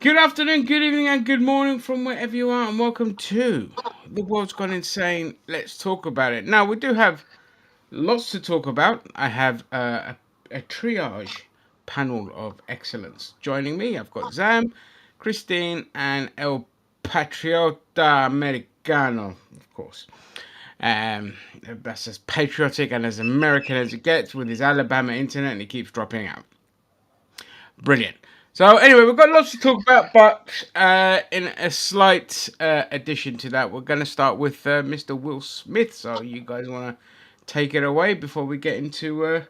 Good afternoon, good evening, and good morning from wherever you are, and welcome to The World's Gone Insane. Let's talk about it. Now, we do have lots to talk about. I have a triage panel of excellence joining me. I've got Zam, Christine, and El Patriota Americano, of course. Um, that's as patriotic and as American as it gets with his Alabama internet, and he keeps dropping out. Brilliant. So anyway, we've got lots to talk about, but in a slight addition to that, we're going to start with Mr. Will Smith. So you guys want to take it away before we get into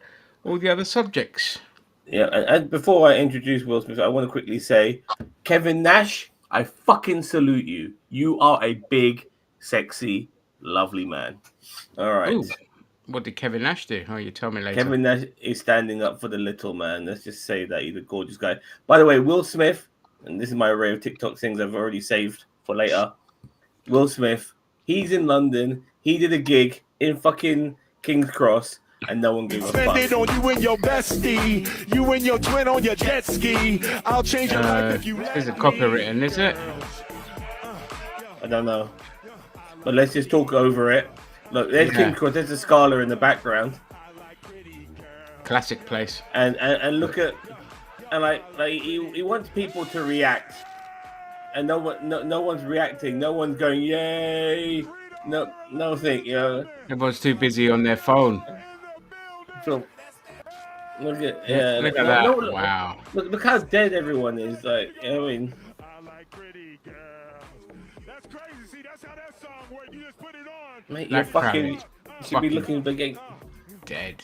all the other subjects? Yeah, and before I introduce Will Smith, I want to quickly say, Kevin Nash, I fucking salute you. You are a big, sexy, lovely man. All right. Ooh, what did Kevin Nash do? Oh, you tell me later. Kevin Nash is standing up for the little man. Let's just say that he's a gorgeous guy. By the way, Will Smith, and this is my array of TikTok things I've already saved for later. Will Smith, he's in London. He did a gig in fucking King's Cross. And no one gave a fuck. Spend it on you and your bestie, you and your twin on your jet ski. I'll change your life if you let Is it me. copywritten, is it? I don't know. But let's just talk over it. Look, there's Yeah. King's Cross, there's a Scala in the background. Classic place. And look at and like he wants people to react. And no one's reacting. No one's going, yay. No nothing, you know. Everyone's too busy on their phone. So look at Look at that. Wow. Look how dead everyone is. Like, you know what I mean, That's crazy. See, that's how that song works. You just put it on. mate, That you're fucking. crowd You should fucking be looking to get Dead.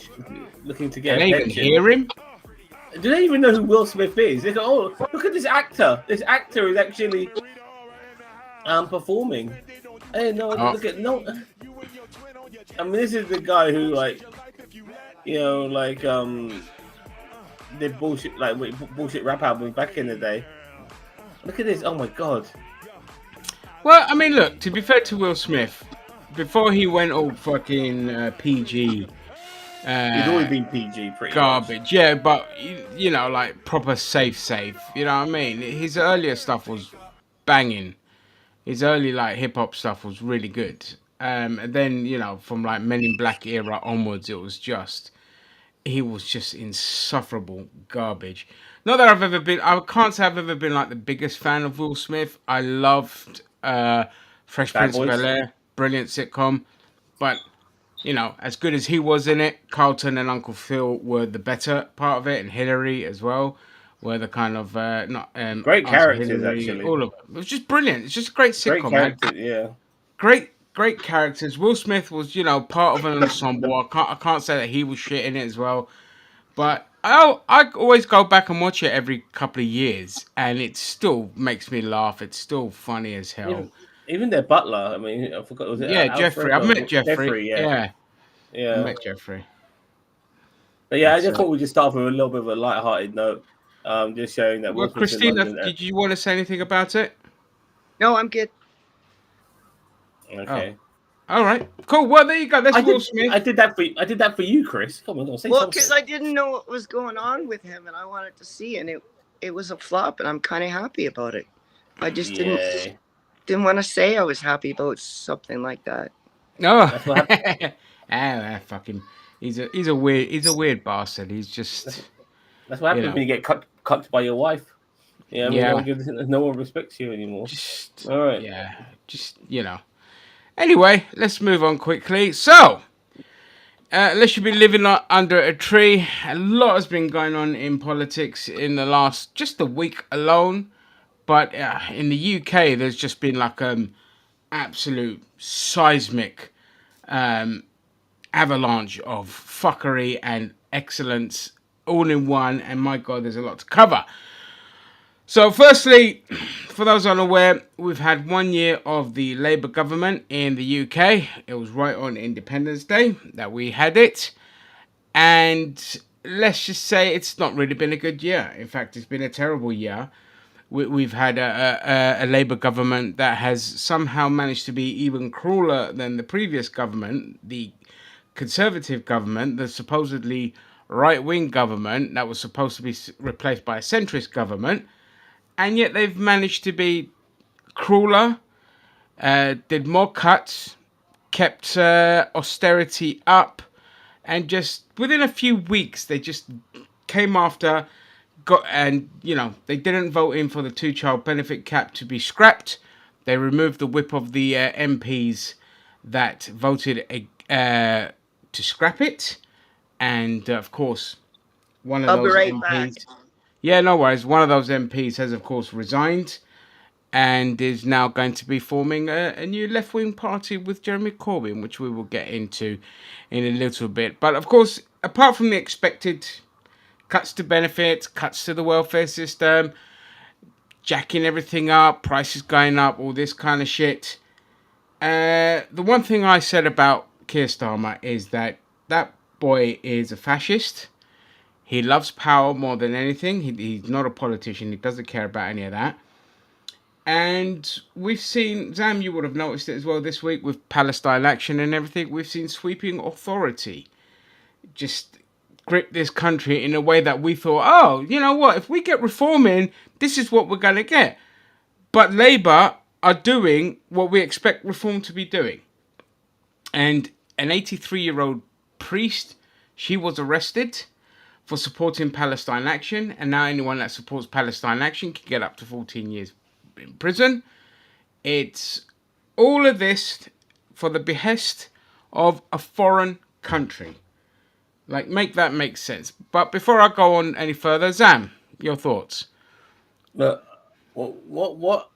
get Can they even attention. hear him? Do they even know who Will Smith is? They go, oh, look at this actor. This actor is actually performing. Hey, no, look at no. I mean, this is the guy who, like, you know, like did bullshit rap albums back in the day. Look at this. Oh my god. Well, I mean, look, to be fair to Will Smith, before he went all fucking PG, He's always been PG, pretty garbage, much. yeah, but you know, like proper safe, you know what I mean? His earlier stuff was banging. His early like hip hop stuff was really good. And then, you know, from like Men in Black era onwards, he was just insufferable garbage. Not that I can't say I've ever been like the biggest fan of Will Smith. I loved Fresh Bad Prince of Boys. Bel-Air, brilliant sitcom. But, you know, as good as he was in it, Carlton and Uncle Phil were the better part of it, and Hillary as well were the kind of, Great Auntie characters, Hillary, actually. all of it. It was just brilliant. It's just a great Great sitcom, man. characters, yeah. Great characters. Will Smith was, you know, part of an ensemble. I can't say that he was shit in it as well, but I always go back and watch it every couple of years, and it still makes me laugh. It's still funny as hell. Even their butler. I mean, I forgot. Was it Yeah, Alfred Jeffrey. I've or met Jeffrey. Yeah, I met Jeffrey. But yeah, I That's just thought we'd just start with a little bit of a light-hearted note, just showing that Well, Will Smith's in Christina, London. did you want to say anything about it? No, I'm good. Okay. All right, cool. Well, there you go. That's Will Smith. I did that for you, Chris. Come on, say Well, something. because I didn't know what was going on with him, and I wanted to see, and it was a flop, and I'm kind of happy about it. I just didn't want to say I was happy about something like that. No, That's what fucking. He's a weird bastard. He's just. That's what happens You know. when you get cut by your wife. Yeah, I mean, Yeah. no one respects you anymore. Just, All right. Yeah, just, you know. Anyway, let's move on quickly. So, unless you've been living under a tree, a lot has been going on in politics in the last, just a week alone. But in the UK, there's just been like absolute seismic avalanche of fuckery and excellence all in one. And my God, there's a lot to cover. So firstly, for those unaware, we've had 1 year of the Labour government in the UK. It was right on Independence Day that we had it. And let's just say it's not really been a good year. In fact, it's been a terrible year. We've had a Labour government that has somehow managed to be even crueler than the previous government, the Conservative government, the supposedly right-wing government that was supposed to be replaced by a centrist government. and yet they've managed to be crueler, did more cuts, kept austerity up, and just within a few weeks they just came after, got, and they didn't vote in for the two-child benefit cap to be scrapped. They removed the whip of the MPs that voted to scrap it, and of course one of I'll be those right back. MPs. Yeah, no worries. One of those MPs has, of course, resigned and is now going to be forming a new left-wing party with Jeremy Corbyn, which we will get into in a little bit. But, of course, apart from the expected cuts to benefits, cuts to the welfare system, jacking everything up, prices going up, all this kind of shit, the one thing I said about Keir Starmer is that that boy is a fascist. He loves power more than anything. He's not a politician. He doesn't care about any of that. And we've seen, Zam, you would have noticed it as well this week with Palestine action and everything. We've seen sweeping authority just grip this country in a way that we thought, oh, you know what? If we get reform in, this is what we're going to get. But Labour are doing what we expect reform to be doing. And an 83-year-old priest, she was arrested for supporting Palestine action, and now anyone that supports Palestine action can get up to 14 years in prison. It's all of this for the behest of a foreign country. Like, make that make sense. But before I go on any further, Zam, your thoughts? But what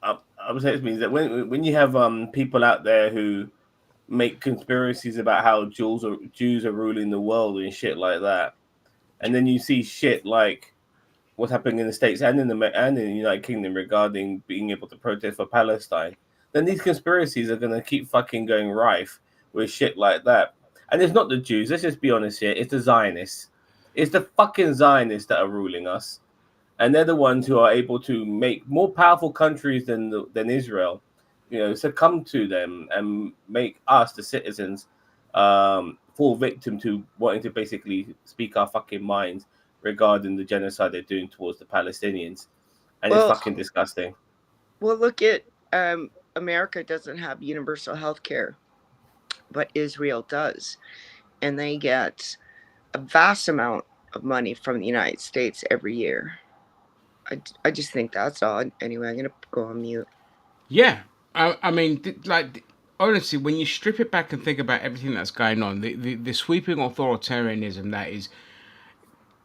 I would say it means that when you have people out there who make conspiracies about how Jews are ruling the world and shit like that, and then you see shit like what's happening in the States and in the United Kingdom regarding being able to protest for Palestine, then these conspiracies are gonna keep fucking going rife with shit like that. And it's not the Jews. Let's just be honest here. It's the Zionists. It's the fucking Zionists that are ruling us, and they're the ones who are able to make more powerful countries than Israel, succumb to them and make us, the citizens, fall victim to wanting to basically speak our fucking minds regarding the genocide they're doing towards the Palestinians, and it's fucking disgusting. Well, look at America doesn't have universal health care, but Israel does, and they get a vast amount of money from the United States every year. I just think that's odd. Anyway, I'm gonna go on mute. Yeah, I mean, honestly, when you strip it back and think about everything that's going on, the sweeping authoritarianism that is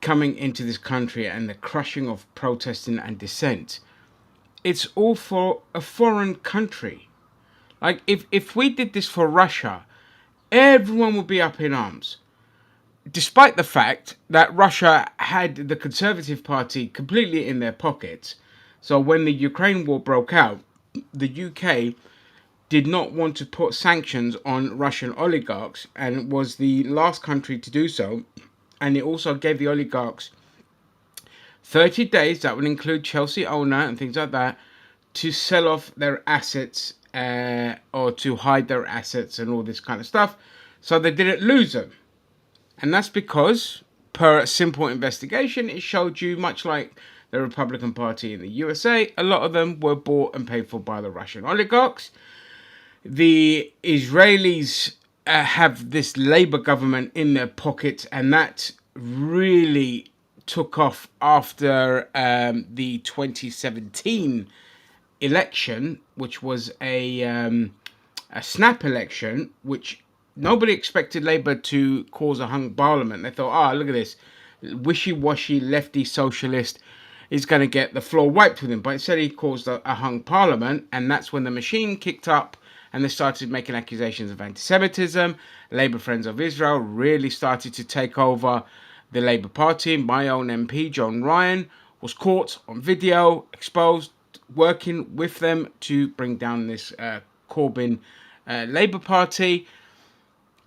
coming into this country and the crushing of protesting and dissent, it's all for a foreign country. Like, if we did this for Russia, everyone would be up in arms. Despite the fact that Russia had the Conservative Party completely in their pockets. So when the Ukraine war broke out, the UK did not want to put sanctions on Russian oligarchs and was the last country to do so. And it also gave the oligarchs 30 days, that would include Chelsea owner and things like that, to sell off their assets or to hide their assets and all this kind of stuff, so they didn't lose them. And that's because, per a simple investigation, it showed you, much like the Republican Party in the USA, a lot of them were bought and paid for by the Russian oligarchs. The Israelis have this Labour government in their pocket, and that really took off after the 2017 election, which was a snap election, which nobody expected Labour to cause a hung parliament. They thought, look at this, wishy-washy lefty socialist is going to get the floor wiped with him. But instead he caused a hung parliament, and that's when the machine kicked up and they started making accusations of anti-Semitism. Labour Friends of Israel really started to take over the Labour Party. My own MP, John Ryan, was caught on video, exposed, working with them to bring down this Corbyn Labour Party.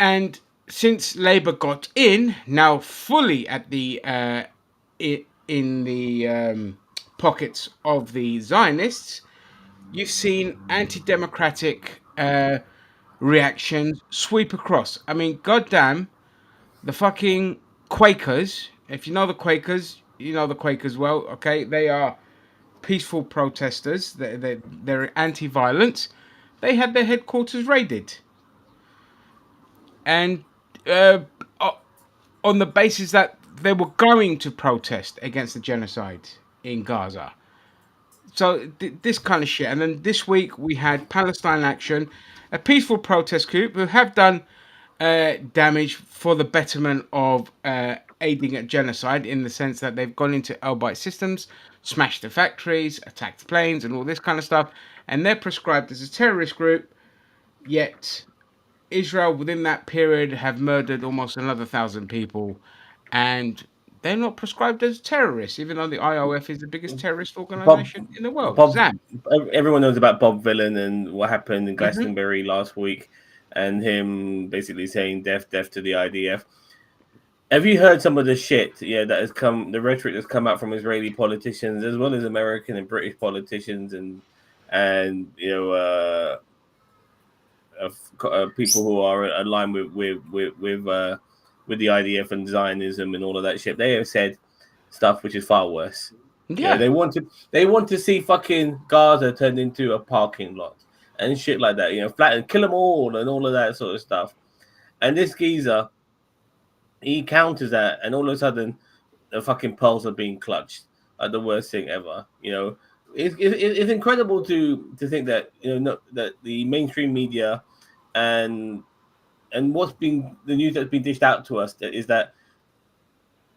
And since Labour got in, now fully at the in the pockets of the Zionists, you've seen anti-democratic reactions sweep across. I mean, goddamn, the fucking Quakers. If you know the Quakers, you know the Quakers well. Okay, they are peaceful protesters. They're anti-violence. They had their headquarters raided, and uh, on the basis that they were going to protest against the genocide in Gaza. So this kind of shit. And then this week we had Palestine Action, a peaceful protest group who have done damage for the betterment of aiding at genocide, in the sense that they've gone into Elbite systems, smashed the factories, attacked planes, and all this kind of stuff. And they're prescribed as a terrorist group. Yet Israel, within that period, have murdered almost another 1,000 people, and they're not prescribed as terrorists, even though the IOF is the biggest terrorist Bob, organization in the world. Bob, Zam. everyone knows about Bob Villain and what happened in Hmm. Glastonbury last week, and him basically saying "death, death to the IDF." Have you heard some of the shit? Yeah, that has come, the rhetoric that's come out from Israeli politicians as well as American and British politicians, and people who are aligned with the IDF and Zionism and all of that shit. They have said stuff which is far worse. You know, Yeah. they want to see fucking Gaza turned into a parking lot and shit like that. You know, flatten, kill them all, and all of that sort of stuff. And this geezer, he counters that, and all of a sudden, the fucking pearls are being clutched. Like the worst thing ever. You know, it's incredible to think that that the mainstream media and what's been the news that's been dished out to us is that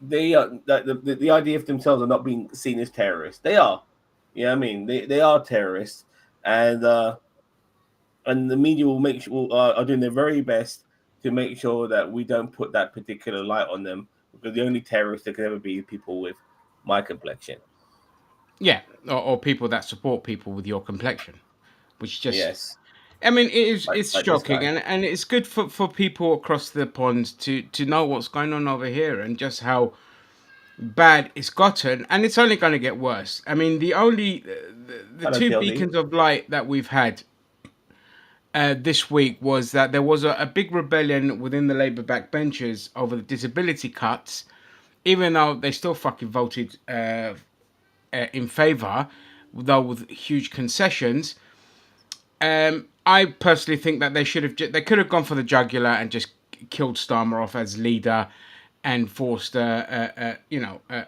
they are that the IDF themselves are not being seen as terrorists. They are, you know what I mean? They are terrorists, and the media will make sure are doing their very best to make sure that we don't put that particular light on them, because the only terrorists that can ever be people with my complexion. Yeah. Or people that support people with your complexion, which just, Yes, I mean, it's like this shocking, guy. and it's good for people across the pond to know what's going on over here, and just how bad it's gotten, and it's only going to get worse. I mean, the Hello, two TLD. beacons of light that we've had this week was that there was a big rebellion within the Labour backbenchers over the disability cuts, even though they still fucking voted in favour, though with huge concessions. I personally think that they could have gone for the jugular and just killed Starmer off as leader, and forced a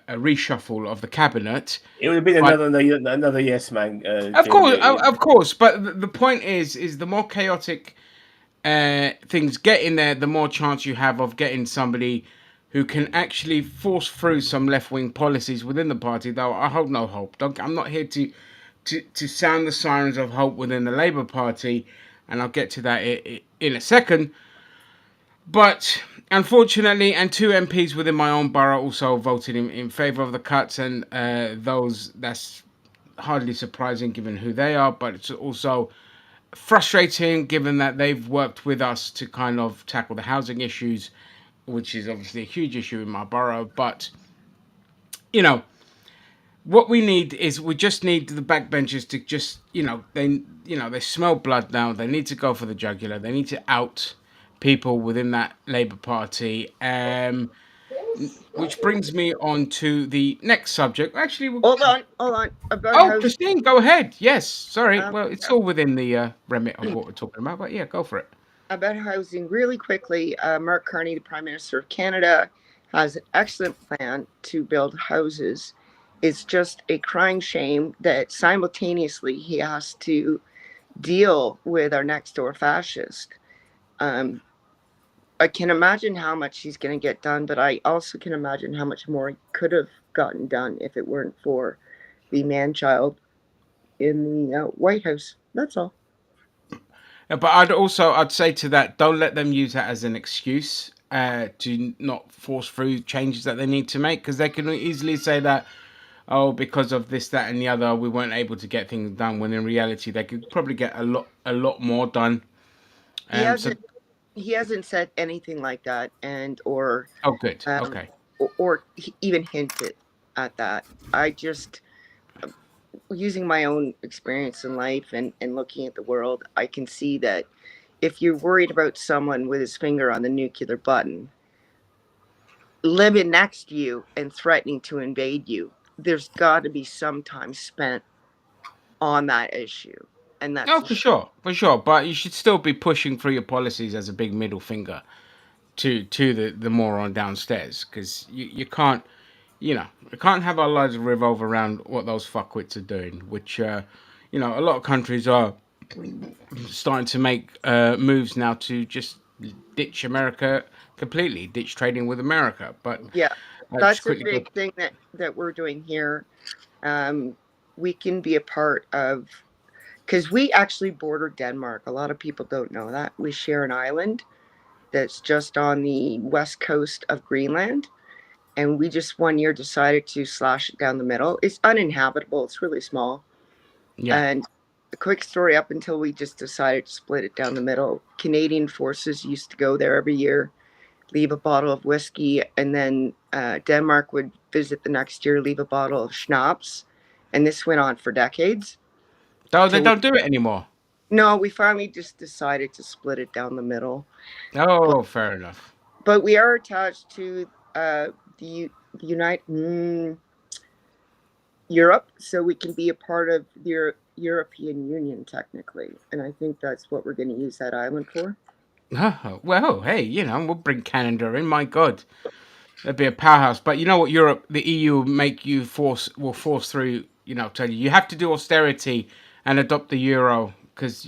reshuffle of the cabinet. It would have been But another yes man, James. of course, but the point is the more chaotic things get in there, the more chance you have of getting somebody who can actually force through some left wing policies within the party. Though I hold no hope. I'm not here to sound the sirens of hope within the Labour Party, and I'll get to that in a second. But unfortunately, and two MPs within my own borough also voted in favour of the cuts, and that's hardly surprising given who they are, but it's also frustrating given that they've worked with us to kind of tackle the housing issues, which is obviously a huge issue in my borough. But you know, what we just need the backbenchers to just they smell blood now. They need to go for the jugular. They need to out people within that Labour Party. Which brings me on to the next subject. Actually, Hold on. About oh, housing. Christine, go ahead. Yes, sorry. Um, Well, it's all within the remit of what we're talking about, but yeah, go for it. about housing, really quickly. Mark Carney, the Prime Minister of Canada, has an excellent plan to build houses. It's just a crying shame that simultaneously he has to deal with our next door fascist. Um, I can imagine how much he's going to get done, but I also can imagine how much more he could have gotten done if it weren't for the man child in the White House. That's all. But I'd say to that, don't let them use that as an excuse to not force through changes that they need to make, because they can easily say that, oh, because of this, that, and the other, we weren't able to get things done. When in reality, they could probably get a lot more done. He So hasn't he hasn't said anything like that, and oh, good, um, okay. or even hinted at that. I just, using my own experience in life and looking at the world, I can see that if you're worried about someone with his finger on the nuclear button living next to you and threatening to invade you, there's got to be some time spent on that issue, and that's Oh, a for sure, for sure. But you should still be pushing through your policies as a big middle finger to the moron downstairs, because you can't, we can't have our lives revolve around what those fuckwits are doing, which a lot of countries are starting to make moves now to just ditch America completely, ditch trading with America. But yeah, just that's a quickly go. big thing that we're doing here. Um, we can be a part of, because we actually border Denmark. A lot of people don't know that we share an island that's just on the west coast of Greenland, and we just one year decided to slash it down the middle. It's uninhabitable. It's really small. Yeah. And a quick story: up until we just decided to split it down the middle, Canadian forces used to go there every year, leave a bottle of whiskey, and then Denmark would visit the next year, leave a bottle of schnapps, and this went on for decades. Oh, they Till we, don't do it anymore. no, we finally just decided to split it down the middle. But, Oh, fair enough. but we are attached to the United Europe, so we can be a part of the European Union technically, and I think that's what we're going to use that island for. Oh, well, hey, we'll bring Canada in. My God, that'd be a powerhouse. But you know what? Europe, the EU will force through. Tell you have to do austerity and adopt the euro, because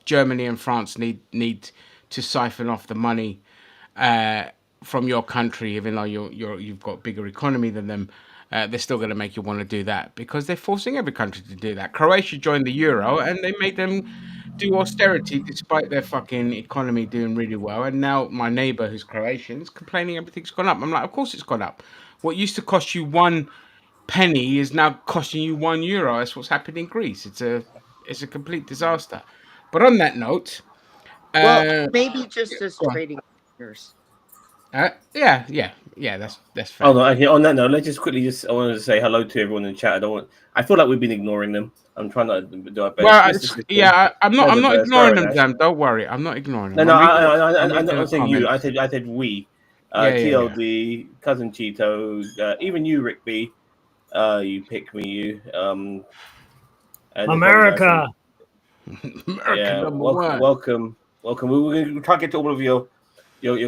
Germany and France need to siphon off the money uh, from your country, even though you've got bigger economy than them. They're still going to make you want to do that, because they're forcing every country to do that. Croatia joined the euro, and they made them do austerity despite their fucking economy doing really well. And now my neighbor, who's Croatian, is complaining everything's gone up. I'm like, of course it's gone up. What used to cost you 1 penny is now costing you €1. That's what's happened in Greece. It's a complete disaster. But on that note, Well, uh, maybe just as go on. trading partners. Yeah. That's Oh fair. no! Okay, on that note, let's just quickly I wanted to say hello to everyone in the chat. I feel like we've been ignoring them. I'm trying to do our best. Well, Mr. yeah, System, I'm not. I'm not Featherverse, ignoring them, Baroness. Jam. Don't worry. I'm not ignoring No, them. no, I'm I'm reading the not saying you. comments. I said we. Yeah. TLD, cousin Cheeto, even you, Rick B. You pick me, you. And there's one guy from America. America number welcome, one. welcome. We're going to try to get to all of your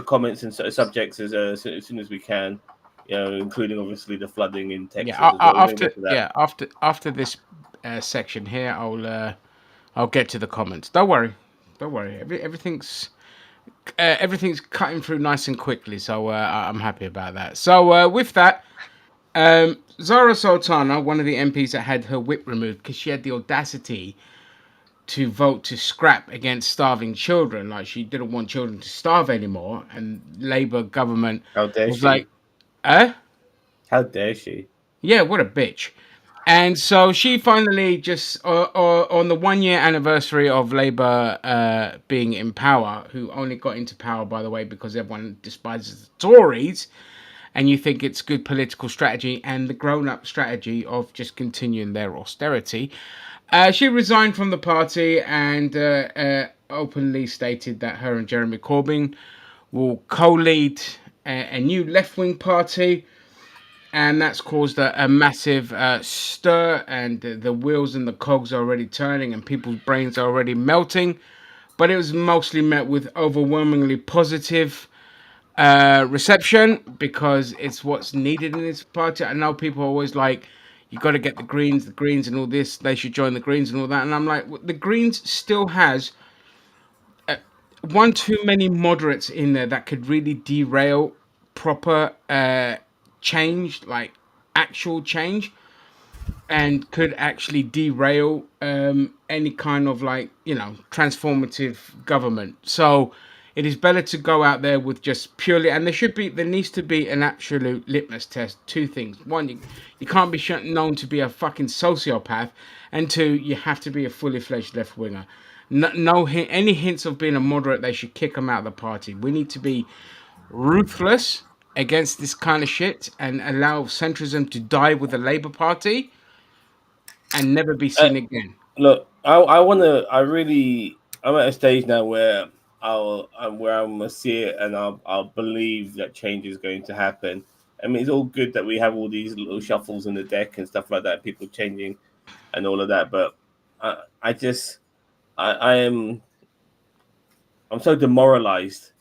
comments and subjects as soon as we can. Including obviously the flooding in Yeah. Texas as well. We're going to After get to that. after this section here, I'll get to the comments. Don't worry. Don't worry. Everything's cutting through nice and quickly, so I'm happy about that. So with that, Zara Sultana, one of the MPs that had her whip removed because she had the audacity to vote to scrap against starving children. Like, she didn't want children to starve anymore, and Labour government How dare was like, she? "Eh? How dare she? Yeah, what a bitch." And so she finally just on the 1 year anniversary of Labour being in power, who only got into power, by the way, because everyone despises the Tories, and you think it's good political strategy and the grown-up strategy of just continuing their austerity. She resigned from the party and openly stated that her and Jeremy Corbyn will co-lead a new left-wing party, and that's caused a massive stir, and the wheels and the cogs are already turning, and people's brains are already melting. But it was mostly met with overwhelmingly positive reception, because it's what's needed in this party. I know people are always like, you got to get the Greens and all this. They should join the Greens and all that. And I'm like, the Greens still has one too many moderates in there that could really derail proper change, like actual change, and could actually derail any kind of, like, transformative government. So it is better to go out there with just purely, and there needs to be an absolute litmus test. Two things: one, you can't be known to be a fucking sociopath, and two, you have to be a fully fledged left winger. No any hints of being a moderate, they should kick them out of the party. We need to be ruthless against this kind of shit and allow centrism to die with the Labour Party and never be Uh, seen again. Look, I want to. I'm at a stage now where I'm gonna see it, and I'll believe that change is going to happen. I mean, it's all good that we have all these little shuffles in the deck and stuff like that, people changing and all of that. But I just, I am, I'm so demoralized.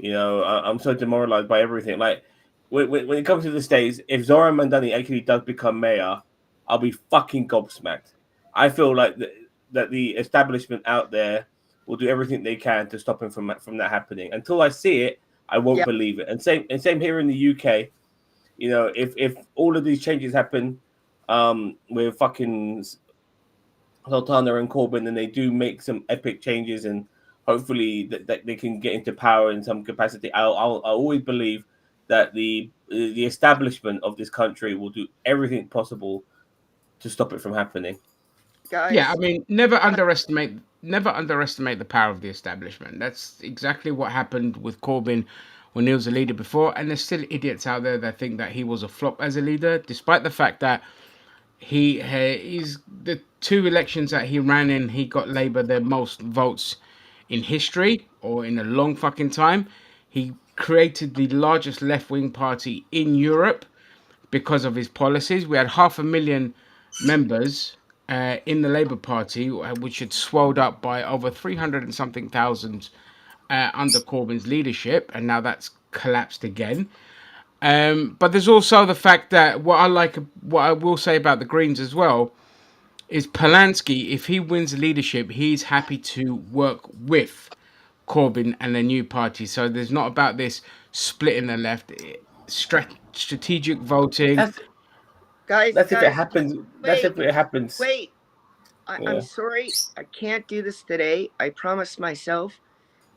I'm so demoralized by everything. Like when it comes to the states, if Zoran Mandani actually does become mayor, I'll be fucking gobsmacked. I feel like that the establishment out there will do everything they can to stop him from that happening. Until I see it, I won't Yeah, believe it. And same here in the UK. If all of these changes happen, with fucking Sultana and Corbyn, and they do make some epic changes, and hopefully that they can get into power in some capacity. I always believe that the establishment of this country will do everything possible to stop it from happening. Yeah, I guys. mean, never underestimate the power of the establishment. That's exactly what happened with Corbyn when he was a leader before, and there's still idiots out there that think that he was a flop as a leader, despite the fact that he's the two elections that he ran in, he got Labour their most votes in history or in a long fucking time. He created the largest left wing party in Europe because of his policies. We had 500,000 members in the Labour Party, which had swelled up by over 300 and something thousand under Corbyn's leadership, and now that's collapsed again. But there's also the fact that what I will say about the Greens as well, is Polanski, if he wins leadership, he's happy to work with Corbyn and the new party. So there's not about this split in the left. Strategic voting. That's Guys, that's if it guys, happens. That's wait, if it happens. wait. I'm Yeah. sorry. I can't do this today. I promised myself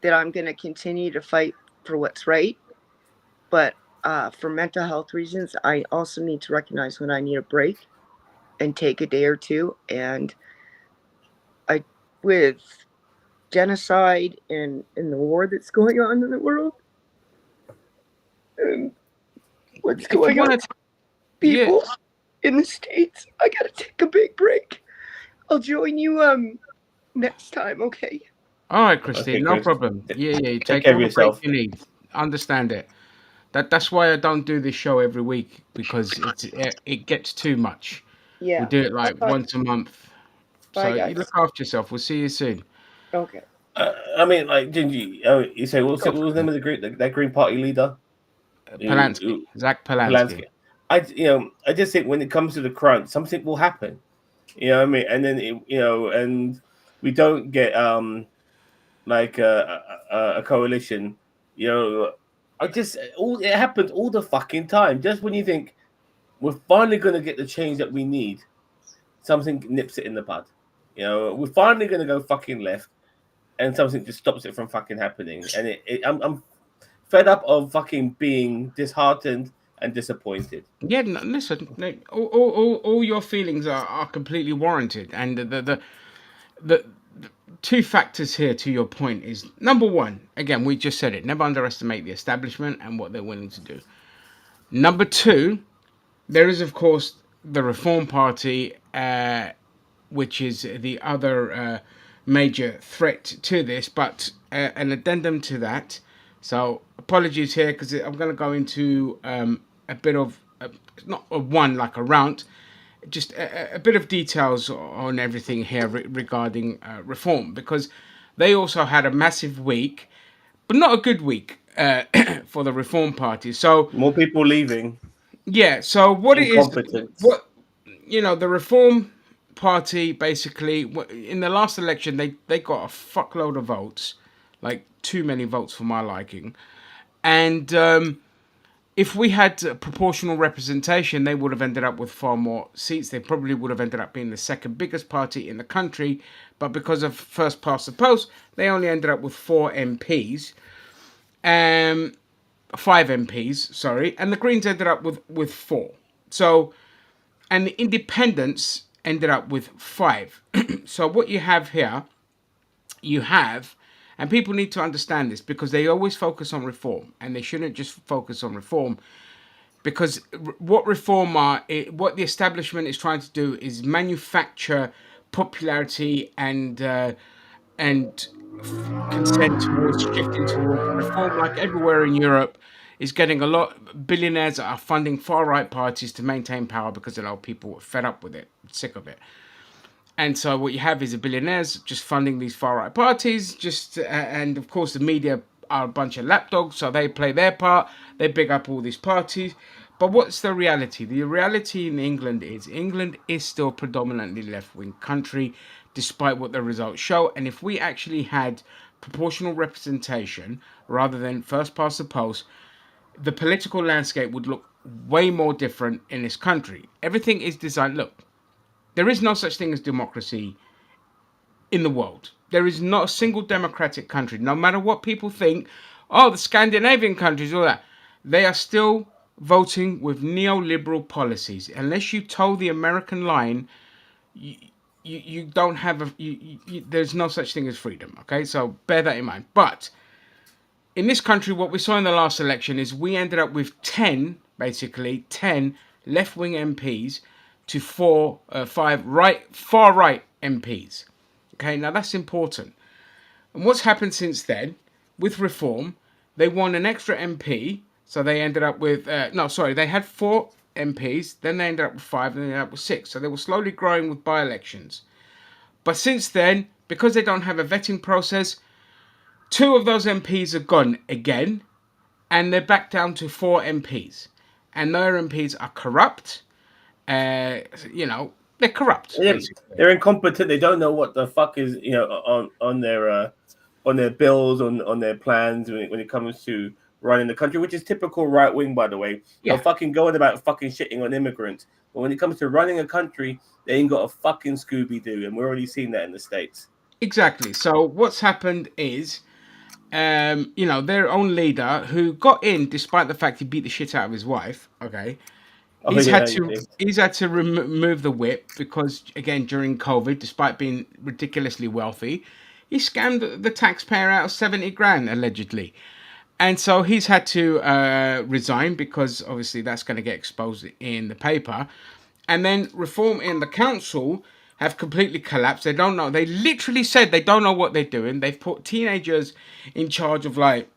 that I'm going to continue to fight for what's right. But for mental health reasons, I also need to recognize when I need a break and take a day or two. And with genocide and the war that's going on in the world, and what's If you going on want to to, yeah. people in the States, I got to take a big break. I'll join you next time, okay? All right, Okay, Christine, no Chris. problem. Yeah, yeah. You Take take care of all the break yourself. you need. Understand it. That's why I don't do this show every week, because it gets too much. We Yeah. do it like Bye, once a month. bye So you look guys. after yourself. We'll see you soon. Okay. I mean, like Gingy, you say Go what for was the it. name of that Green Party leader? Polanski, Who Zach Polanski. Polanski. I just think when it comes to the crunch, something will happen. You know what I mean? And then and we don't get like a coalition. You know, I just all it happens all the fucking time. Just when you think we're finally gonna get the change that we need, something nips it in the bud. We're finally gonna go fucking left, and something just stops it from fucking happening. And I'm fed up of fucking being disheartened and disappointed. Yeah, no, listen, no, all your feelings are completely warranted, and the two factors here to your point is, number one, again, we just said it, never underestimate the establishment and what they're willing to do. Number two, there is of course the Reform Party, which is the other major threat to this, but an addendum to that. So apologies here, because I'm going to go into a bit of not a one like a rant, just a bit of details on everything here regarding reform, because they also had a massive week, but not a good week for the Reform Party. So More people leaving, yeah, so what it is, incompetence. what the Reform Party basically, in the last election, they got a fuckload of votes, like too many votes for my liking, and if we had proportional representation, they would have ended up with far more seats. They probably would have ended up being the second biggest party in the country, but because of first past the post, they only ended up with 4 MPs, 5 MPs, sorry, and the Greens ended up with 4. So, and the Independents ended up with 5. So what you have here, you have, and people need to understand this, because they always focus on reform, and they shouldn't just focus on reform, because what the establishment is trying to do is manufacture popularity and consent towards shifting towards reform, like everywhere in Europe. is getting a lot billionaires are funding far right parties to maintain power because a lot of people are fed up with it, sick of it. And so what you have is the billionaires just funding these far right parties, and of course the media are a bunch of lapdogs, so they play their part. They big up all these parties. But what's the reality? The reality in England is still predominantly left wing country, despite what the results show. And if we actually had proportional representation rather than first past the post, the political landscape would look way more different in this country. Everything is designed. Look, there is no such thing as democracy in the world. There is not a single democratic country, no matter what people think. Oh, the Scandinavian countries, all that. They are still voting with neoliberal policies. Unless you toe the American line, you don't have there's no such thing as freedom. Okay, so bear that in mind. But in this country, what we saw in the last election is we ended up with 10, basically 10 left-wing MPs to five far right MPs. Okay, now that's important. And what's happened since then with reform? They won an extra MP, so they ended up with they had 4 MPs, then they ended up with 5, and then they ended up with 6. So they were slowly growing with by-elections. But since then, because they don't have a vetting process, 2 of those MPs are gone again, and they're back down to 4 MPs, and their MPs are corrupt. They're corrupt basically. They're incompetent. They don't know what the fuck is on their bills, on their plans when it comes to running the country, which is typical right wing, by the way. They'll fucking go on about fucking shitting on immigrants, but when it comes to running a country, they ain't got a fucking Scooby Doo, and we're already seeing that in the States. Exactly. So what's happened is, their own leader who got in despite the fact he beat the shit out of his wife. Okay, he's had to remove the whip because, again, during COVID, despite being ridiculously wealthy, he scammed the taxpayer out of 70 grand allegedly. And so he's had to resign because obviously that's going to get exposed in the paper. And then reform in the council have completely collapsed. They don't know. They literally said they don't know what they're doing. They've put teenagers in charge of like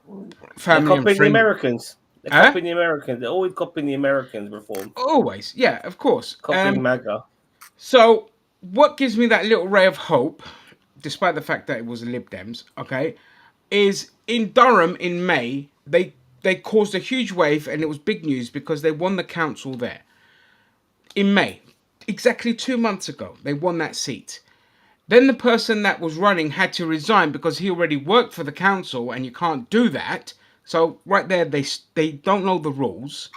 family They're and copying the friends. Americans. They're copying the Americans. They're always copying the Americans reform. Always, yeah, of course. Copying MAGA. So what gives me that little ray of hope, despite the fact that it was the Lib Dems, okay, is in Durham in May, they caused a huge wave and it was big news because they won the council there. In May, exactly 2 months ago, they won that seat. Then the person that was running had to resign because he already worked for the council and you can't do that. So right there, they don't know the rules.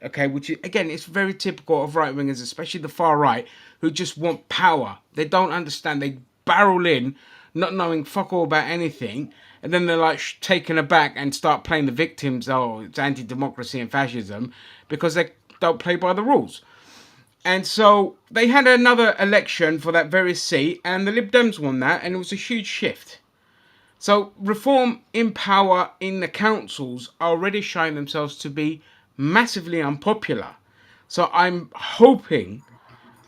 Okay, which is, again, it's very typical of right wingers, especially the far right, who just want power. They don't understand. They barrel in, not knowing fuck all about anything, and then they're like taken aback and start playing the victims. Oh, it's anti-democracy and fascism because they don't play by the rules. And so they had another election for that very seat, and the Lib Dems won that, and it was a huge shift. So reform in power in the councils are already showing themselves to be massively unpopular. So I'm hoping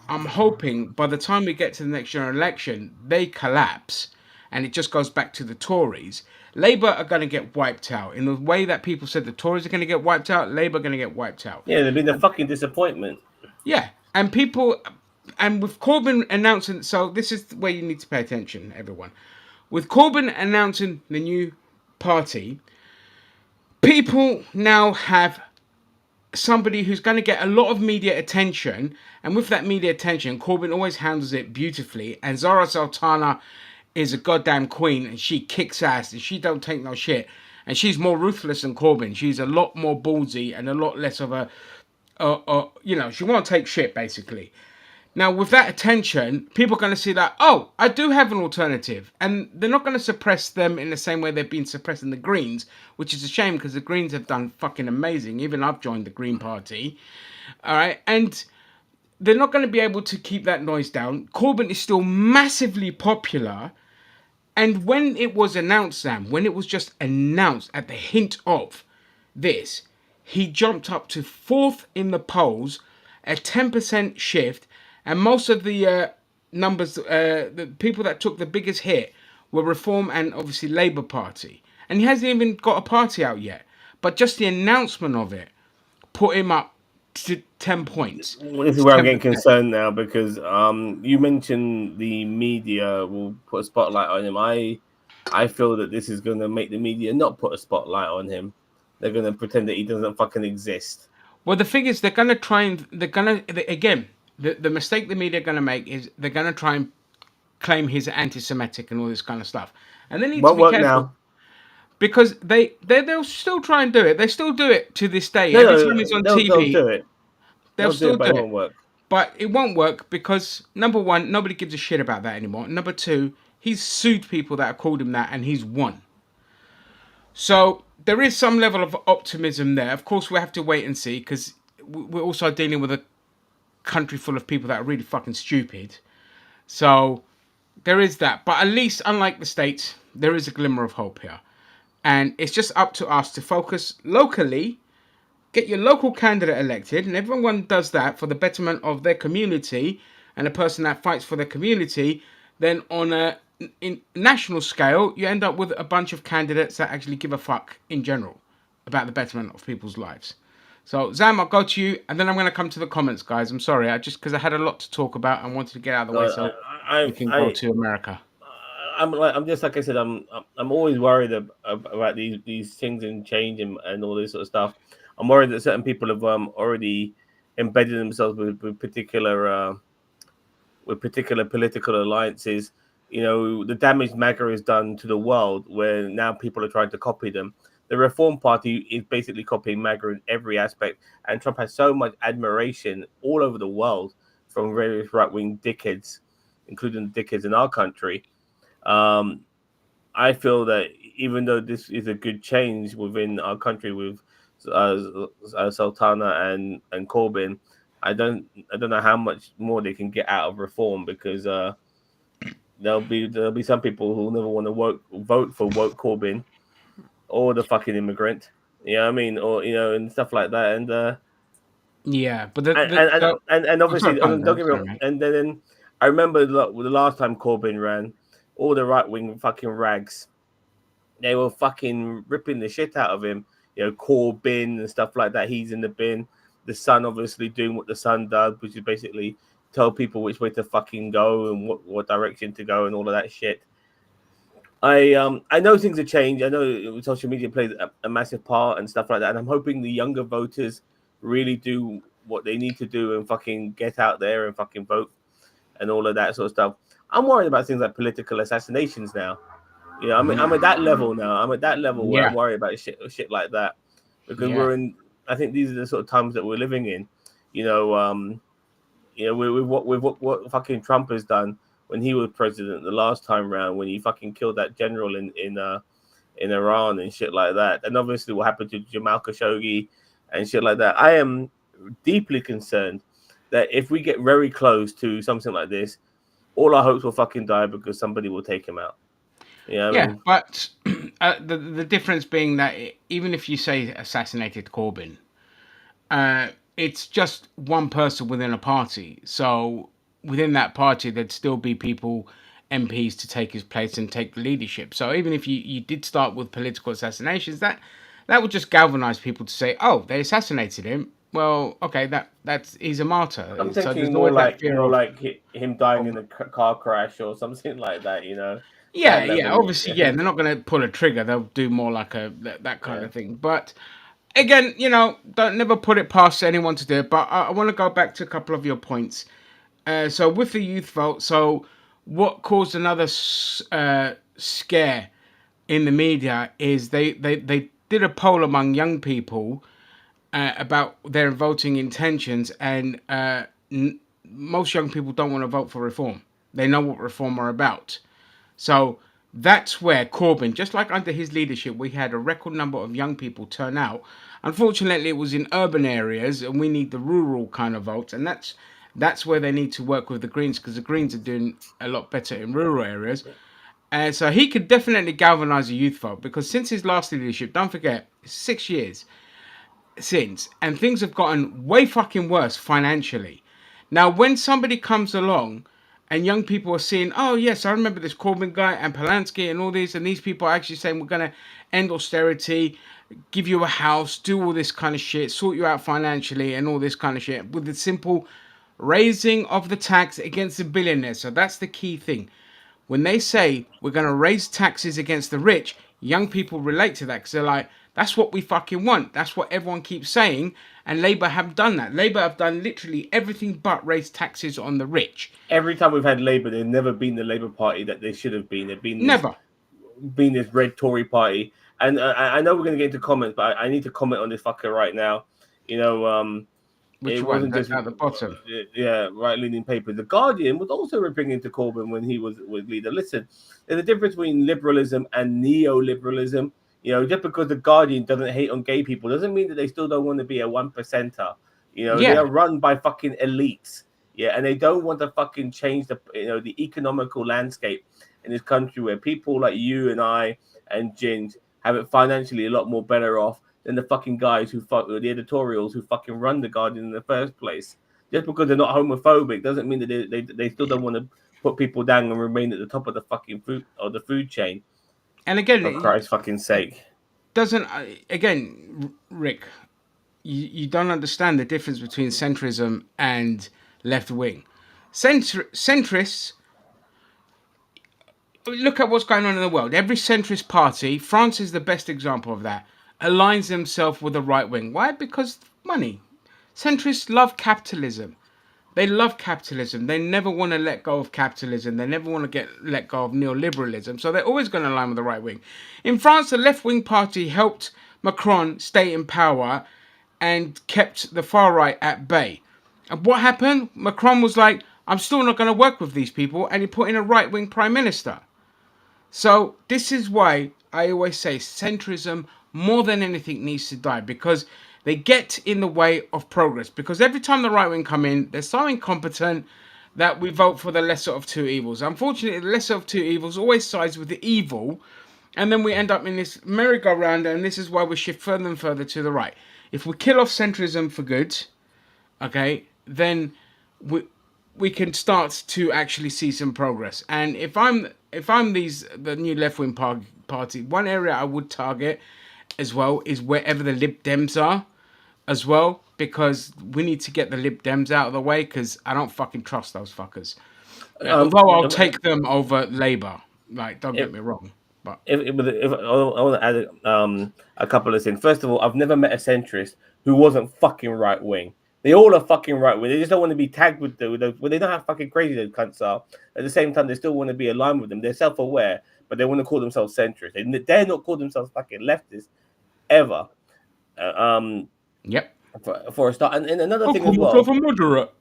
by the time we get to the next general election, they collapse and it just goes back to the Tories. Labour are going to get wiped out. In the way that people said the Tories are going to get wiped out, Labour are going to get wiped out. Yeah, they've been a fucking disappointment. Yeah, and with Corbyn announcing, so this is where you need to pay attention, everyone. With Corbyn announcing the new party, people now have somebody who's going to get a lot of media attention, and with that media attention, Corbyn always handles it beautifully, and Zara Sultana is a goddamn queen, and she kicks ass, and she don't take no shit, and she's more ruthless than Corbyn. She's a lot more ballsy and a lot less of a she won't take shit, basically. Now, with that attention, people are going to see that, oh, I do have an alternative. And they're not going to suppress them in the same way they've been suppressing the Greens, which is a shame because the Greens have done fucking amazing. Even I've joined the Green Party. All right. And they're not going to be able to keep that noise down. Corbyn is still massively popular. And when it was announced, Sam, when it was just announced at the hint of this, he jumped up to 4th in the polls, a 10% shift, and most of the numbers, the people that took the biggest hit were Reform and obviously Labour Party. And he hasn't even got a party out yet. but just the announcement of it put him up to 10 points. Well, this is It's where I'm getting 10%. concerned now because you mentioned the media will put a spotlight on him. I feel that this is going to make the media not put a spotlight on him. They're going to pretend that he doesn't fucking exist. Well, the thing is, they're going to try and again, the mistake the media are going to make is they're going to try and claim he's anti-Semitic and all this kind of stuff, and they need to Won't be work careful now. because they'll still try and do it. They still do it to this day. No, Every time it's no, on they'll TV, do it. they'll They'll do still it, but do it it. won't work. But it won't work because number one, nobody gives a shit about that anymore. Number two, he's sued people that have called him that, and he's won. So there is some level of optimism there. Of course, we have to wait and see because we're also dealing with a country full of people that are really fucking stupid. So there is that. But at least, unlike the States, there is a glimmer of hope here. And it's just up to us to focus locally, get your local candidate elected, and everyone does that for the betterment of their community and a person that fights for their community. Then on a national scale, you end up with a bunch of candidates that actually give a fuck in general about the betterment of people's lives. So Zam, I'll go to you, and then I'm going to come to the comments, guys. I'm sorry, I just because I had a lot to talk about and wanted to get out of the way, No, so we I, can go I, to America. I'm just like I said. I'm always worried about these things and change and all this sort of stuff. I'm worried that certain people have already embedded themselves with particular political alliances. You know, the damage MAGA has done to the world, where now people are trying to copy them. The Reform Party is basically copying MAGA in every aspect, and Trump has so much admiration all over the world from various right wing dickheads, including the dickheads in our country. Um, I feel that even though this is a good change within our country with Sultana and Corbyn, I don't know how much more they can get out of reform because there'll be some people who never want to vote for woke Corbyn or the fucking immigrant. You know what I mean? Or and stuff like that. Yeah, but And I'm sorry, obviously, pardon, don't I'm get me sorry, wrong. mate. And then I remember the last time Corbyn ran, all the right wing fucking rags, they were fucking ripping the shit out of him. You know, Corbyn and stuff like that. He's in the bin. The Sun obviously doing what the Sun does, which is basically tell people which way to fucking go and what direction to go and all of that shit. I know things have changed. I know social media plays a massive part and stuff like that. And I'm hoping the younger voters really do what they need to do and fucking get out there and fucking vote and all of that sort of stuff. I'm worried about things like political assassinations now. You know, I'm at that level now. I'm at that level where I'm Yeah, worried about shit like that because yeah, we're in. I think these are the sort of times that we're living in. You know, with what fucking Trump has done when he was president the last time round, when he fucking killed that general in Iran and shit like that, and obviously what happened to Jamal Khashoggi and shit like that. I am deeply concerned that if we get very close to something like this, all our hopes will fucking die because somebody will take him out. You know what I yeah. mean? But the difference being that even if you say assassinated Corbyn, it's just one person within a party. So within that party, there'd still be people, MPs, to take his place and take the leadership. So even if you did start with political assassinations, that would just galvanize people to say, oh, they assassinated him. Well, okay, that's he's a I'm martyr. So there's thinking always that fear more of like him dying of in a car crash or something like that. You know, that yeah, yeah. level. Obviously, yeah. They're not going to pull a trigger. They'll do more like that kind Yeah. of thing. But again, don't never put it past anyone to do it. But I want to go back to a couple of your points. So with the youth vote, so what caused another scare in the media is they did a poll among young people about their voting intentions, and most young people don't want to vote for reform. They know what reform are about. So that's where Corbyn, just like under his leadership, we had a record number of young people turn out. Unfortunately, it was in urban areas, and we need the rural kind of votes, and that's where they need to work with the Greens because the Greens are doing a lot better in rural areas. And so he could definitely galvanise a youth vote because since his last leadership, don't forget, 6 years since, and things have gotten way fucking worse financially. Now, when somebody comes along and young people are seeing, oh yes, I remember this Corbyn guy and Polanski and all these, and these people are actually saying we're going to end austerity. give you a house, do all this kind of shit, sort you out financially and all this kind of shit with the simple raising of the tax against the billionaires. So that's the key thing. When they say we're going to raise taxes against the rich, young people relate to that because they're like, that's what we fucking want. That's what everyone keeps saying. And Labour have done that. Labour have done literally everything but raise taxes on the rich. Every time we've had Labour, they've never been the Labour Party that they should have been. They've Never. been this red Tory party. And I know we're going to get into comments, but I need to comment on this fucker right now. You know, Which it one? wasn't That's just at the bottom. right-leaning papers. The Guardian was also ripping into Corbyn when he was leader. Listen, there's a difference between liberalism and neoliberalism. You know, just because the Guardian doesn't hate on gay people doesn't mean that they still don't want to be a 1%er. You know, they Yeah. are run by fucking elites. Yeah, and they don't want to fucking change the economical landscape in this country where people like you and I and Ginge have it financially a lot more better off than the fucking guys who the editorials who fucking run the Guardian in the first place. Just because they're not homophobic doesn't mean that they still don't want to put people down and remain at the top of the fucking food chain. And again, For Christ's fucking sake. doesn't, again, Rick, you don't understand the difference between centrism and left wing. Centrists, look at what's going on in the world. Every centrist party, France is the best example of that, aligns themselves with the right wing. Why? Because money. Centrists love capitalism. They love capitalism. They never want to let go of capitalism. They never want to let go of neoliberalism. So they're always going to align with the right wing. In France, the left-wing party helped Macron stay in power and kept the far right at bay. And what happened? Macron was like, I'm still not going to work with these people. And he put in a right-wing prime minister. So this is why I always say centrism more than anything needs to die, because they get in the way of progress. Because every time the right wing come in, they're so incompetent that we vote for the lesser of two evils. Unfortunately, the lesser of two evils always sides with the evil, and then we end up in this merry-go-round, and this is why we shift further and further to the right. If we kill off centrism for good, okay, then we can start to actually see some progress. And if I'm the new left wing party, one area I would target as well is wherever the Lib Dems are, as well, because we need to get the Lib Dems out of the way, because I don't fucking trust those fuckers. Although I'll take them over Labour. Like, don't get me wrong. But If I want to add a couple of things. First of all, I've never met a centrist who wasn't fucking right wing. They all are fucking right wing. They just don't want to be tagged with those. Well, they know how fucking crazy those cunts are. At the same time, they still want to be aligned with them. They're self-aware, but they want to call themselves centrist. They dare not call themselves fucking leftists ever. Yep. For a start, and another thing as well. Moderate.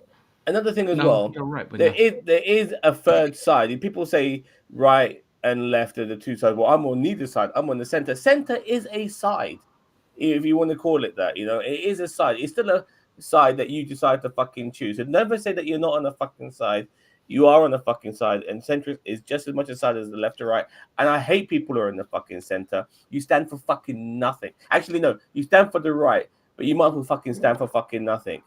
Another thing as No, well. you're right, There is a third side. People say right and left are the two sides. Well, I'm on neither side. I'm on the center. Center is a side, if you want to call it that. You know, it is a side. It's still a side that you decide to fucking choose. And never say that you're not on the fucking side. You are on the fucking side, and centrist is just as much a side as the left or right. And I hate people who are in the fucking center. You stand for fucking nothing. Actually, no, you stand for the right, but you might as well fucking stand for fucking nothing.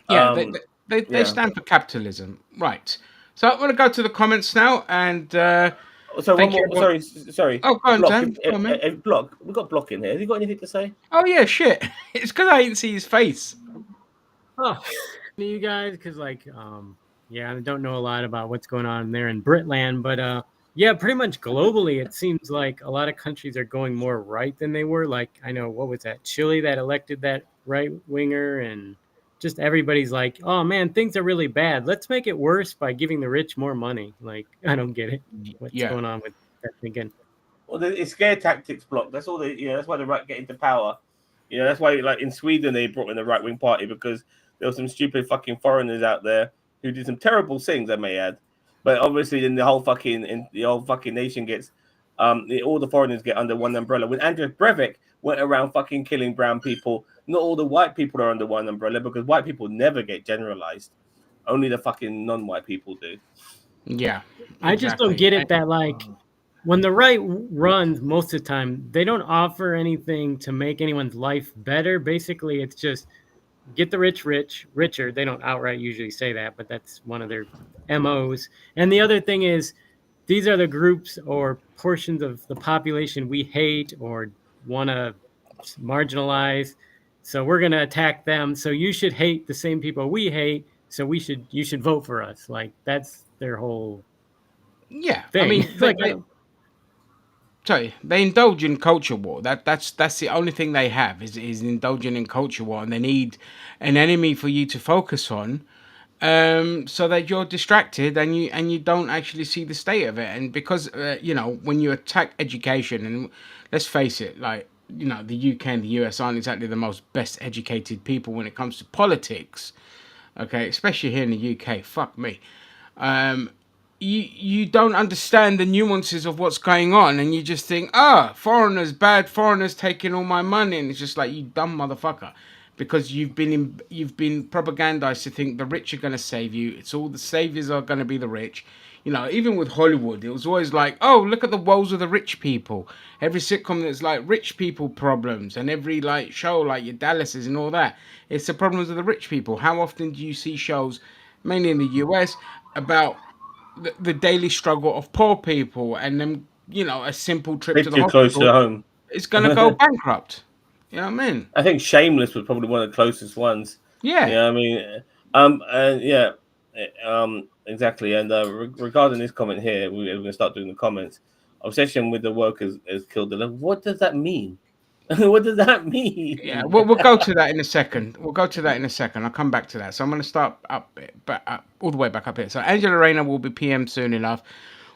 Yeah, they stand for capitalism, right? So I'm going to go to the comments now, and so one more. Sorry. Oh, go on, Dan. Block. We've got Block in here. Have you got anything to say? Oh yeah, shit. It's because I didn't see his face. Oh, you guys, because yeah, I don't know a lot about what's going on there in Britland, but yeah, pretty much globally, it seems like a lot of countries are going more right than they were. Like, I know, what was that, Chile that elected that right winger, and just everybody's like, oh man, things are really bad. Let's make it worse by giving the rich more money. Like, I don't get it. What's going on with that thinking? Well, it's scare tactics, Block. That's all. That's why the right get into power. You know, that's why, like in Sweden, they brought in the right wing party because there were some stupid fucking foreigners out there who did some terrible things, I may add. But obviously, then the whole fucking nation gets, all the foreigners get under one umbrella. When Andrew Breivik went around fucking killing brown people, not all the white people are under one umbrella, because white people never get generalized. Only the fucking non-white people do. Yeah, exactly. I just don't get it that, like, when the right runs, most of the time, they don't offer anything to make anyone's life better. Basically, it's just get the rich richer. They don't outright usually say that, but that's one of their MOs. And the other thing is, these are the groups or portions of the population we hate or want to marginalized. So we're going to attack them. So you should hate the same people we hate. So you should vote for us. Like that's their whole Yeah, I thing. mean, Like I don't. sorry, they indulge in culture war. That's the only thing they have is indulging in culture war, and they need an enemy for you to focus on, so that you're distracted and you don't actually see the state of it. And because when you attack education, and let's face it, like the UK and the US aren't exactly the most best educated people when it comes to politics. Okay, especially here in the UK. Fuck me. Um, you don't understand the nuances of what's going on, and you just think, foreigners bad, foreigners taking all my money, and it's just like, you dumb motherfucker, because you've been propagandized to think the rich are going to save you. It's all the saviors are going to be the rich. Even with Hollywood, it was always like, oh, look at the woes of the rich people. Every sitcom that's like rich people problems, and every like show like your Dallases and all that, it's the problems of the rich people. How often do you see shows, mainly in the US, about the daily struggle of poor people, and then a simple trip to Bit the too close to hospital home. is gonna go bankrupt. You know what I mean? I think Shameless was probably one of the closest ones. Yeah. Yeah, I mean, and yeah, exactly. And regarding this comment here, we're going to start doing the comments. Obsession with the workers has killed the love. What does that mean? What does that Yeah, mean? we'll go to that in a second. We'll go to that in a second. I'll come back to that. So I'm going to start up all the way back up here. So Angela Rayner will be PM soon enough,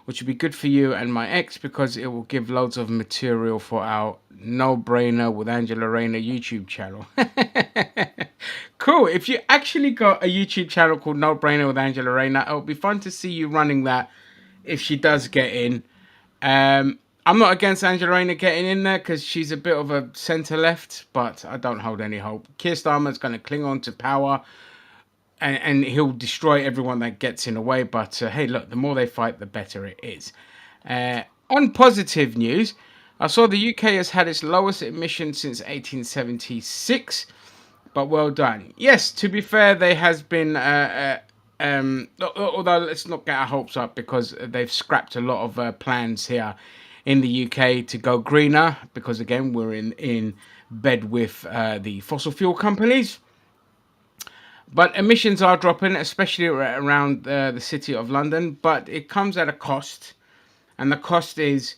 which will be good for you and my ex, because it will give loads of material for our No Brainer with Angela Rayner YouTube channel. Cool. If you actually got a YouTube channel called No Brainer with Angela Rayner, it would be fun to see you running that if she does get in. I'm not against Angela Rayner getting in there because she's a bit of a centre left, but I don't hold any hope. Keir Starmer's going to cling on to power, and he'll destroy everyone that gets in the way. But hey, look, the more they fight, the better it is. On positive news, I saw the UK has had its lowest emission since 1876. But well done. Yes, to be fair, there has been. Although let's not get our hopes up, because they've scrapped a lot of plans here in the UK to go greener. Because again, we're in bed with the fossil fuel companies. But emissions are dropping, especially around the city of London. But it comes at a cost, and the cost is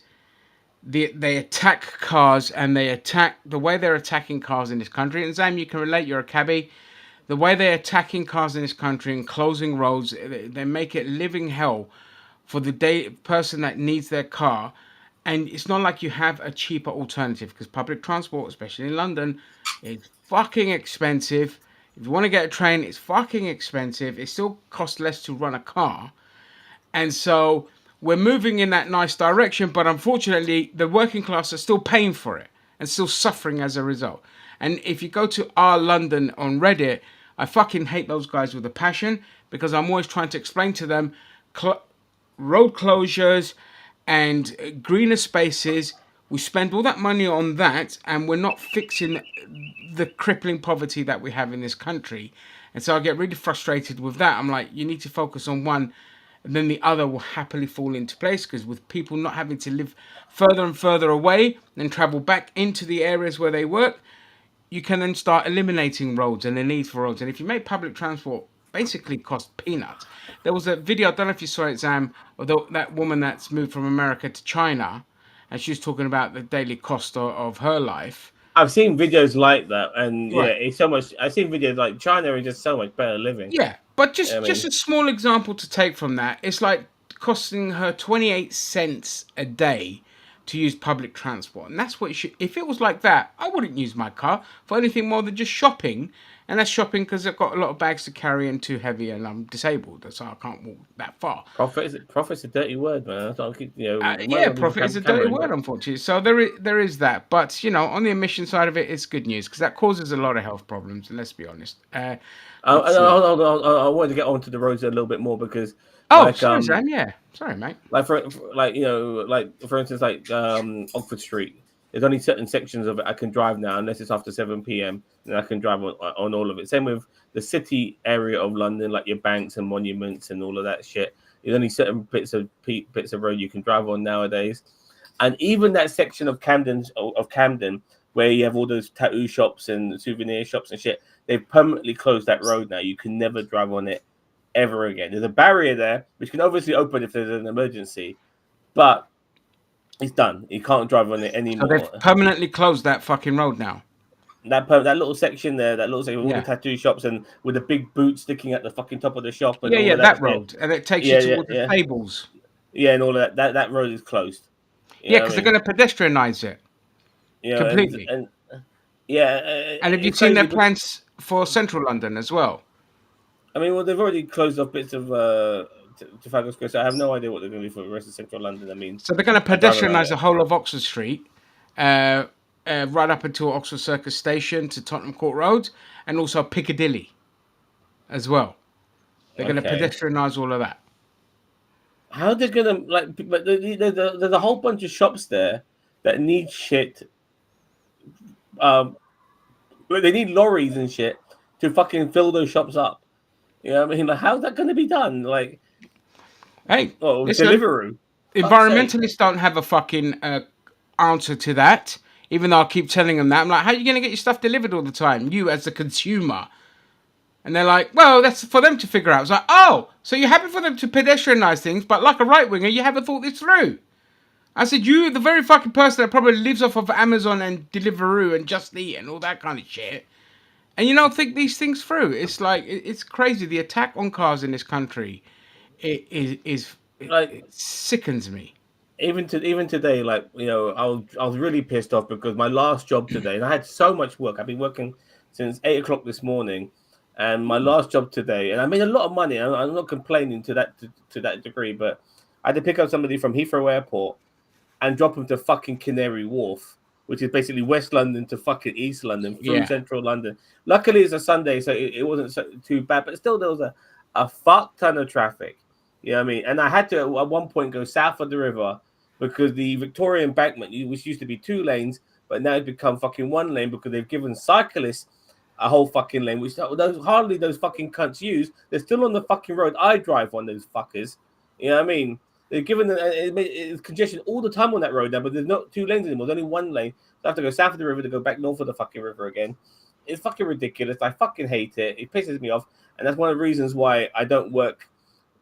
they attack cars, and they attack the way they're attacking cars in this country. And Zam, you can relate. You're a cabbie. The way they're attacking cars in this country and closing roads, they make it living hell for the person that needs their car. And it's not like you have a cheaper alternative, because public transport, especially in London, is fucking expensive. If you want to get a train, it's fucking expensive. It still costs less to run a car. And so we're moving in that nice direction, but unfortunately, the working class are still paying for it and still suffering as a result. And if you go to our London on Reddit, I fucking hate those guys with a passion, because I'm always trying to explain to them road closures and greener spaces. We spend all that money on that, and we're not fixing the crippling poverty that we have in this country. And so I get really frustrated with that. I'm like, you need to focus on one, and then the other will happily fall into place, because with people not having to live further and further away and travel back into the areas where they work, you can then start eliminating roads and the need for roads. And if you make public transport basically cost peanuts. There was a video, I don't know if you saw it, Zam, of that woman that's moved from America to China, and she was talking about the daily cost of her life. I've seen videos like that, and yeah, Right. it's so much. I've seen videos like China is just so much better living. Yeah, but I mean, just a small example to take from that. It's like costing her 28 cents a day to use public transport, and that's what it should. If it was like that, I wouldn't use my car for anything more than just shopping, and that's shopping because I've got a lot of bags to carry and too heavy, and I'm disabled, so I can't walk that far. profit's a dirty word, man. That's what I keep, Yeah, profit is a dirty word, unfortunately. So there is that, but on the emission side of it, it's good news, because that causes a lot of health problems. And let's be honest. Let's see. I wanted to get onto the roads a little bit more because, Oh, sorry, Zan. Yeah, sorry, mate. like for instance, like Oxford Street. There's only certain sections of it I can drive now, unless it's after 7 p.m. and I can drive on all of it. Same with the city area of London, like your banks and monuments and all of that shit. There's only certain bits of road you can drive on nowadays, and even that section of Camden where you have all those tattoo shops and souvenir shops and shit. They've permanently closed that road now. You can never drive on it ever again. There's a barrier there, which can obviously open if there's an emergency, but it's done. You can't drive on it So they've anymore. permanently closed that fucking road now. That little section there, that little section with all Yeah. the tattoo shops and with the big boot sticking at the fucking top of the shop and Yeah, all yeah, of that shit. road, and it takes Yeah, you yeah, towards the yeah. stables. Yeah, and all of that road is closed. Yeah, because they're going to pedestrianize it completely. And yeah, And have you it's seen their crazy. plans for central London as well? I mean, well, they've already closed off bits of Trafalgar Square, so I have no idea what they're going to do for the rest of central London. I mean, So they're going to I drive around pedestrianize it. the whole of Oxford Street, right up until Oxford Circus Station to Tottenham Court Road, and also Piccadilly as well. They're going to Okay. pedestrianize all of that. How they're gonna but there's a whole bunch of shops there that need shit. They need lorries and shit to fucking fill those shops up. You know what I mean? Like, how's that going to be done? Like, Hey, listen, Deliveroo. environmentalists don't have a fucking answer to that. Even though I keep telling them that, I'm like, how are you going to get your stuff delivered all the time? You as the consumer. And they're like, well, that's for them to figure out. It's like, oh, so you're happy for them to pedestrianize things, but like a right winger, you haven't thought this through. I said, you, the very fucking person that probably lives off of Amazon and Deliveroo and Just Eat and all that kind of shit, and you don't think these things through. It's like, it's crazy. The attack on cars in this country Like, it sickens me. even today, like, you know, I was really pissed off because my last job today, and I had so much work. I've been working since 8 o'clock this morning, and my last job today, and I made a lot of money. I'm not complaining to that degree, but I had to pick up somebody from Heathrow Airport and drop them to fucking Canary Wharf, which is basically West London to fucking East London through Yeah. Central London. Luckily, it's a Sunday, so it wasn't too bad, but still, there was a fuck ton of traffic. You know what I mean? And I had to, at one point, go south of the river because the Victoria Embankment, which used to be 2 lanes, but now it's become fucking 1 lane because they've given cyclists a whole fucking lane, which hardly those fucking cunts use. They're still on the fucking road I drive on, those fuckers. You know what I mean? They're given it's congestion all the time on that road now, but there's not 2 lanes anymore. There's only 1 lane. So I have to go south of the river to go back north of the fucking river again. It's fucking ridiculous. I fucking hate it. It pisses me off. And that's one of the reasons why I don't work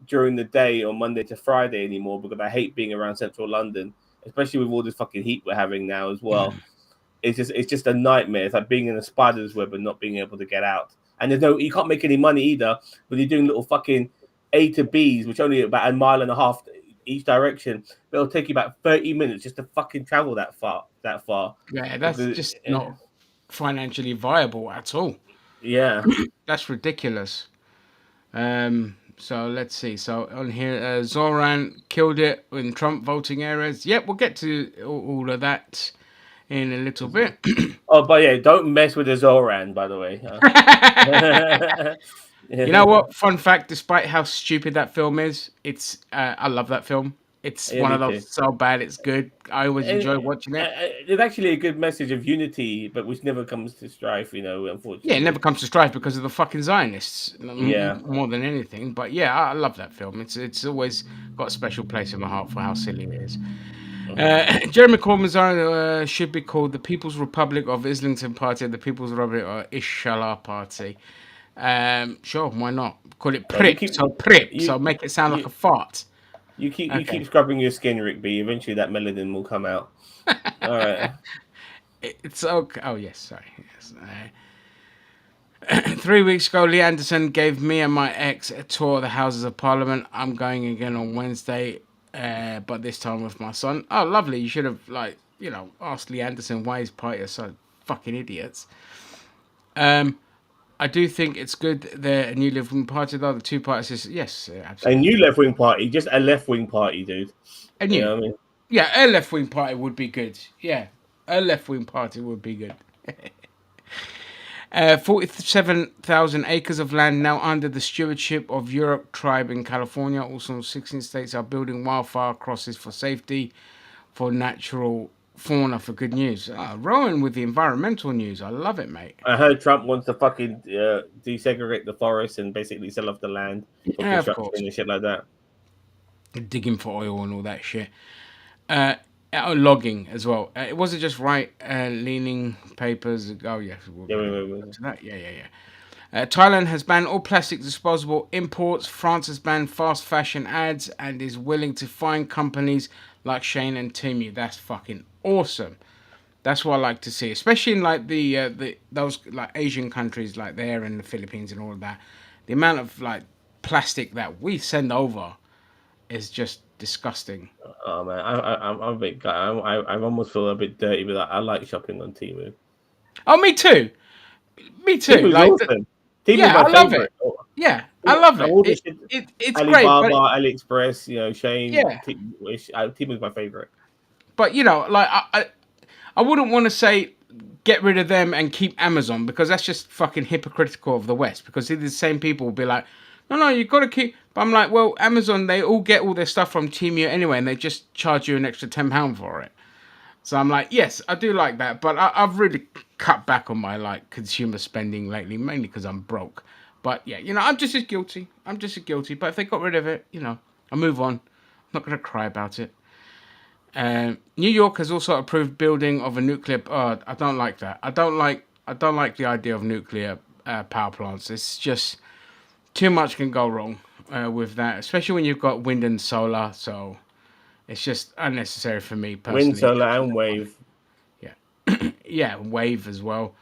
during the day on Monday to Friday anymore, because I hate being around central London, especially with all this fucking heat we're having now as well. It's just a nightmare. It's like being in a spider's web and not being able to get out. And you can't make any money either, but you're doing little fucking A to B's, which only about a mile and a half each direction. But it'll take you about 30 minutes just to fucking travel that far. Yeah, that's just not financially viable at all. Yeah. That's ridiculous. So let's see. So on here, Zoran killed it in Trump voting areas. Yep, we'll get to all of that in a little bit. Oh, but yeah, don't mess with the Zoran, by the way. You know what? Fun fact: despite how stupid that film is, it's I love that film. It's one of those so bad it's good. I always enjoy watching it. It's actually a good message of unity, but which never comes to strife, you know, unfortunately. Yeah, it never comes to strife because of the fucking Zionists. Yeah. More than anything. But yeah, I love that film. It's always got a special place in my heart for how silly it is. Jeremy Corbyn should be called the People's Republic of Islington Party and the People's Republic of Inshallah Party. Sure, why not? Call it PRIP. So make it sound like a fart. You keep scrubbing your skin, Rigby. Eventually, that melanin will come out. All right. It's okay. Oh yes, sorry. Yes. 3 weeks ago, Lee Anderson gave me and my ex a tour of the Houses of Parliament. I'm going again on Wednesday, but this time with my son. Oh, lovely. You should have asked Lee Anderson why his party are so fucking idiots. I do think it's good they're a new left-wing party, though. The two parties, yes, absolutely. A new left-wing party, just a left-wing party, dude. A new, you know what I mean? Yeah, a left-wing party would be good. Yeah, a left-wing party would be good. 47,000 acres of land now under the stewardship of Yurok tribe in California. Also, 16 states are building wildfire crosses for safety, for natural fauna, for good news. Rowan with the environmental news. I love it, mate. I heard Trump wants to fucking desegregate the forest and basically sell off the land for construction and shit like that. Digging for oil and all that shit. logging as well. It wasn't just right leaning papers. Oh yeah, we're Yeah, going wait, to wait, go wait. to that. Yeah. Thailand has banned all plastic disposable imports. France has banned fast fashion ads and is willing to fine companies like Shane and Temu. That's fucking awesome. That's what I like to see, especially in like the those like Asian countries like there and the Philippines and all of that. The amount of like plastic that we send over is just disgusting. Oh man, I'm a bit guy. I almost feel a bit dirty, but I like shopping on Temu. Oh, me too. Me too. Temu's Like, awesome. Temu's yeah, my I love it. favorite. Oh, Yeah, I love it. all the It, shit, it's great, Alibaba, but AliExpress, Shane, yeah, Temu's my favorite. but like I wouldn't want to say get rid of them and keep Amazon because that's just fucking hypocritical of the West. Because the same people will be like, no, you got to keep. But I'm like, well, Amazon, they all get all their stuff from Temu anyway, and they just charge you an extra £10 for it. So I'm like, yes, I do like that, but I've really cut back on my like consumer spending lately, mainly because I'm broke. But yeah, I'm just as guilty. I'm just as guilty. But if they got rid of it, I move on. I'm not gonna cry about it. New York has also approved building of a nuclear. I don't like that. I don't like. I don't like the idea of nuclear power plants. It's just too much can go wrong with that, especially when you've got wind and solar. So it's just unnecessary for me Wind, personally. solar, and wave. Yeah, yeah, wave as well.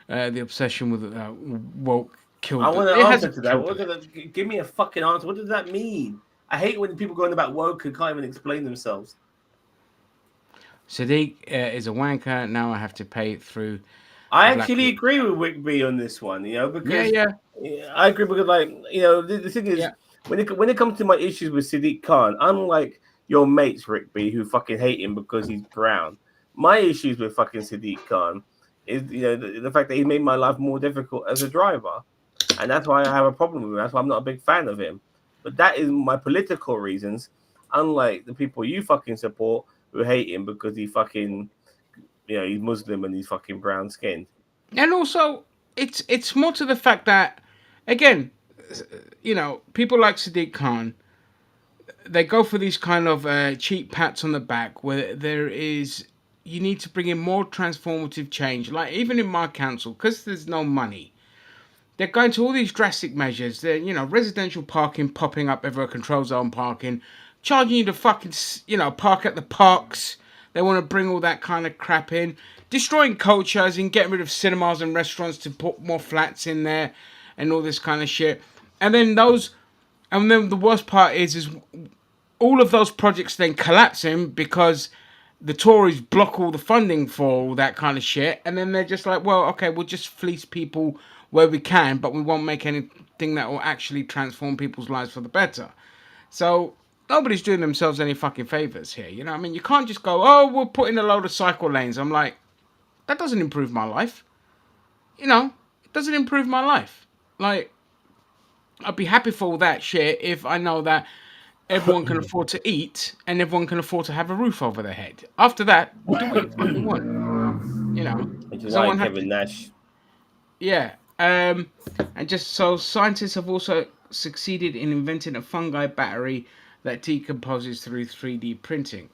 The obsession with woke I killed. want an It answer hasn't to that. killed it. Give me a fucking answer. What does that mean? I hate when people going about woke and can't even explain themselves. Sadiq is a wanker. Now I have to pay it through I the black. actually agree with Wickby on this one, Yeah, because yeah, I agree because, like, the thing is, yeah. when it comes to my issues with Sadiq Khan, unlike your mates, Rickby, who fucking hate him because he's brown, my issues with fucking Sadiq Khan is, the fact that he made my life more difficult as a driver, and that's why I have a problem with him. That's why I'm not a big fan of him. But that is my political reasons, unlike the people you fucking support who hate him because he fucking he's Muslim and he's fucking brown skinned. And also, it's more to the fact that, again, people like Sadiq Khan, they go for these kind of cheap pats on the back where there is. You need to bring in more transformative change. Like even in my council, because there's no money, they're going to all these drastic measures. They're, residential parking popping up everywhere, control zone parking, charging you to fucking, park at the parks. They want to bring all that kind of crap in, destroying cultures and getting rid of cinemas and restaurants to put more flats in there, and all this kind of shit. And then the worst part is all of those projects then collapsing because the Tories block all the funding for all that kind of shit, and then they're just like, well, okay, we'll just fleece people where we can, but we won't make anything that will actually transform people's lives for the better. So nobody's doing themselves any fucking favors here. You know what I mean? You can't just go, oh, we'll put in a load of cycle lanes. I'm like, that doesn't improve my life. It doesn't improve my life. Like, I'd be happy for all that shit if I know that everyone can afford to eat and everyone can afford to have a roof over their head. After that, do what you fucking want. Which is Because I why won't have Kevin to. Nash. Yeah. And just so scientists have also succeeded in inventing a fungi battery that decomposes through 3D printing.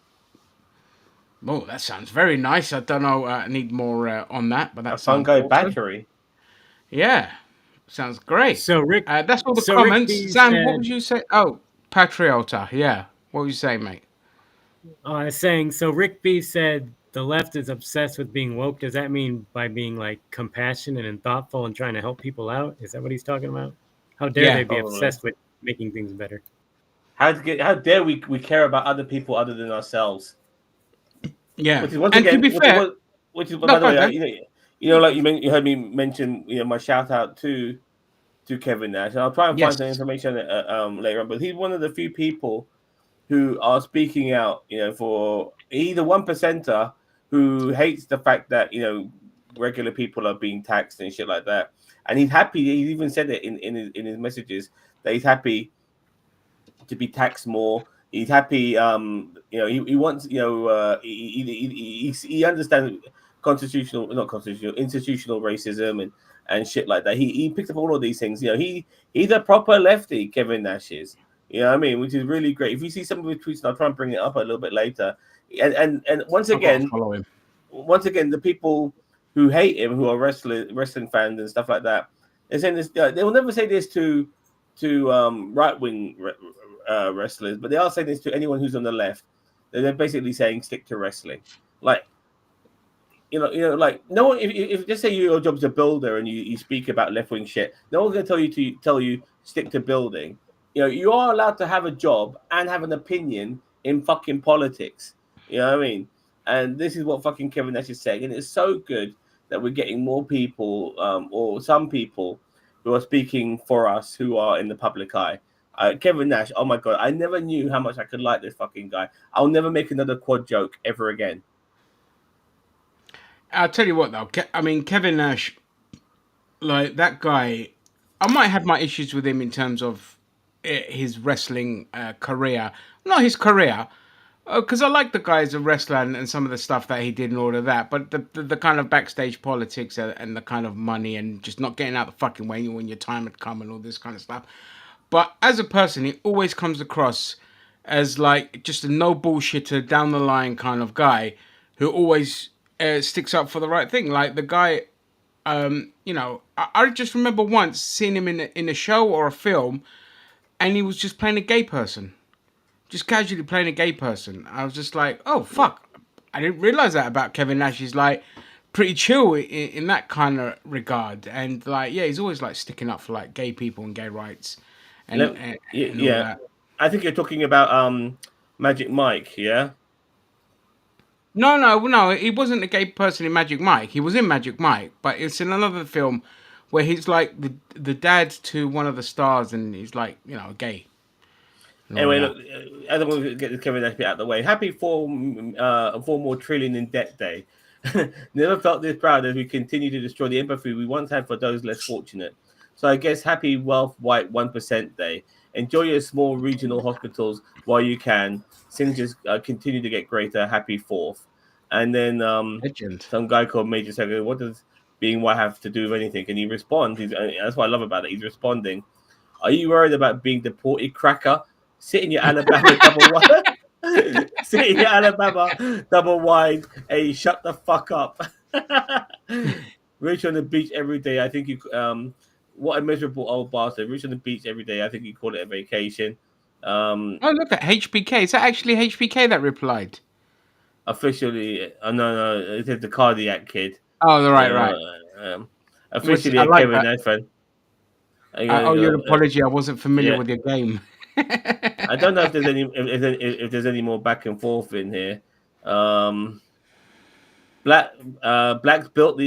Oh, that sounds very nice. I don't know. I need more on that, but A that sounds fungi awesome. battery. Yeah. Sounds great. So Rick, That's all the so Rick comments. B Sam, what said, would you say? Oh, Patriota. Yeah. What would you say, mate? saying, so Rick B said the left is obsessed with being woke. Does that mean by being like compassionate and thoughtful and trying to help people out? Is that what he's talking about? How dare they Yeah. be Probably. obsessed with making things better? How dare we care about other people other than ourselves? Yeah. Which is once And to again, be fair, which is no, by the go on, way, Dan. like you heard me mention, my shout out to Kevin Nash, and I'll try and find Yes. some information later on. But he's one of the few people who are speaking out, for either one percenter who hates the fact that regular people are being taxed and shit like that, and he's happy. He even said it in his messages that he's happy to be taxed more. He's happy. He wants. He understands not constitutional, institutional racism and shit like that. He picks up all of these things. He's a proper lefty. Kevin Nash is. You know what I mean? Which is really great. If you see some of his tweets, and I'll try and bring it up a little bit later. And once I've got to again, follow him. the people who hate him, who are wrestling fans and stuff like that, they're saying this. They will never say this to right wing wrestlers, but they are saying this to anyone who's on the left. They're basically saying stick to wrestling. Like, like no one. If just say your job's a builder and you speak about left wing shit, no one's gonna tell you stick to building. You are allowed to have a job and have an opinion in fucking politics. You know what I mean? And this is what fucking Kevin Nash is saying, and it's so good that we're getting more people, or some people, who are speaking for us, who are in the public eye. Kevin Nash, oh my god, I never knew how much I could like this fucking guy. I'll never make another quad joke ever again. I'll tell you what though. I mean, Kevin Nash, like that guy, I might have my issues with him in terms of his wrestling career. Not his career, because I like the guy as a wrestler and some of the stuff that he did and all of that. But the kind of backstage politics and the kind of money and just not getting out the fucking way when your time had come and all this kind of stuff. But as a person, he always comes across as like just a no bullshitter, down the line kind of guy who always sticks up for the right thing. Like the guy, I just remember once seeing him in a show or a film, and he was just playing a gay person, just casually playing a gay person. I was just like, oh fuck, I didn't realize that about Kevin Nash. He's like pretty chill in that kind of regard, and like yeah, he's always like sticking up for like gay people and gay rights, and all Yeah, that. I think you're talking about Magic Mike. Yeah. No. He wasn't a gay person in Magic Mike. He was in Magic Mike, but it's in another film where he's like the dad to one of the stars, and he's like gay. And all Anyway, that. look, I don't want to get this Kevin Nash bit out of the way. Happy 4 more trillion in debt day. Never felt this proud as we continue to destroy the empathy we once had for those less fortunate. So I guess happy wealth white 1% day. Enjoy your small regional hospitals while you can. Things just continue to get greater. Happy 4th. And then Legend. some guy called Major said, "What does being white have to do with anything?" And he responds. That's what I love about it. He's responding. Are you worried about being deported, cracker? Sit in your Alabama double wide. Sit in your Alabama double wide. Hey, shut the fuck up. Rich on the beach every day. I think you. What a miserable old bastard. Rich on the beach every day. I think you call it a vacation. Oh, look at HBK. Is that actually HBK that replied? Officially, no, it is the cardiac kid. Oh, right. Officially I a like Kevin that. Nash fan. I owe you an apology. I wasn't familiar Yeah. with your game. I don't know if there's any more back and forth in here. Blacks built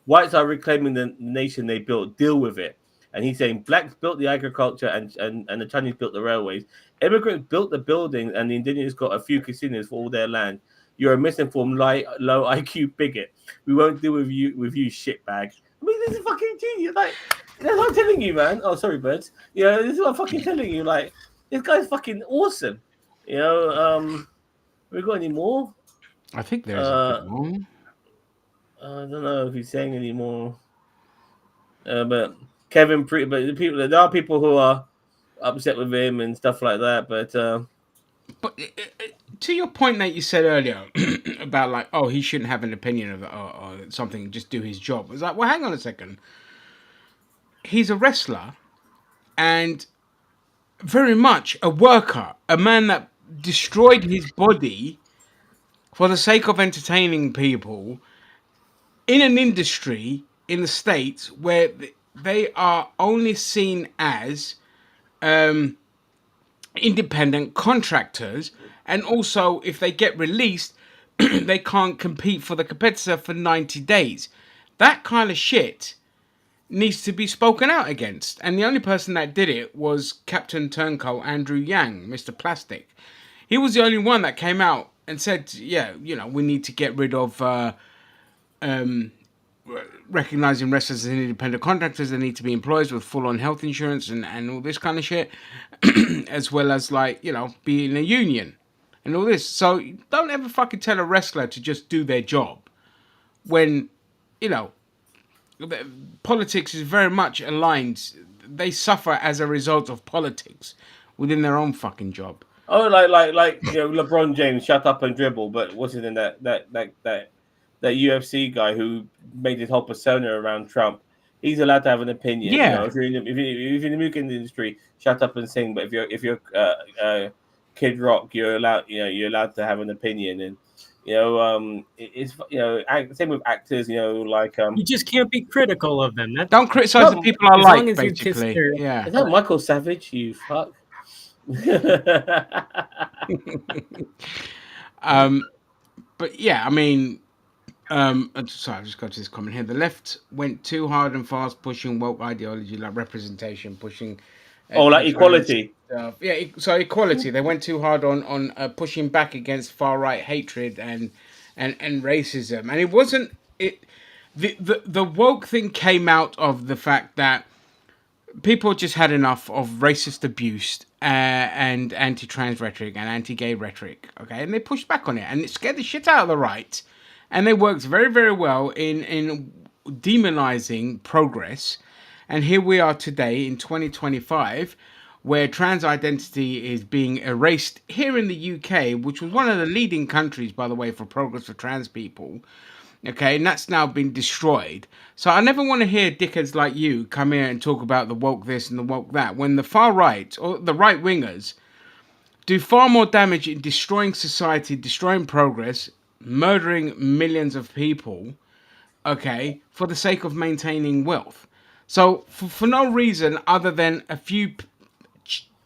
whites are reclaiming the nation they built. Deal with it. And he's saying blacks built the agriculture and the Chinese built the railways. Immigrants built the buildings and the indigenous got a few casinos for all their land. You're a misinformed, low IQ bigot. We won't deal with you shitbag. I mean, this is fucking genius. Like, that's what I'm telling you, man. Oh, sorry, birds. This is what I'm fucking telling you. Like, this guy's fucking awesome. We got any more? I think there's a bit more. I don't know if he's saying any more. But Kevin, but there are people who are upset with him and stuff like that. But to your point that you said earlier about like, oh, he shouldn't have an opinion of it or something, just do his job. It's like, well, hang on a second. He's a wrestler and very much a worker, a man that destroyed his body for the sake of entertaining people in an industry in the States where they are only seen as independent contractors, and also if they get released they can't compete for the competitor for 90 days. That kind of shit needs to be spoken out against, and the only person that did it was Captain Turncoat Andrew Yang, Mr. Plastic. He was the only one that came out and said, yeah, we need to get rid of recognizing wrestlers as independent contractors. They need to be employees with full-on health insurance and all this kind of shit, as well as be in a union and all this. So don't ever fucking tell a wrestler to just do their job when politics is very much aligned. They suffer as a result of politics. within their own fucking job. Oh, LeBron James, shut up and dribble. But what's his name? That UFC guy who made his whole persona around Trump. He's allowed to have an opinion. Yeah. If you're in the music industry, shut up and sing. But if you're Kid Rock, you're allowed. You're allowed to have an opinion. And it's same with actors. You just can't be critical of them. Don't criticize the No, people I as long like, as you kiss basically. their Yeah. is that Michael Savage? You fuck. But yeah, I mean, sorry, I just got to this comment here. The left went too hard and fast, pushing woke ideology like representation, pushing Oh, like trans equality. stuff. Yeah, so equality. They went too hard on pushing back against far right hatred and racism, and it wasn't it. The woke thing came out of the fact that people just had enough of racist abuse and anti-trans rhetoric and anti-gay rhetoric. Okay, and they pushed back on it, and it scared the shit out of the right. And they worked very, very well in demonizing progress. And here we are today in 2025, where trans identity is being erased here in the UK, which was one of the leading countries, by the way, for progress for trans people. Okay, and that's now been destroyed. So I never want to hear dickheads like you come here and talk about the woke this and the woke that, when the far right or the right wingers do far more damage in destroying society, destroying progress, murdering millions of people, okay, for the sake of maintaining wealth. So for no reason other than a few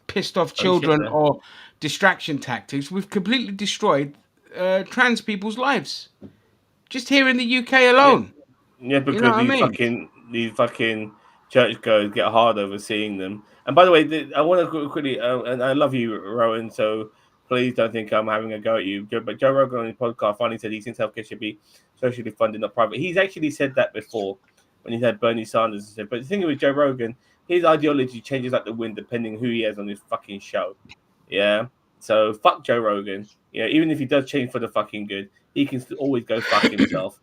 pissed off Oh shit, children man. or distraction tactics, we've completely destroyed trans people's lives. Just here in the UK Yeah, alone. yeah, You know because what I mean? these fucking churchgoers get hard over seeing them. And by the way, I want to quickly, and I love you, Rowan. So please don't think I'm having a go at you. But Joe Rogan on his podcast finally said he thinks healthcare should be socially funded, not private. He's actually said that before when he had Bernie Sanders and said. But the thing with Joe Rogan, his ideology changes like the wind depending who he has on his fucking show. Yeah. So fuck Joe Rogan. Yeah, even if he does change for the fucking good, he can still always go fuck himself.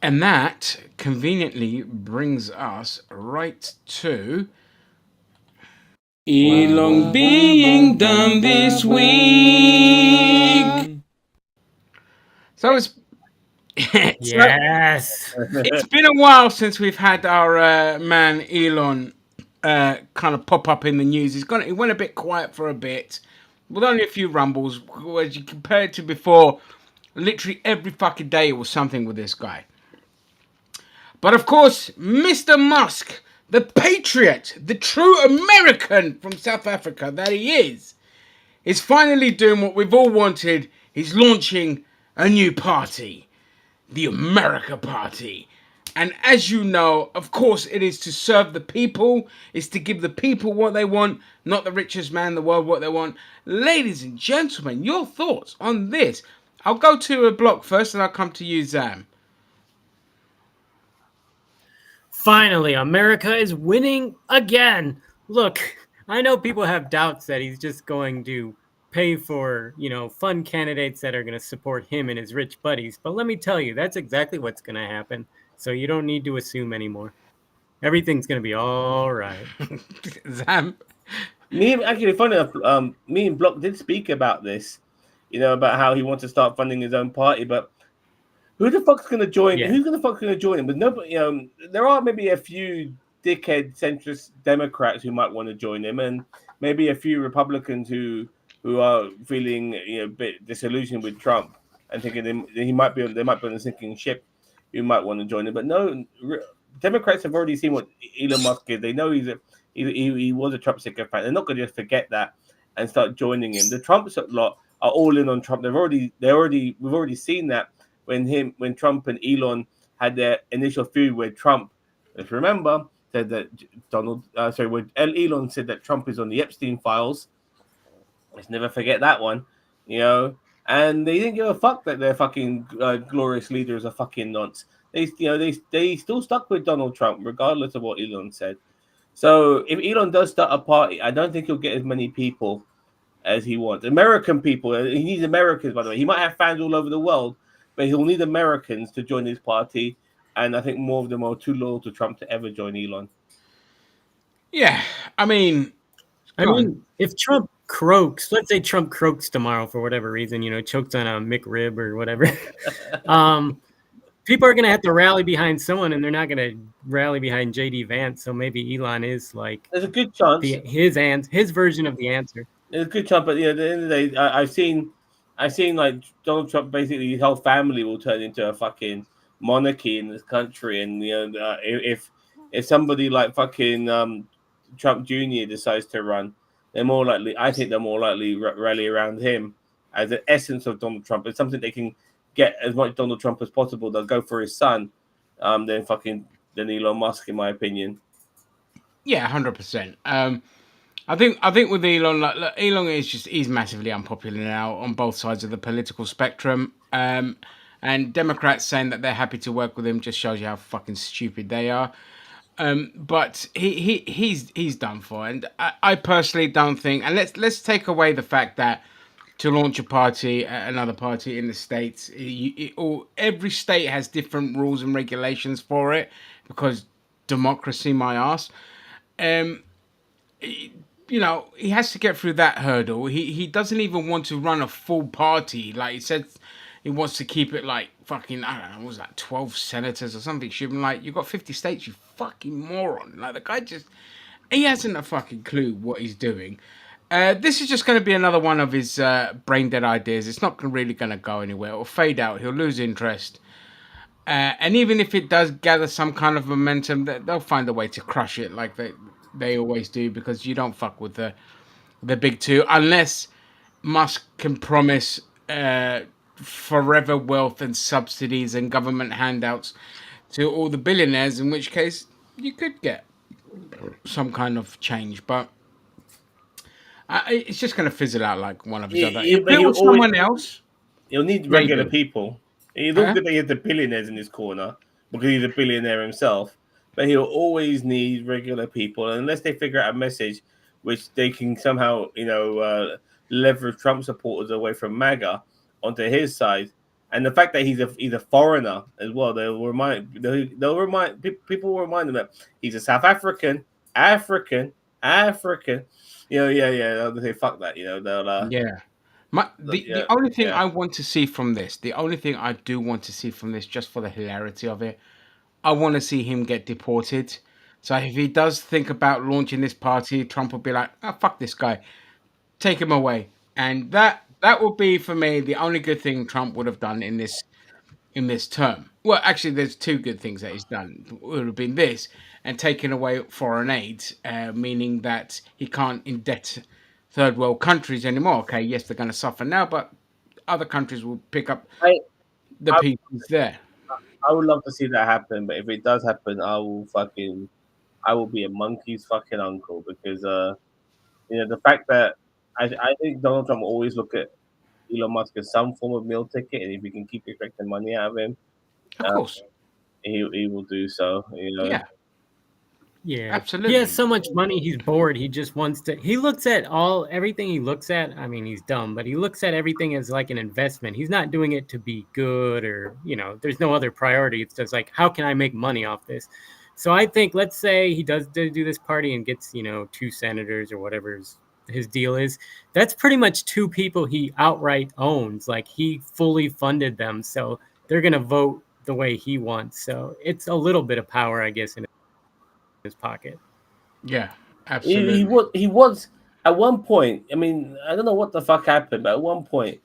And that conveniently brings us right to Elon being done this week. So yes. it's been a while since we've had our man Elon kind of pop up in the news. He went a bit quiet for a bit, with only a few rumbles. As you compare it to before, literally every fucking day was something with this guy. But of course, Mr. Musk, the patriot, the true American from South Africa that he is finally doing what we've all wanted. He's launching a new party, the America Party. And as you know, of course, it is to serve the people. It's to give the people what they want, not the richest man in the world what they want. Ladies and gentlemen, your thoughts on this? I'll go to a block first and I'll come to you, Zam. Finally, America is winning again. Look, I know people have doubts that he's just going to pay for, fun candidates that are going to support him and his rich buddies. But let me tell you, that's exactly what's going to happen. So you don't need to assume anymore. Everything's going to be all right. Zam. Actually, funny enough, me and Block did speak about this, about how he wants to start funding his own party, but who the fuck's going to join? Yeah. Who's going to fuck going to join him? But nobody, there are maybe a few dickhead centrist Democrats who might want to join him, and maybe a few Republicans who are feeling a bit disillusioned with Trump and thinking they might be on a sinking ship, who might want to join him. But no, Democrats have already seen what Elon Musk is. They know he was a Trump sycophant. They're not going to just forget that and start joining him. The Trumps lot are all in on Trump. We've already seen that when Trump and Elon had their initial feud, where Trump, if you remember, said that when Elon said that Trump is on the Epstein files. Let's never forget that one, And they didn't give a fuck that their fucking glorious leader is a fucking nonce. They still stuck with Donald Trump regardless of what Elon said. So if Elon does start a party, I don't think he'll get as many people as he wants. American people. He needs Americans, by the way. He might have fans all over the world, but he'll need Americans to join his party. And I think more of them are too loyal to Trump to ever join Elon. Yeah, I mean, I mean, if Trump croaks, let's say Trump croaks tomorrow for whatever reason, chokes on a McRib or whatever, people are going to have to rally behind someone, and they're not going to rally behind JD Vance. So maybe Elon is like There's a good chance. his version of the answer. There's a good chance, but at the end of the day, I've seen like Donald Trump. Basically, his whole family will turn into a fucking monarchy in this country, and if somebody like fucking Trump Jr. decides to run, they're more likely. I think they're more likely rally around him as the essence of Donald Trump. It's something they can get as much Donald Trump as possible. They'll go for his son, than Elon Musk, in my opinion. Yeah, 100%. I think with Elon, like, look, Elon he's massively unpopular now on both sides of the political spectrum. And Democrats saying that they're happy to work with him just shows you how fucking stupid they are. But he's done for, and I personally don't think. And let's take away the fact that to launch a party, another party in the states, every state has different rules and regulations for it because democracy, my ass. Um, he has to get through that hurdle. He doesn't even want to run a full party. Like he said, he wants to keep it like fucking, I don't know, what was that, 12 senators or something? Should be like, you've got 50 states, you fucking moron. Like the guy he hasn't a fucking clue what he's doing. This is just going to be another one of his brain dead ideas. It's not really going to go anywhere. It'll fade out. He'll lose interest. And even if it does gather some kind of momentum, they'll find a way to crush it like they always do, because you don't fuck with the big two unless Musk can promise forever wealth and subsidies and government handouts to all the billionaires, in which case you could get some kind of change. But it's just going to fizzle out like one of his other. If it was someone else, he'll need regular people. He's not good that he has the billionaires in his corner because he's a billionaire himself, but he'll always need regular people unless they figure out a message which they can somehow, leverage Trump supporters away from MAGA onto his side. And the fact that he's a foreigner as well, people will remind him that he's a South African. They'll say fuck that, they'll yeah. The only thing I want to see from this, the only thing I do want to see from this, just for the hilarity of it, I want to see him get deported. So if he does think about launching this party, Trump will be like, "Oh, fuck this guy, take him away," and that would be for me the only good thing Trump would have done in this term. Well, actually, there's two good things that he's done. It would have been this and taking away foreign aid, meaning that he can't indebt third world countries anymore. Okay, yes, they're going to suffer now, but other countries will pick up the pieces there. I would love to see that happen, but if it does happen, I will be a monkey's fucking uncle because the fact that I think Donald Trump will always look at Elon Musk as some form of meal ticket, and if he can keep extracting money out of him, Of course, he will do so. yeah, Yeah, absolutely. he has so much money, he's bored. He just wants to. He looks at everything he looks at. I mean, he's dumb, but he looks at everything as like an investment. He's not doing it to be good or there's no other priority. It's just like, how can I make money off this? So I think, let's say he does do this party and gets 2 senators or whatever his deal is. That's pretty much 2 people he outright owns. Like, he fully funded them, so they're gonna vote the way he wants. So it's a little bit of power, I guess, in his pocket. Yeah, absolutely. He was at one point. I mean, I don't know what the fuck happened, but at one point,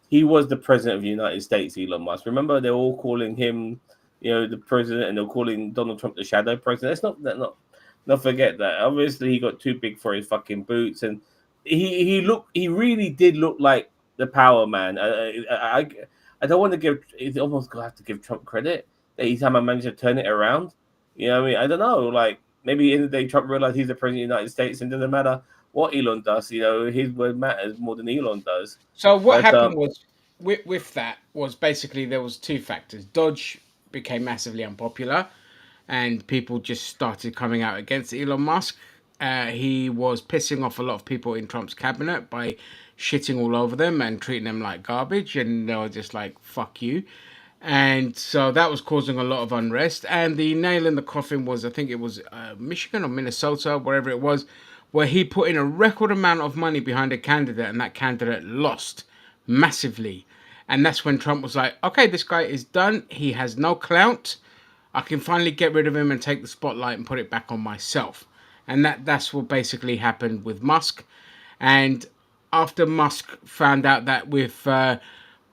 he was the president of the United States. Elon Musk. Remember, they're all calling him, the president, and they're calling Donald Trump the shadow president. Let's not forget that. Obviously, he got too big for his fucking boots, and he really did look like the power man. I don't want to give. It's almost gonna have to give Trump credit that he's somehow managed to turn it around. You know what I mean? I don't know. Like, maybe in the day, Trump realized he's the president of the United States, and it doesn't matter what Elon does. His word matters more than Elon does. So what happened was with that was basically there was 2 factors. Dodge became massively unpopular, and people just started coming out against Elon Musk. He was pissing off a lot of people in Trump's cabinet by shitting all over them and treating them like garbage, and they were just like, "Fuck you." And so that was causing a lot of unrest. And the nail in the coffin was, I think it was Michigan or Minnesota, wherever it was, where he put in a record amount of money behind a candidate and that candidate lost massively. And that's when Trump was like, okay, this guy is done. He has no clout. I can finally get rid of him and take the spotlight and put it back on myself. And that's what basically happened with Musk. And after Musk found out that with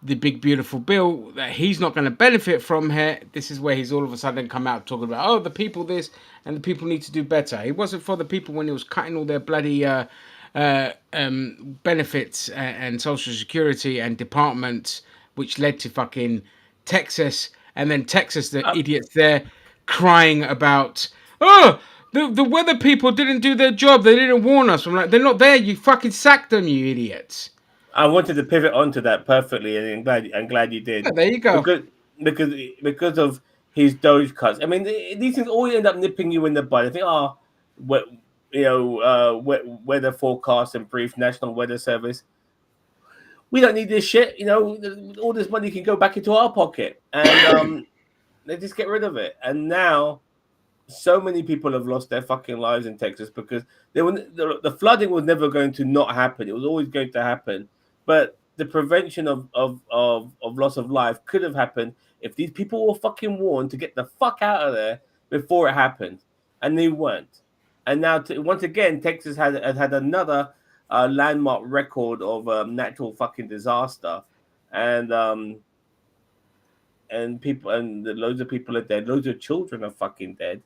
the big beautiful bill that he's not going to benefit from here, this is where he's all of a sudden come out talking about, oh, the people this and the people need to do better. He wasn't for the people when he was cutting all their bloody benefits and social security and departments, which led to fucking Texas, and then Texas, the idiots there crying about, oh, the weather people didn't do their job. They didn't warn us. I'm like, they're not there. You fucking sacked them, you idiots. I wanted to pivot onto that perfectly, and I'm glad you did. Yeah, there you go. Because of his Doge cuts. I mean, these things always end up nipping you in the butt. I think, weather forecast and brief National Weather Service. We don't need this shit. All this money can go back into our pocket, and they just get rid of it. And now, so many people have lost their fucking lives in Texas because the flooding was never going to not happen. It was always going to happen. But the prevention of loss of life could have happened if these people were fucking warned to get the fuck out of there before it happened, and they weren't. And now, once again, Texas has had another landmark record of natural fucking disaster, and loads of people are dead, loads of children are fucking dead,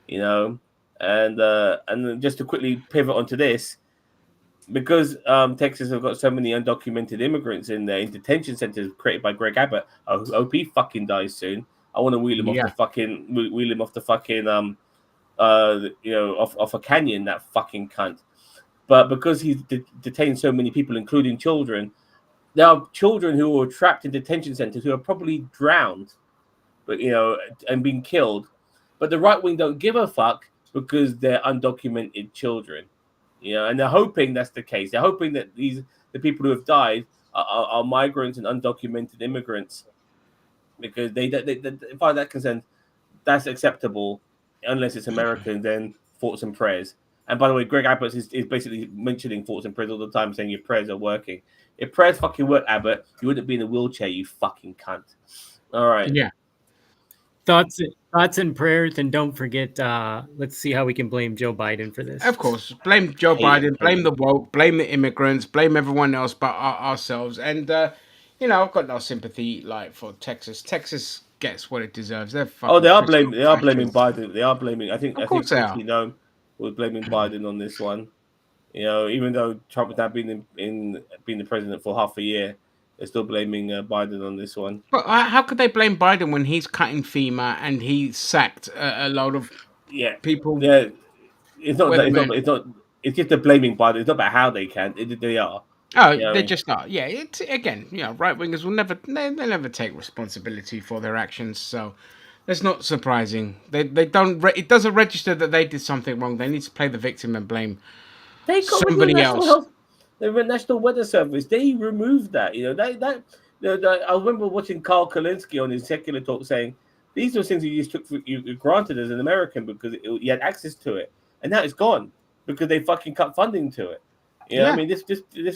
and just to quickly pivot onto this. Because Texas have got so many undocumented immigrants in there in detention centers created by Greg Abbott. I hope he fucking dies soon. I want to wheel him off the fucking off a canyon, that fucking cunt. But because he's detained so many people, including children, there are children who are trapped in detention centers who are probably drowned, and being killed. But the right wing don't give a fuck because they're undocumented children. And they're hoping that's the case. They're hoping that the people who have died are migrants and undocumented immigrants, because they as far as that concerned, that's acceptable unless it's American. Then thoughts and prayers. And by the way, Greg Abbott is basically mentioning thoughts and prayers all the time, saying your prayers are working. If prayers fucking work, Abbott, you wouldn't be in a wheelchair, you fucking cunt. All right. Yeah. Thoughts and prayers, and don't forget. Let's see how we can blame Joe Biden for this. Of course, blame Joe Biden, blame the woke, blame the immigrants, blame everyone else but ourselves. And I've got no sympathy for Texas. Texas gets what it deserves. They're fucking. They are blaming Biden. They are blaming. I think they are. Was blaming Biden on this one. Even though Trump has now been the president for half a year, they're still blaming Biden on this one. But how could they blame Biden when he's cutting FEMA and he sacked a load of people? Yeah, it's not. It's just they're blaming Biden. It's not about how they can. They are. Oh, they're just not. Yeah, it's again. Right wingers will never. They never take responsibility for their actions. So that's not surprising. They don't. It doesn't register that they did something wrong. They need to play the victim and blame somebody else. The National Weather Service, they removed that. I remember watching Carl Kalinske on his secular talk saying these are things you just took for you granted as an American because you had access to it, and now it's gone because they fucking cut funding to it. I mean, this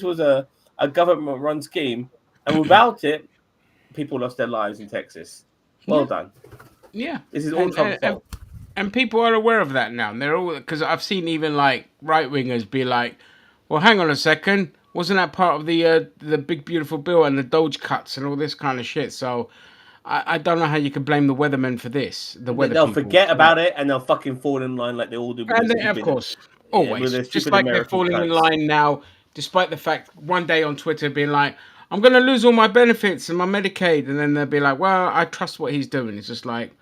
was a government-run scheme, and without it, people lost their lives in Texas. Well done. Yeah, this is all Trump's fault. And people are aware of that now. And they're all, because I've seen even right wingers be like, well, hang on a second. Wasn't that part of the big beautiful bill and the Doge cuts and all this kind of shit? So I don't know how you can blame the weathermen for this. They'll forget about it and they'll fucking fall in line like they all do. Of course, always. Just like they're falling in line now, despite the fact one day on Twitter being like, I'm going to lose all my benefits and my Medicaid. And then they'll be like, well, I trust what he's doing. It's just like,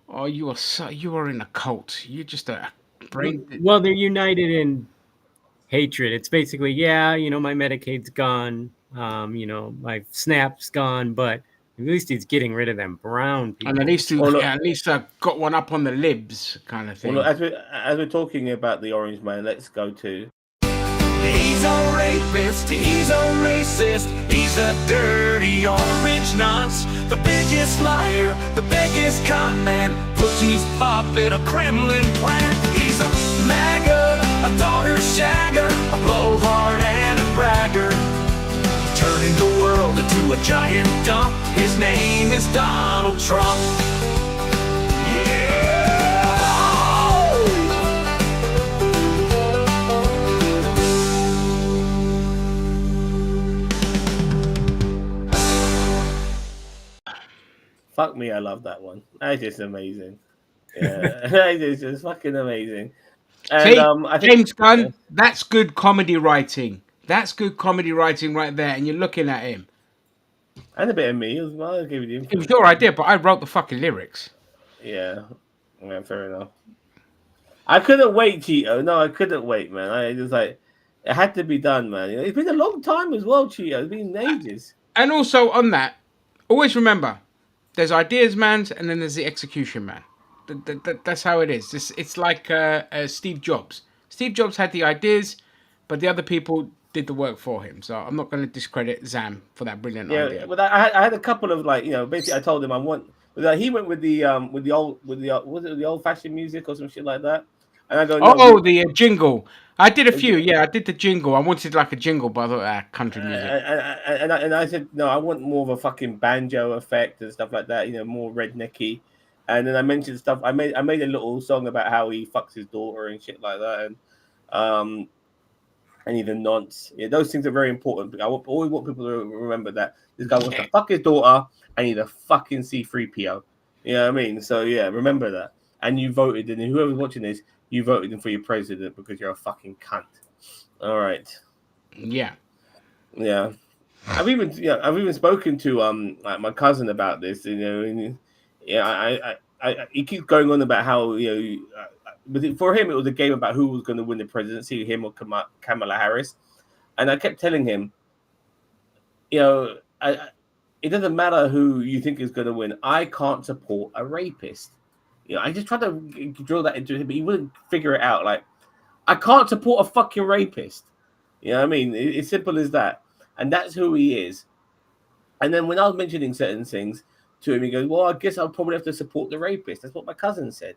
oh, you are in a cult. You're just a brain. Well, they're united in hatred. It's basically, my Medicaid's gone, my SNAP's gone, but at least he's getting rid of them brown people. And at least got one up on the libs kind of thing. Well, look, as we're talking about the Orange Man, let's go to. He's a rapist, he's a racist, he's a dirty orange nonce, the biggest liar, the biggest con man, pussy puppet, a Kremlin plant. He's a MAGA, A daughter shagger, a blowhard and a bragger, turning the world into a giant dump. His name is Donald Trump. Fuck me, I love that one. That's just amazing. Yeah, that is just fucking amazing. And See, I think James Gunn, that's good comedy writing. That's good comedy writing right there. And you're looking at him. and a bit of me as well. I'll give you the It was influence. your idea, but I wrote the fucking lyrics. Yeah, yeah, fair enough. I couldn't wait, Cheeto. No, I couldn't wait, man. I just like it had to be done, man. It's been a long time as well, Cheeto. It's been ages. And also on that, always remember, there's ideas man's and then there's the execution man. That's how it is. It's like Steve Jobs. Steve Jobs had the ideas, but the other people did the work for him. So I'm not going to discredit Zam for that brilliant Yeah, idea. but I had a couple of like basically I told him I want. But he went with the old was it the old fashioned music or some shit like that, and I go no. Oh, the jingle. I did a few. Yeah, I did the jingle. I wanted like a jingle, but I thought, country music. And I said no, I want more of a fucking banjo effect and stuff like that. More rednecky. And then I mentioned stuff. I made a little song about how he fucks his daughter and shit like that, um and even nonce. Yeah, those things are very important. Always want people to remember that this guy wants to fuck his daughter and he's a fucking C3PO. You know what I mean? So yeah, remember that. And you voted, and whoever's watching this, you voted him for your president because you're a fucking cunt. All right. Yeah. Yeah. I've even spoken to like my cousin about this. And, he keeps going on about how but for him it was a game about who was going to win the presidency, him or Kamala Harris, and I kept telling him, it doesn't matter who you think is going to win. I can't support a rapist. I just tried to drill that into him, but he wouldn't figure it out. Like, I can't support a fucking rapist. You know what I mean? It's simple as that. And that's who he is. And then when I was mentioning certain things to him, he goes, well, I guess I'll probably have to support the rapist. That's what my cousin said.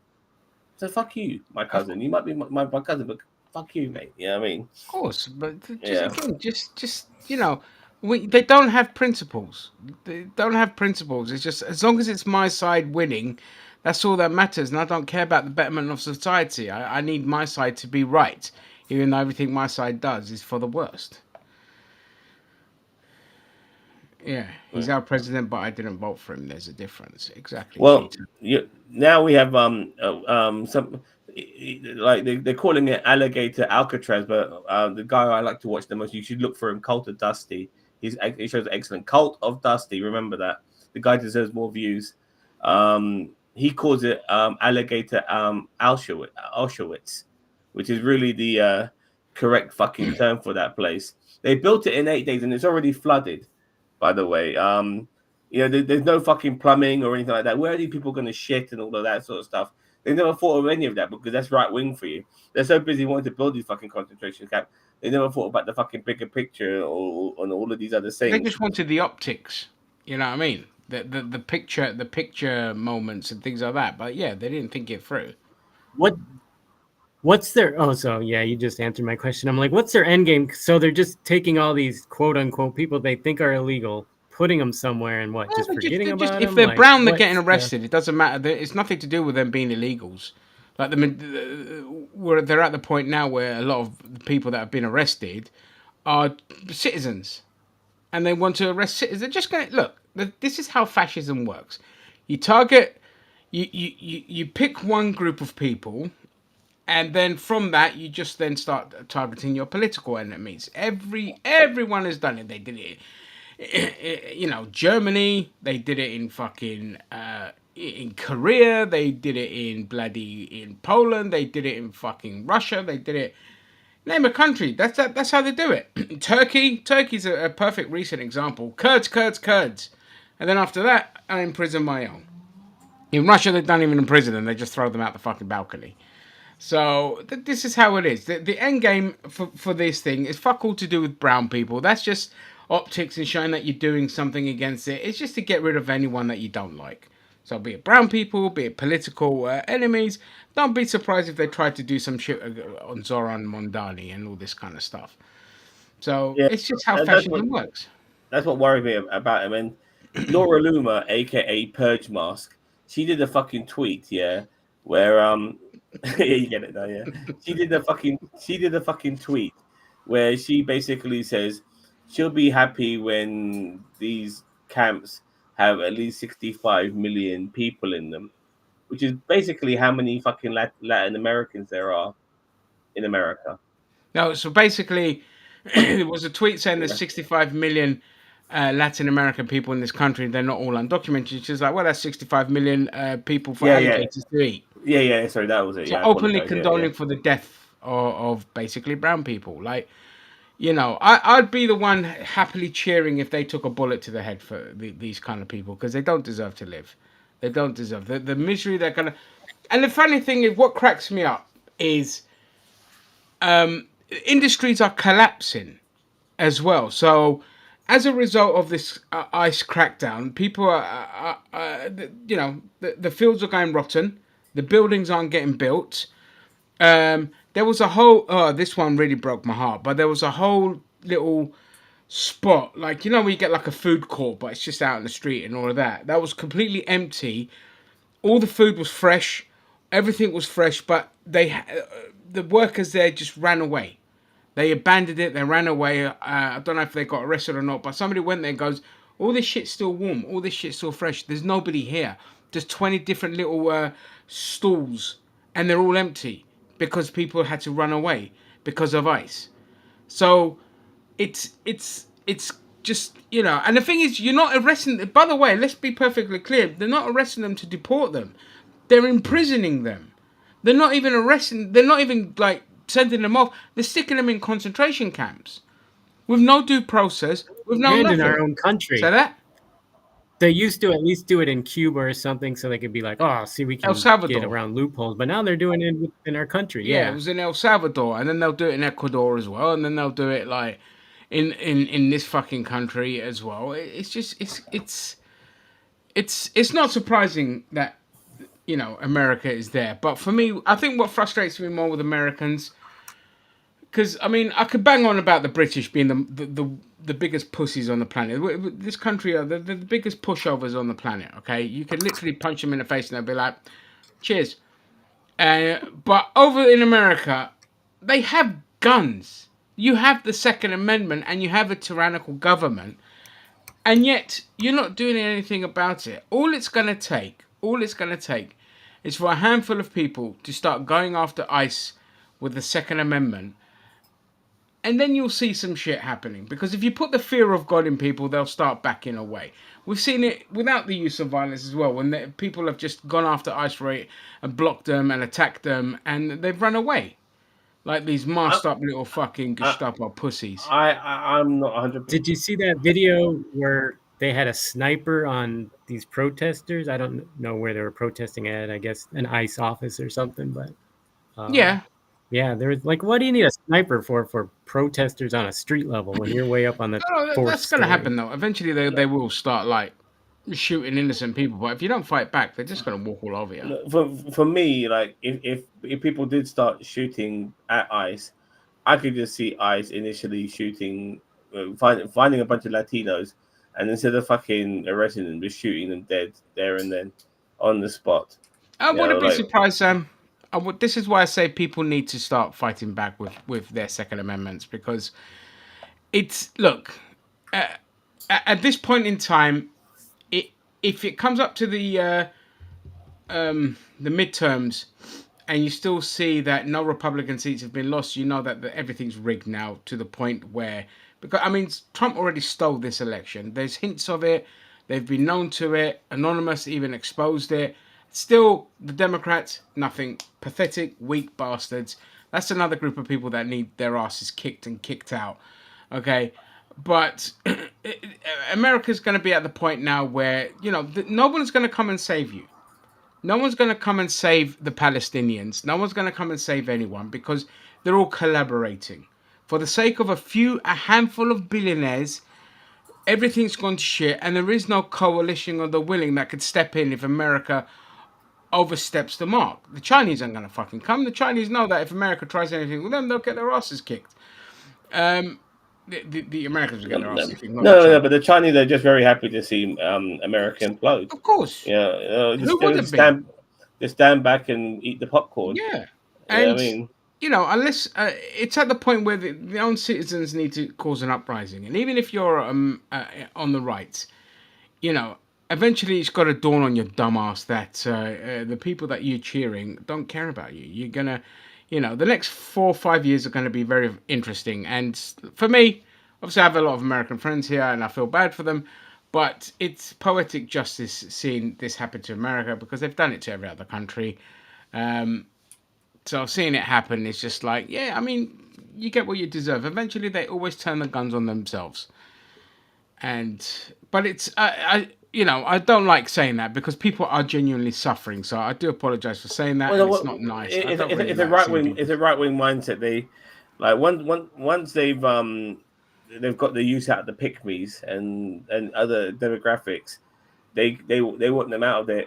So fuck you, my cousin. You might be my cousin, but fuck you, mate. You know what I mean? Of course, but Yeah. just they don't have principles. They don't have principles. It's just as long as it's my side winning, that's all that matters. And I don't care about the betterment of society. I need my side to be right, even though everything my side does is for the worst. Yeah, he's our president, but I didn't vote for him. There's a difference. Exactly, Well, Cheetah. now we have some like they're calling it alligator Alcatraz, but the guy I like to watch the most, you should look for him, Cult of Dusty. He shows excellent. Cult of Dusty, remember that. The guy deserves more views. He calls it alligator Auschwitz, which is really the correct fucking term for that place. They built it in 8 days and it's already flooded, by the way. There's no fucking plumbing or anything like that. Where are these people going to shit and all of that sort of stuff? They never thought of any of that because that's right wing for you. They're so busy wanting to build these fucking concentration camps. They never thought about the fucking bigger picture or on all of these other They things. just wanted the optics. You know what I mean? The picture moments and things like that. But yeah, they didn't think it through. What's their? Oh, so yeah, you just answered my question. I'm like, what's their end game? So they're just taking all these quote unquote people they think are illegal, putting them somewhere, and what? Well, Just forgetting about if them? they're Like, brown, they're getting what's arrested. It doesn't matter. It's nothing to do with them being illegals. Like they're at the point now where a lot of the people that have been arrested are citizens, and they want to arrest citizens. They're just going to look. This is how fascism works. You target, you pick one group of people, and then from that you just then start targeting your political enemies. Everyone has done it. They did it. Germany. They did it in fucking in Korea. They did it in Poland. They did it in fucking Russia. They did it. Name a country. That's how they do it. Turkey's a perfect recent example. Kurds. And then after that, I imprison my own. In Russia, they don't even imprison them. They just throw them out the fucking balcony. So this is how it is. The end game for this thing is fuck all to do with brown people. That's just optics and showing that you're doing something against it. It's just to get rid of anyone that you don't like. So be it brown people, be it political enemies, don't be surprised if they try to do some shit on Zoran Mondani and all this kind of stuff. So Yeah, it's just how that's what fascism works. worried me about him. And Laura Luma, aka Purge Mask, she did a fucking tweet, yeah, where yeah, you get it now, yeah. She did a fucking tweet where she basically says she'll be happy when these camps have at least 65 million people in them, which is basically how many fucking Latin Americans there are in America. No, so basically, it was a tweet saying there's Yeah, 65 million Latin American people in this country. They're not all undocumented. She's like, well, that's 65 million people for yeah, yeah, alligators to eat. yeah. Sorry, that was it. So Yeah, I openly apologize. Yeah, yeah. condoning for the death of basically brown people. Like, I'd be the one happily cheering if they took a bullet to the head for these kind of people because they don't deserve to live. They don't deserve the misery they're gonna. And the funny thing is, what cracks me up is industries are collapsing as well. So, as a result of this ICE crackdown, people the fields are going rotten. The buildings aren't getting built. There was a whole. Oh, this one really broke my heart. But there was a whole little spot, like where you get like a food court, but it's just out in the street and all of that. That was completely empty. All the food was fresh. Everything was fresh, but the workers there just ran away. They abandoned it. They ran away. I don't know if they got arrested or not, but somebody went there and goes, all this shit's still warm. All this shit's still fresh. There's nobody here. There's 20 different little stalls, and they're all empty because people had to run away because of ice. So it's just and the thing is, you're not arresting. By the way, let's be perfectly clear. They're not arresting them to deport them. They're imprisoning them. They're not even arresting. They're not even like sending them off. They're sticking them in concentration camps with no due process, with no And in nothing. our own country. Say that? They used to at least do it in Cuba or something so they could be like, oh, see, we El can get Salvador. around loopholes. But now they're doing it in our country. Yeah, Yeah. it was in El Salvador, and then they'll do it in Ecuador as well, and then they'll do it like in this fucking country as well. It's just it's not surprising that America is there. But for me, I think what frustrates me more with Americans, because I mean, I could bang on about the British being the biggest pussies on the planet. This country are the biggest pushovers on the planet. Okay, you can literally punch them in the face and they'll be like, "Cheers." But over in America, they have guns. You have the Second Amendment, and you have a tyrannical government, and yet you're not doing anything about it. All it's gonna take, is for a handful of people to start going after ICE with the Second Amendment, and then you'll see some shit happening. Because if you put the fear of God in people, they'll start backing away. We've seen it without the use of violence as well, when people have just gone after ICE rate and blocked them and attacked them, and they've run away. Like these masked up little fucking Gestapo pussies. I'm not 100%. Did you see that video where they had a sniper on these protesters? I don't know where they were protesting at. I guess an ICE office or something. But Yeah. yeah, there was like, what do you need a sniper for protesters on a street level when you're way up on the fourth That's going to story? happen though. Eventually they will start like shooting innocent people, but if you don't fight back, they're just going to walk all over you. For me, like if people did start shooting at ICE, I could just see ICE initially shooting, finding a bunch of Latinos, and instead of fucking arresting them, just shooting them dead there and then on the spot. I You know, wouldn't be like, surprised, Sam. This is why I say people need to start fighting back with their Second Amendments, because it's look at this point in time, if it comes up to the midterms, and you still see that no Republican seats have been lost, you know that everything's rigged now to the point where, because I mean, Trump already stole this election. There's hints of it. They've been known to it. Anonymous even exposed it. Still, the Democrats, nothing. Pathetic, weak bastards. That's another group of people that need their asses kicked and kicked out. Okay, but America's going to be at the point now where no one's going to come and save you. No one's going to come and save the Palestinians. No one's going to come and save anyone, because they're all collaborating for the sake of a handful of billionaires everything's gone to shit, and there is no coalition of the willing that could step in if America oversteps the mark. The Chinese aren't going to fucking come. The Chinese know that if America tries anything with them, they'll get their asses kicked. The Americans will No, get their no, asses kicked, not the no, Chinese. but the Chinese are just very happy to see America implode. Of course. Yeah, Who they wouldn't be? just stand back and eat the popcorn. Yeah. Yeah, I And, mean, unless it's at the point where the own citizens need to cause an uprising. And even if you're on the right, you know, eventually it's got to dawn on your dumbass that the people that you're cheering don't care about you. You're gonna, the next 4 or 5 years are going to be very interesting. And for me, obviously, I have a lot of American friends here, and I feel bad for them. But it's poetic justice seeing this happen to America because they've done it to every other country. Um, so seeing it happen is just like, yeah, I mean, you get what you deserve. Eventually, they always turn the guns on themselves. And but it's I don't like saying that because people are genuinely suffering. So I do apologize for saying that, well, and it's not nice. I don't really it's a like right seeing wing, people. mindset. They like once they've got the use out of the pygmies and other demographics. They want them out of there.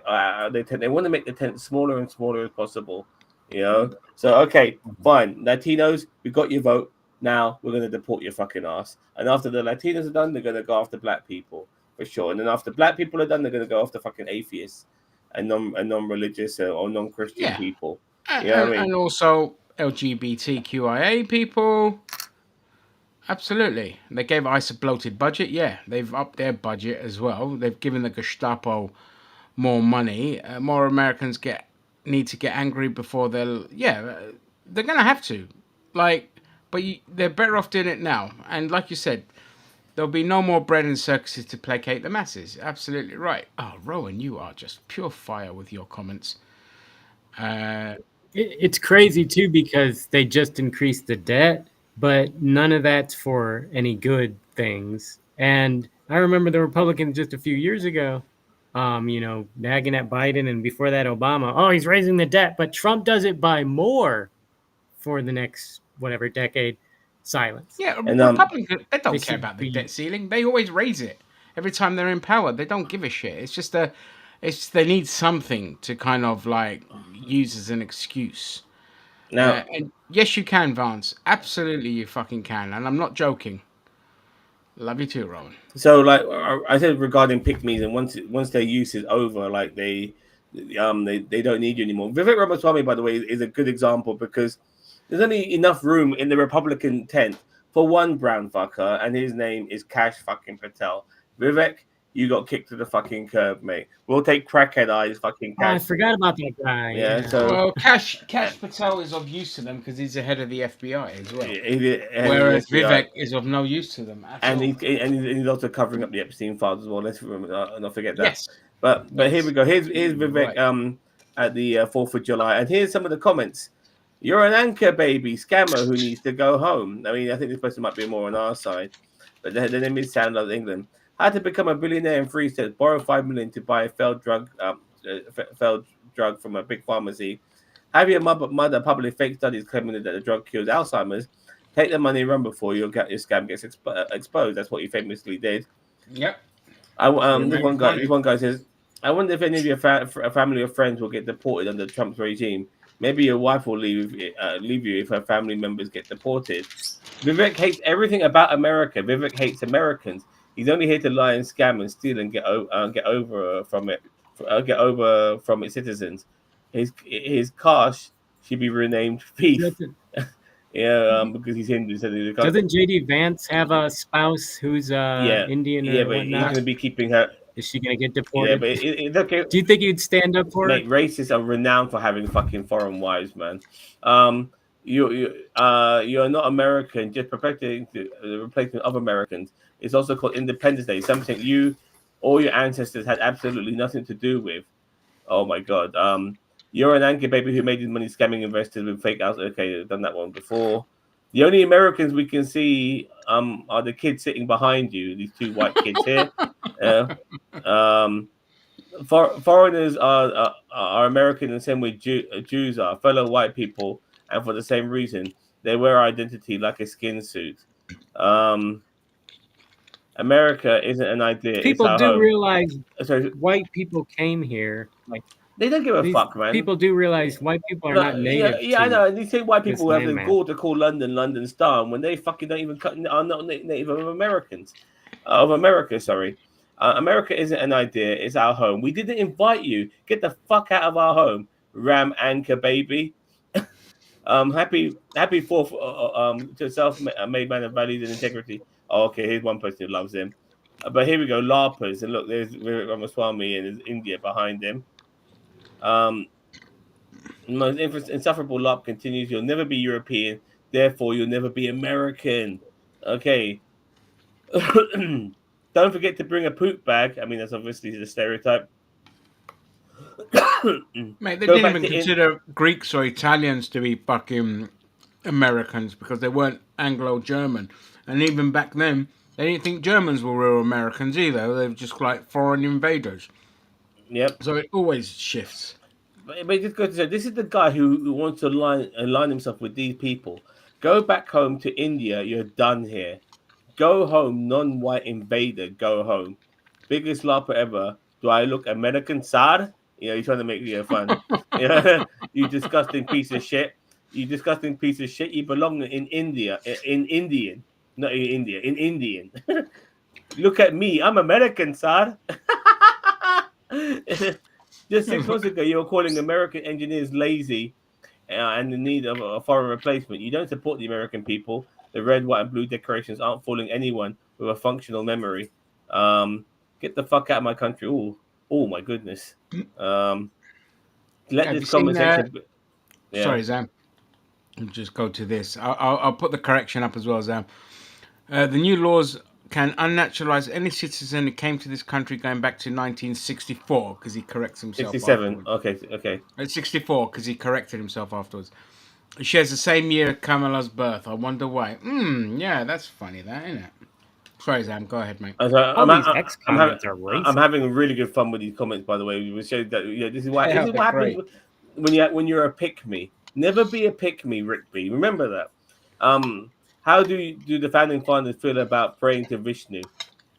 They want to make the tent smaller and smaller as possible. So okay, fine. Latinos, we got your vote. Now we're gonna deport your fucking ass. And after the Latinos are done, they're gonna go after black people for sure. And then after black people are done, they're gonna go after fucking atheists and non-religious or non-Christian Yeah, people. You know and, what I mean? and also LGBTQIA people. Absolutely, they gave ICE a bloated budget. Yeah, they've upped their budget as well. They've given the Gestapo more money. More Americans need to get angry before they'll. Yeah, they're gonna have to. Like, but they're better off doing it now. And like you said, there'll be no more bread and circuses to placate the masses. Absolutely right. Oh, Rowan, you are just pure fire with your comments. Uh, It's crazy too because they just increased the debt, but none of that's for any good things. And I remember the Republicans just a few years ago, nagging at Biden, and before that Obama. Oh, he's raising the debt, but Trump does it by more for the next whatever decade. Silence. yeah, And Republicans, they They don't care should about the debt be. ceiling. They always raise it every time they're in power. They don't give a shit. It's they need something to kind of like use as an excuse. now And yes, you can, Vance. Absolutely, you fucking can. And I'm not joking. Love you too, Rowan. So, like I said regarding pygmies, and once their use is over, like they don't need you anymore. Vivek Ramaswamy, by the way, is a good example because there's only enough room in the Republican tent for one brown fucker, and his name is Cash fucking Patel. Vivek, you got kicked to the fucking curb, mate. We'll take crackhead eyes, fucking Oh, I Cash. forgot about that guy. Yeah, Yeah. so Well, Cash Patel is of use to them because he's the head of the FBI as well. and Whereas the FBI. Vivek is of no use to them at And all. he's also covering up the Epstein files as well. Let's not forget that. Yes. But here Yes. we go. Here's You're Vivek right. at the 4th of July, and here's some of the comments. You're an anchor baby scammer who needs to go home. I mean, I think this person might be more on our side, but the name is Sound of England. How to become a billionaire in 3 steps: borrow 5 million to buy a failed drug from a big pharmacy. Have your mother publish fake studies claiming that the drug cures Alzheimer's. Take the money and run before your scam gets exposed. That's what he famously did. Yep. This Make money. one guy says, I wonder if any of your family or friends will get deported under Trump's regime. Maybe your wife will leave you if her family members get deported. Vivek hates everything about America. Vivek hates Americans. He's only here to lie and scam and steal and get over from it. Get over from its citizens. His cash should be renamed Thief. Doesn't, Yeah, because he's Hindu. So doesn't JD Vance have a spouse who's yeah, Indian yeah, or but he's whatnot? going to be keeping her. Is she gonna get Yeah, deported? but it's okay. Do you think you'd stand up for her? Mate, racists are renowned for having fucking foreign wives, man. You're not American, just perfecting the replacement of Americans. It's also called Independence Day, something you or your ancestors had absolutely nothing to do with. Oh my god. You're an anchor baby who made his money scamming investors with fake outs. Okay, I've done that one before. The only Americans we can see are the kids sitting behind you, these two white kids here. Um, foreigners are American in the same way Jews are fellow white people, and for the same reason they wear identity like a skin suit. Um, America isn't an idea; it's People our do home. realize So white people came here. Like they don't give a these fuck, man. people do realize white people are not No, yeah, native yeah, I to know. And these same white this people have the landmass. gall to call London London Star when they fucking don't even are not native of Americans, of America. Sorry, America isn't an idea; it's our home. We didn't invite you. Get the fuck out of our home, Ram Anchor baby. Happy fourth to self-made man of values and integrity. Oh, okay, here's one person who loves him. But here we go, LARPers, and look, there's Ramaswamy and there's India behind him. Um, most insufferable LARP continues. You'll never be European, therefore you'll never be American. Okay. Don't forget to bring a poop bag. I mean, that's obviously the stereotype. Mate, they Go didn't back even to consider Greeks or Italians to be fucking Americans because they weren't Anglo-German, and even back then they didn't think Germans were real Americans either. They were just like foreign invaders. Yep. So it always shifts. But just go to say, this is the guy who wants to align himself with these people. Go back home to India. You're done here. Go home, non-white invader. Go home. Biggest LARPer ever. Do I look American sad? You know, you're trying to make fun. Yeah, you disgusting piece of shit. You disgusting piece of shit. You belong in India. In Indian. Not in India. In Indian. Look at me. I'm American, sad. Just 6 months ago, you were calling American engineers lazy and in need of a foreign replacement. You don't support the American people. The red, white, and blue decorations aren't fooling anyone with a functional memory. Get the fuck out of my country. Oh my goodness. Let Have this you seen? conversation. Yeah. Sorry, Zam. I'll just go to this. I'll put the correction up as well, Zam. The new laws can unnaturalize any citizen who came to this country going back to 1964 because he corrects himself 67. afterwards. Okay. At 64 because he corrected himself afterwards. He shares the same year as Kamala's birth. I wonder why. Yeah, that's funny, that isn't it? Sorry, Zam. Go ahead, mate. All these X comments are racist. I'm having really good fun with these comments, by the way. We showed that this is Yeah, this is they're what happens great. when you're a pick me. Never be a pick me, Rick B. Remember that. How do the founding fathers feel about praying to Vishnu?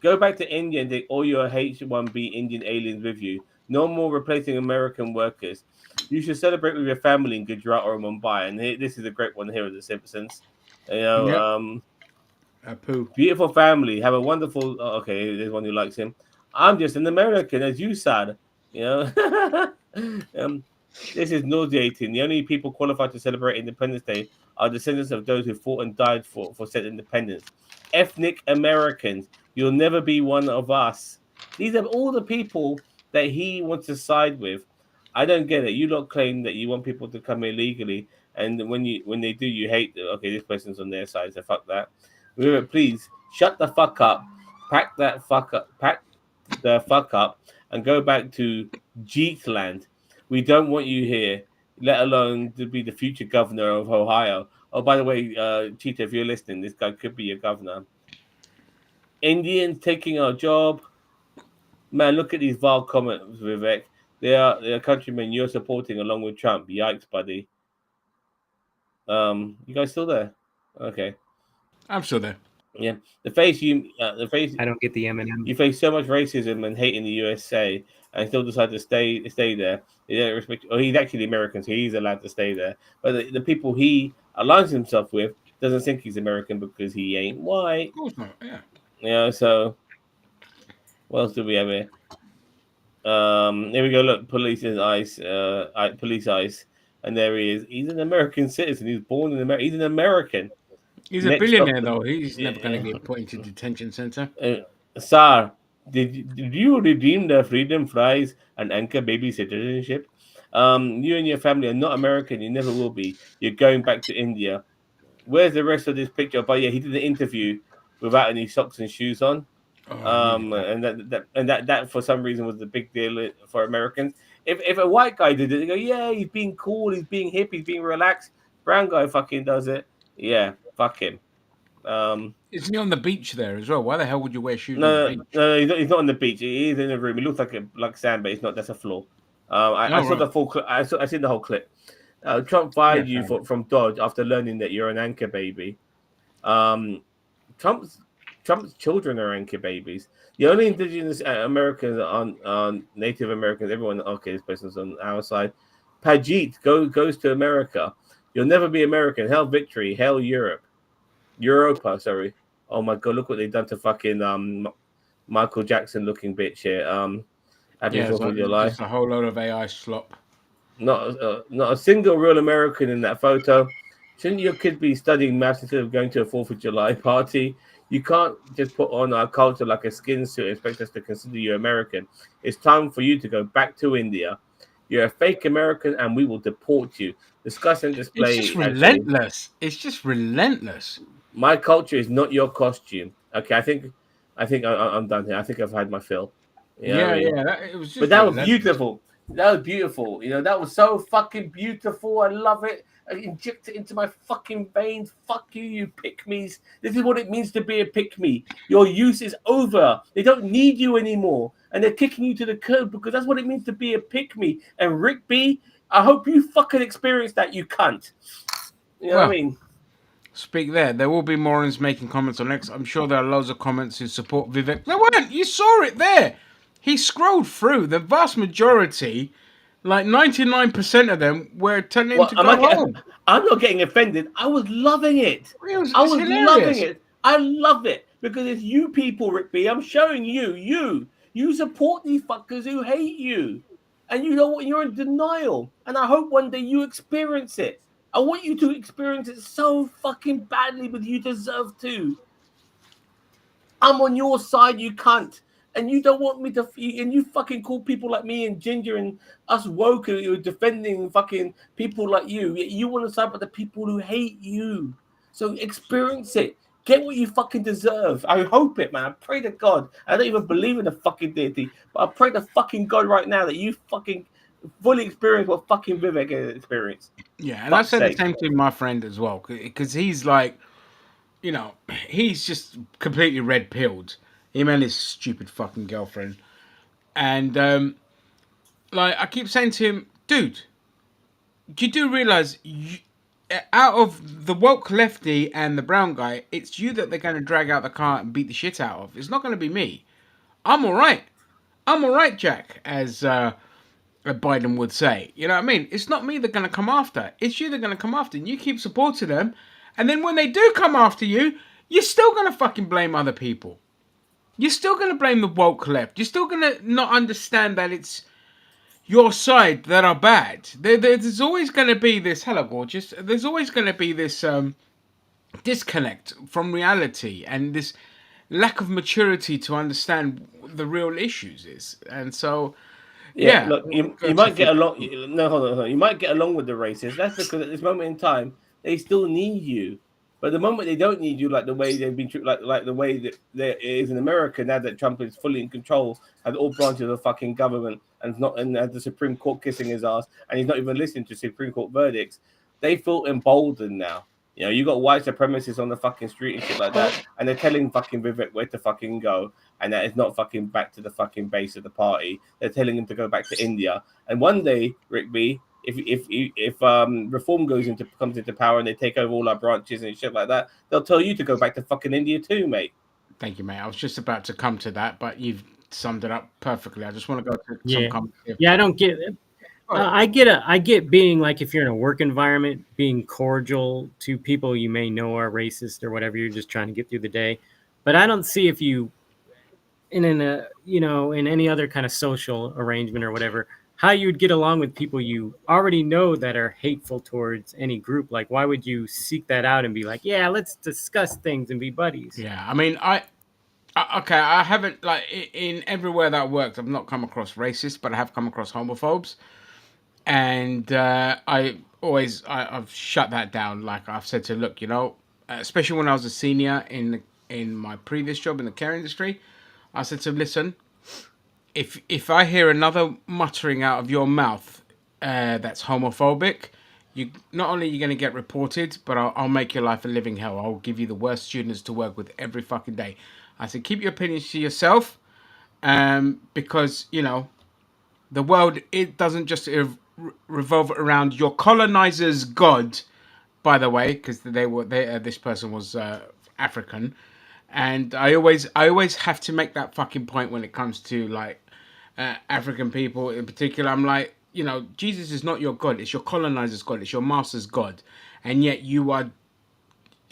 Go back to India and take all your H-1B Indian aliens with you. No more replacing American workers. You should celebrate with your family in Gujarat or Mumbai. And this is a great one here with the Simpsons. You know, Yep. Poo. beautiful family. Have a wonderful. Oh, okay, there's one who likes him. I'm just an American, as you said. You know, this is nauseating. The only people qualified to celebrate Independence Day are descendants of those who fought and died for said independence. Ethnic Americans. You'll never be one of us. These are all the people that he wants to side with. I don't get it. You lot claim that you want people to come illegally, and when they do, you hate. Okay, this person's on their side, so fuck that. Remember, please shut the fuck up. Pack the fuck up, and go back to Jeetland. We don't want you here, let alone to be the future governor of Ohio. Oh, by the way, Cheetah, if you're listening, this guy could be your governor. Indians taking our job. Man, look at these vile comments, Vivek. They are countrymen you're supporting along with Trump. Yikes, buddy. You guys still there? Okay. I'm still there. Yeah. The face. I don't get the M&M. You face so much racism and hate in the USA, and still decide to stay there. They don't respect. Oh, he's actually American, so he's allowed to stay there. But the people he aligns himself with doesn't think he's American because he ain't white. Of course not. Yeah. You know, so what else do we have here? Here we go. Look, police eyes, police eyes, and there he is. He's an American citizen. He's born in America. He's an American. He's a Next billionaire, up, though. He's never going to get put into detention center. Sir, did you redeem the freedom fries and anchor baby citizenship? You and your family are not American. You never will be. You're going back to India. Where's the rest of this picture? But yeah, he did an interview without any socks and shoes on. And that for some reason was the big deal for Americans. If a white guy did it, they go, yeah, he's being cool, he's being hip, he's being relaxed. Brown guy fucking does it. Yeah, fuck him. Isn't he on the beach there as well? Why the hell would you wear shoes on No, the beach? no, he's not on the beach. He is in a room. He looks like sand, but it's not. That's a floor. I saw the full clip. I seen the whole clip. Trump fired you from Dodge after learning that you're an anchor baby. Trump's Trump's children are anchor babies. The only indigenous Americans are Native Americans. Everyone, okay, this person's on our side. Pajit goes to America. You'll never be American. Hell victory. Hell Europa. Sorry. Oh my god, look what they've done to fucking Michael Jackson looking bitch here. Happy Yeah, it's 4th of like July. just a whole load of AI slop. Not a single real American in that photo. Shouldn't your kid be studying maths instead of going to a 4th of July party? You can't just put on our culture like a skin suit and expect us to consider you American. It's time for you to go back to India. You're a fake American and we will deport you. Discuss and It's just display, actually. relentless. It's just relentless. My culture is not your costume. Okay, I'm done here. I think I've had my fill. You know what I Yeah, mean? yeah. It was But just that was relentless. beautiful. That was beautiful. You know, that was so fucking beautiful. I love it. I inject it into my fucking veins. Fuck you, you pick me's. This is what it means to be a pick me. Your use is over. They don't need you anymore. And they're kicking you to the curb because that's what it means to be a pick me. And Rick B, I hope you fucking experience that, you cunt. You know what I Well, mean? speak there. There will be Morons making comments on X. I'm sure there are loads of comments who support Vivek. There weren't. You saw it there. He scrolled through. The vast majority, like 99% of them, were telling him Well, to go home. I'm not getting offended. I was loving it. I It's was loving hilarious. it. I love it because it's you people, Rick B. I'm showing you support these fuckers who hate you, and you know what? You're in denial. And I hope one day you experience it. I want you to experience it so fucking badly, but you deserve to. I'm on your side, you cunt. And you don't want me to, and you fucking call people like me and Ginger and us woke who are defending fucking people like you. You want to side with the people who hate you. So experience it. Get what you fucking deserve. I hope it, man. I pray to God. I don't even believe in the fucking deity, but I pray to fucking God right now that you fucking fully experience what fucking Vivek has experienced. Yeah, and I Fuck's said the sake. same to my friend as well because he's like, he's just completely red pilled. Him and his stupid fucking girlfriend, and like I keep saying to him, dude, you do realize out of the woke lefty and the brown guy, it's you that they're going to drag out the car and beat the shit out of. It's not going to be me. I'm all right. I'm all right, Jack, as Biden would say. You know what I mean? It's not me they're going to come after. It's you they're going to come after. And you keep supporting them. And then when they do come after you, you're still going to fucking blame other people. You're still going to blame the woke left. You're still going to not understand that it's your side that are bad. There's always going to be this. Hello, gorgeous. There's always going to be this disconnect from reality and this lack of maturity to understand the real issues is. And so, Yeah, yeah, look, go you to might get Fib. along. No, hold on. You might get along with the racists. That's because at this moment in time, they still need you. But the moment they don't need you, like the way they've been, like the way that there is in America now that Trump is fully in control, and all branches of the fucking government, and not and has the Supreme Court kissing his ass, and he's not even listening to Supreme Court verdicts. They feel emboldened now. You know, you got white supremacists on the fucking street and shit like that, and they're telling fucking Vivek where to fucking go, and that is not fucking back to the fucking base of the party. They're telling him to go back to India. And one day, Rick B, if reform comes into power and they take over all our branches and shit like that, they'll tell you to go back to fucking India too, mate. Thank you, mate. I was just about to come to that, but you've summed it up perfectly. I just want to go to some Yeah, comments here. yeah. I don't get. I get being like if you're in a work environment, being cordial to people you may know are racist or whatever. You're just trying to get through the day, but I don't see if you in a in any other kind of social arrangement or whatever how you'd get along with people you already know that are hateful towards any group. Like, why would you seek that out and be like, yeah, let's discuss things and be buddies? Yeah, I mean, okay, I haven't like in everywhere that I worked, I've not come across racists, but I have come across homophobes, and I've shut that down. Like I've said to look, especially when I was a senior in my previous job in the care industry, I said to him, listen, if I hear another muttering out of your mouth that's homophobic, you not only are you going to get reported, but I'll make your life a living hell. I'll give you the worst students to work with every fucking day. I said, keep your opinions to yourself, because the world, it doesn't just revolve around your colonizer's god. By the way, because this person was African, And I always have to make that fucking point when it comes to like African people in particular. I'm like, Jesus is not your God. It's your colonizer's God. It's your master's God, and yet you are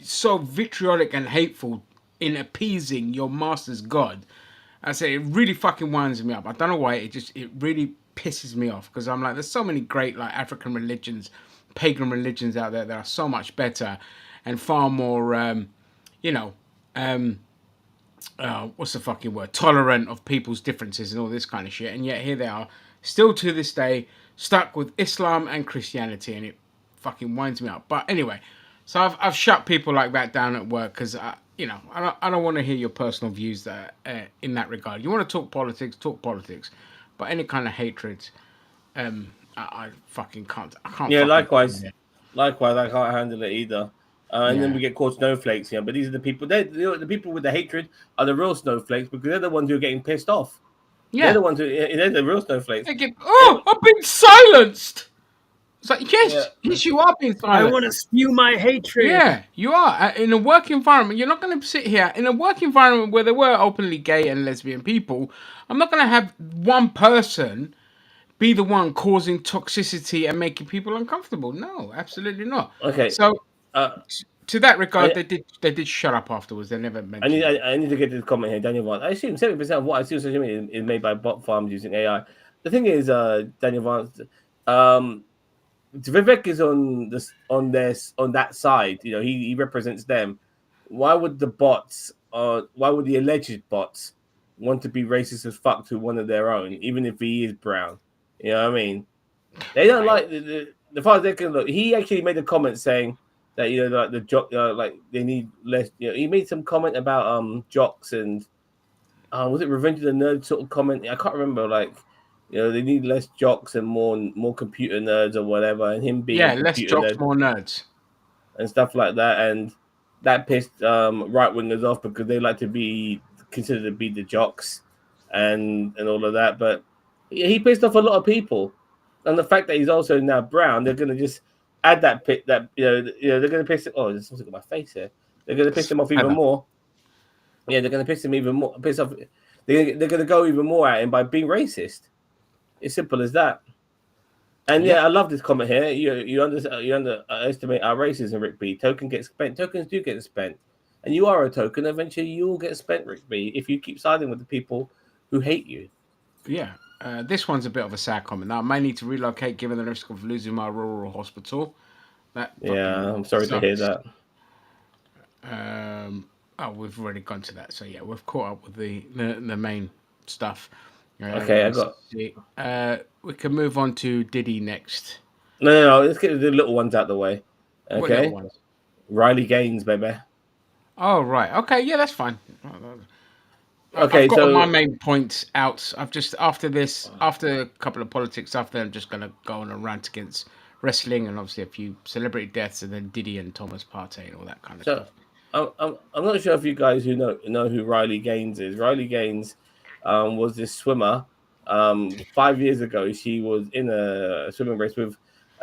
so vitriolic and hateful in appeasing your master's God. I say it really fucking winds me up. I don't know why. It really pisses me off because I'm like, there's so many great like African religions, pagan religions out there that are so much better and far more, you know, um, what's the fucking word? Tolerant of people's differences and all this kind of shit. And yet here they are, still to this day, stuck with Islam and Christianity, and it fucking winds me up. But anyway, so I've shut people like that down at work because I don't want to hear your personal views that in that regard. You want to talk politics, but any kind of hatred, I fucking can't. I can't Yeah, fucking. likewise. Likewise, I can't handle it either. And then Yeah, we get called snowflakes here. But these are the people. The people with the hatred are the real snowflakes because they're the ones who are getting pissed off. They're yeah. the ones who. They're the real snowflakes. They get, oh, I've been silenced. It's like, Yeah. yes, you are being I silent. want to spew my hatred. Yeah, you are. In a work environment, you're not going to sit here in a work environment where there were openly gay and lesbian people. I'm not going to have one person be the one causing toxicity and making people uncomfortable. No, absolutely not. Okay. So, Uh, to that regard, I, they did shut up afterwards. They never I need mentioned it. I need to get to the comment here, Daniel Vance. I assume 70% of what I see on social media is made by bot farms using AI. The thing is, Daniel Vance, um, Vivek is on that side. You know, he represents them. Why would the bots, why would the alleged bots want to be racist as fuck to one of their own, even if he is brown? You know what I mean? They don't Right. like the far as they can look. He actually made a comment saying that like the jock, like they need less. He made some comment about jocks and was it Revenge of the Nerd sort of comment? I can't remember. Like they need less jocks and more computer nerds or whatever. And him being a Yeah, less computer jocks, nerd more nerds. and stuff like that. And that pissed right wingers off because they like to be considered to be the jocks and all of that. But he pissed off a lot of people, and the fact that he's also now brown, they're gonna just add that pit that they're gonna piss. Oh, there's something on my face here. They're gonna piss him off even Heather. more. Yeah, they're gonna piss him even more. Piss off. They're gonna go even more at him by being racist. It's simple as that. And Yeah, yeah, I love this comment here. You underestimate our racism, Rick B. Token gets spent. Tokens do get spent, and you are a token. Eventually, you will get spent, Rick B. If you keep siding with the people who hate you. yeah. This one's a bit of a sad comment. Now, I may need to relocate given the risk of losing my rural hospital. That Yeah, fucking I'm sorry to hear sucks. that. We've already gone to that. So yeah, we've caught up with the main stuff. Okay, I Let's got see. We can move on to Diddy next. no. Let's get the little ones out the way. What little Okay, ones? Riley Gaines, baby. Oh right. Okay. Yeah, that's fine. I've Okay, got all my so main points out. I've just after a couple of politics stuff, then I'm just gonna go on a rant against wrestling and obviously a few celebrity deaths and then Diddy and Thomas Partey and all that kind of So stuff. I'm not sure if you guys who know who Riley Gaines is. Riley Gaines was this swimmer. 5 years ago, she was in a swimming race with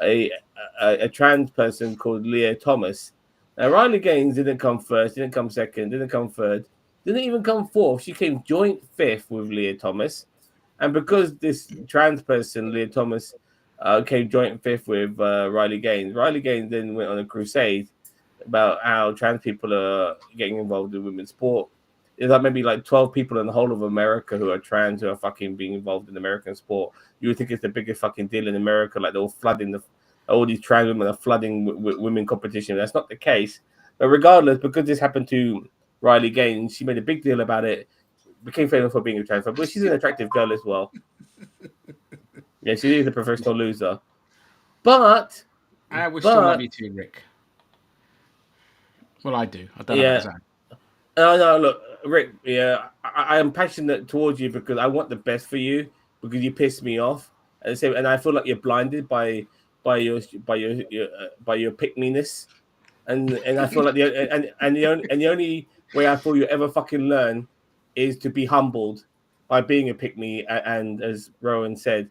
a, a trans person called Leah Thomas. Now Riley Gaines didn't come first, didn't come second, didn't come third, didn't even come fourth. She came joint fifth with Leah Thomas, and because this trans person Leah Thomas came joint fifth with Riley Gaines, Riley Gaines then went on a crusade about how trans people are getting involved in women's sport. There's like maybe like 12 people in the whole of America who are trans who are fucking being involved in American sport. You would think it's the biggest fucking deal in America, like they're all flooding all these trans women are flooding women competition. That's not the case. But regardless, because this happened to Riley Gaines, she made a big deal about it, became famous for being a trans, but she's an attractive girl as well. Yeah, she is a professional loser. But I wish to love you too, Rick. Well, I do. I don't know about yeah, Zach. no, look, Rick. Yeah, I am passionate towards you because I want the best for you because you piss me off, and I feel like you're blinded by your pick meness, and I feel like the only way I feel you ever fucking learn is to be humbled by being a pick me, and as Rowan said,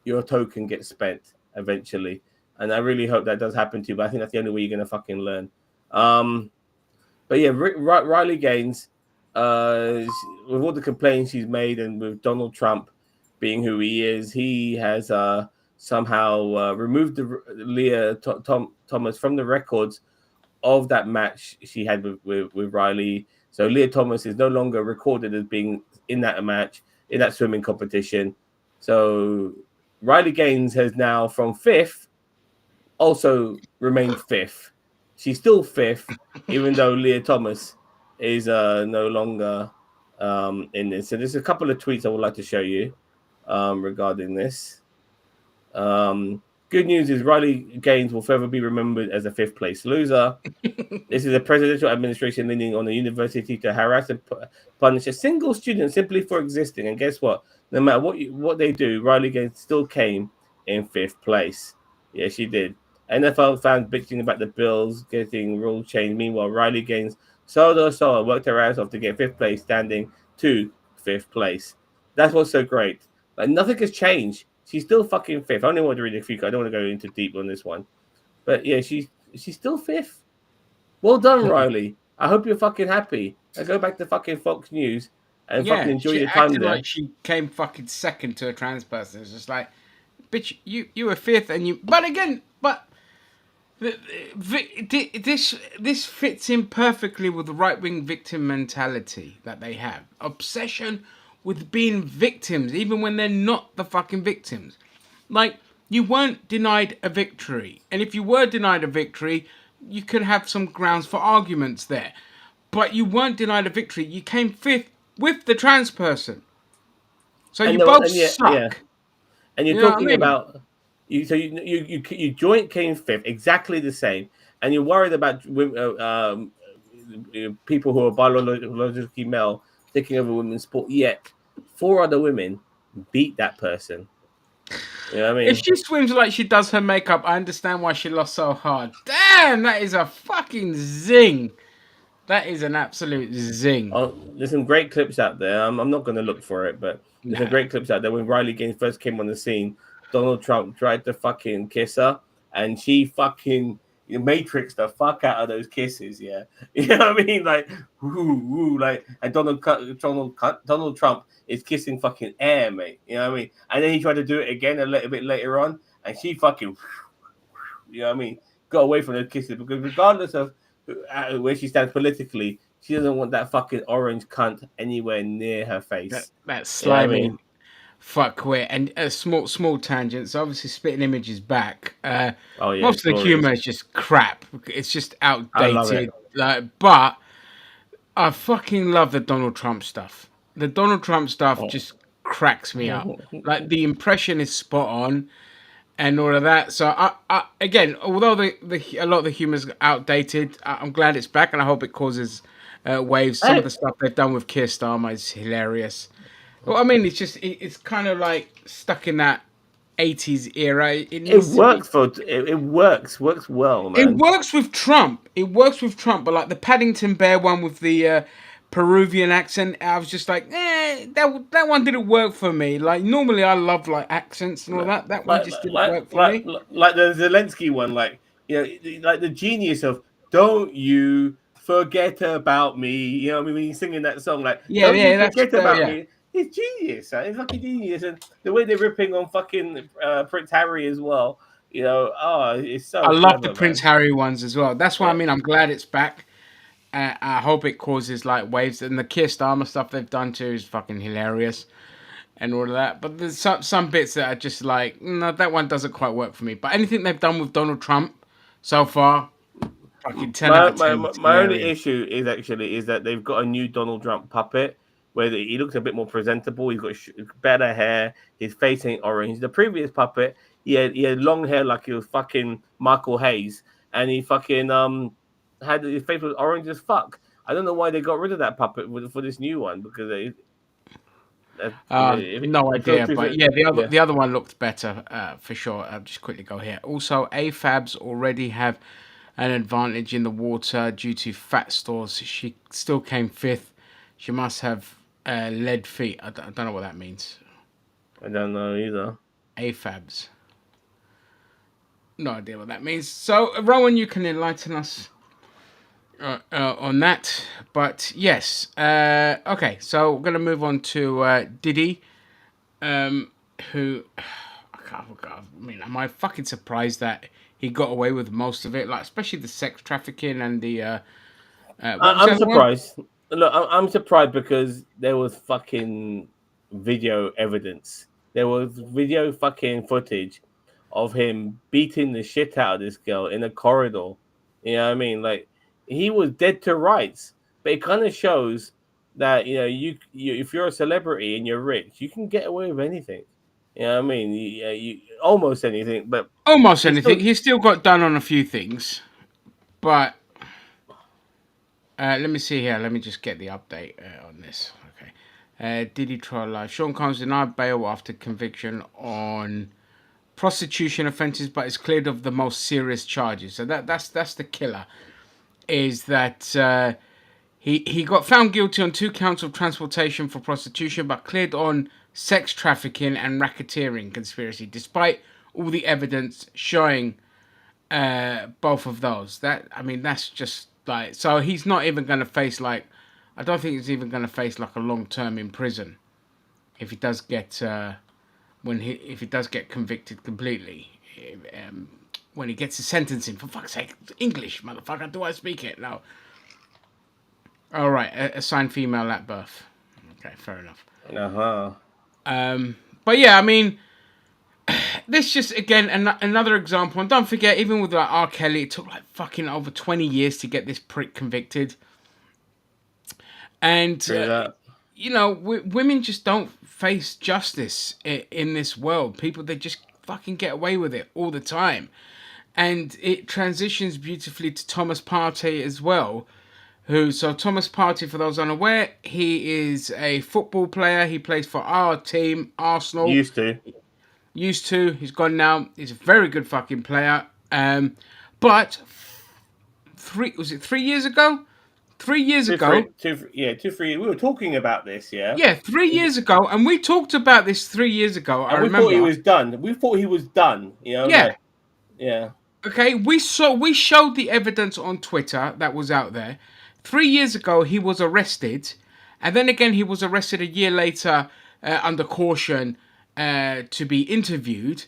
your token gets spent eventually, and I really hope that does happen to you. But I think that's the only way you're gonna fucking learn. But yeah, Riley Gaines, with all the complaints she's made, and with Donald Trump being who he is, he has somehow removed Leah Thomas from the records of that match she had with Riley. So Leah Thomas is no longer recorded as being in that match, in that swimming competition. So Riley Gaines has now, from fifth, also remained fifth. She's still fifth, even though Leah Thomas is no longer in this. So there's a couple of tweets I would like to show you regarding this. Good news is Riley Gaines will forever be remembered as a fifth place loser. This is a presidential administration leaning on the university to harass and punish a single student simply for existing. And guess what? No matter what they do, Riley Gaines still came in fifth place. Yeah, she did. NFL fans bitching about the Bills getting rule change. Meanwhile, Riley Gaines sold her soul and worked her ass off to get fifth place, standing to fifth place. That's what's so great. Like, nothing has changed. She's still fucking fifth. I only want to read a few. I don't want to go into deep on this one, but yeah, she's still fifth. Well done, Riley. I hope you're fucking happy. Now go back to fucking Fox News and fucking Yeah, enjoy she your time acted there. like she came fucking second to a trans person. It's just like, bitch, you were fifth, and you. But again, this fits in perfectly with the right wing victim mentality that they have. Obsession with being victims, even when they're not the fucking victims. Like, you weren't denied a victory, and if you were denied a victory, you could have some grounds for arguments there. But you weren't denied a victory. You came fifth with the trans person, so you both And yeah, suck. and you're You know what I talking mean? about you. So you joint came fifth, exactly the same, and you're worried about people who are biologically male taking over women's sport. Yet four other women beat that person. You know what I If mean? she swims like she does her makeup, I understand why she lost so hard. Damn, that is a fucking zing. That is an absolute zing. Oh, there's some great clips out there. I'm not going to look for it, but there's some Nah. great clips out there. When Riley Gaines first came on the scene, Donald Trump tried to fucking kiss her, and she fucking matrix the fuck out of those kisses. Yeah, you know what I mean? Like, like, and Donald Trump is kissing fucking air, mate. You know what I mean? And then he tried to do it again a little bit later on, and she fucking, you know what I mean? Got away from those kisses because regardless of where she stands politically, she doesn't want that fucking orange cunt anywhere near her face. That You know what I slimy mean? fuckwit. And small tangents. Obviously, Spitting Image is back. Oh yeah, Most of the glorious. humor is just crap. It's just I love it. outdated. But I fucking love the Donald Trump stuff. The Donald Trump stuff Oh. just cracks me up. Like, the impression is spot on and all of that. So again, although a lot of the humor's outdated, I'm glad it's back, and I hope it causes waves. Some of Hey, the stuff they've done with Keir Starmer is hilarious. Well, I mean, it's kind of like stuck in that 80s era. It it needs to be. works for it works well, It man. works with Trump. It works with Trump, but like the Paddington Bear one with the Peruvian accent, I was just like, that one didn't work for me. Like, normally I love like accents and all that. That one like just didn't like work for like me. like the Zelensky one, like, like the genius of "Don't you forget about me." You know what I mean? When he's singing that song, like Yeah, "Don't you yeah, that's forget about yeah. me." It's genius. It's fucking genius, and the way they're ripping on fucking Prince Harry as well. It's so I love the clever, Prince man. Harry ones as well. That's why I Yeah. mean I'm glad it's back. I hope it causes like waves, and the Keir Starmer stuff they've done too is fucking hilarious and all of that. But there's some bits that are just like, no, that one doesn't quite work for me. But anything they've done with Donald Trump so far, fucking 10 out My, of my 10. It's my only hilarious. issue is that they've got a new Donald Trump puppet where he looks a bit more presentable. He's got better hair. His face ain't orange. The previous puppet, he had long hair like he was fucking Michael Hayes, and he fucking had his face was orange as fuck. I don't know why they got rid of that puppet for this new one because No it feels idea, but too. yeah, Yeah, the other one looked better for sure. I'll just quickly go here. Also, AFABs already have an advantage in the water due to fat stores. She still came fifth. She must have lead feet. I don't know what that means. I don't know either. AFABs. No idea what that means. So, Rowan, you can enlighten us. on that. But yes, okay. So we're gonna move on to Diddy, who I mean, am I fucking surprised that he got away with most of it? Like, especially the sex trafficking and the what was the I'm other one? surprised. Look, I'm surprised because there was fucking video evidence. There was video fucking footage of him beating the shit out of this girl in a corridor. You know what I mean? Like he was dead to rights. But it kind of shows that you if you're a celebrity and you're rich, you can get away with anything. You know what I mean? You almost anything, but Almost it's anything. still. He still got done on a few things, but let me see here. Let me just get the update on this. Okay. Diddy trial live. Sean Combs denied bail after conviction on prostitution offences, but is cleared of the most serious charges. So that's the killer. Is that he got found guilty on 2 counts of transportation for prostitution, but cleared on sex trafficking and racketeering conspiracy, despite all the evidence showing both of those. That I mean, that's just like so. He's not even going to face like. I don't think he's even going to face like a long term in prison if he does get if he does get convicted completely. Um, when he gets his sentencing, for fuck's sake, English, motherfucker, do I speak it? No. All right, assigned female at birth. Okay, fair enough. Uh-huh. But yeah, I mean, this just again another example. And don't forget, even with like R. Kelly, it took like fucking over 20 years to get this prick convicted. And True that. women just don't face justice in this world. People, they just fucking get away with it all the time. And it transitions beautifully to Thomas Partey as well. So Thomas Partey, for those unaware, he is a football player. He plays for our team, Arsenal. Used to. Used to. He's gone now. He's a very good fucking player. But 3 years ago? 3 years ago. 3. We were talking about this, yeah. Yeah, 3 years ago, and we talked about this 3 years ago. I And we remember. thought he was done. We thought he was done. Yeah. Like, yeah. Okay, we showed the evidence on Twitter that was out there. 3 years ago, he was arrested, and then again, he was arrested a year later under caution to be interviewed.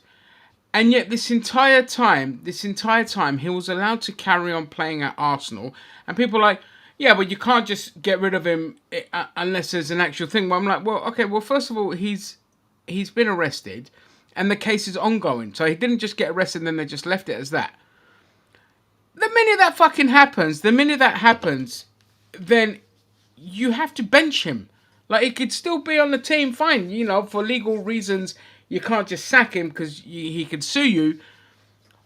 And yet, this entire time, he was allowed to carry on playing at Arsenal. And people are like, yeah, but you can't just get rid of him unless there's an actual thing. Well, I'm like, well, okay, well, first of all, he's been arrested, and the case is ongoing. So he didn't just get arrested and then they just left it as that. The minute that happens, then you have to bench him. Like, he could still be on the team, fine. For legal reasons, you can't just sack him because he could sue you.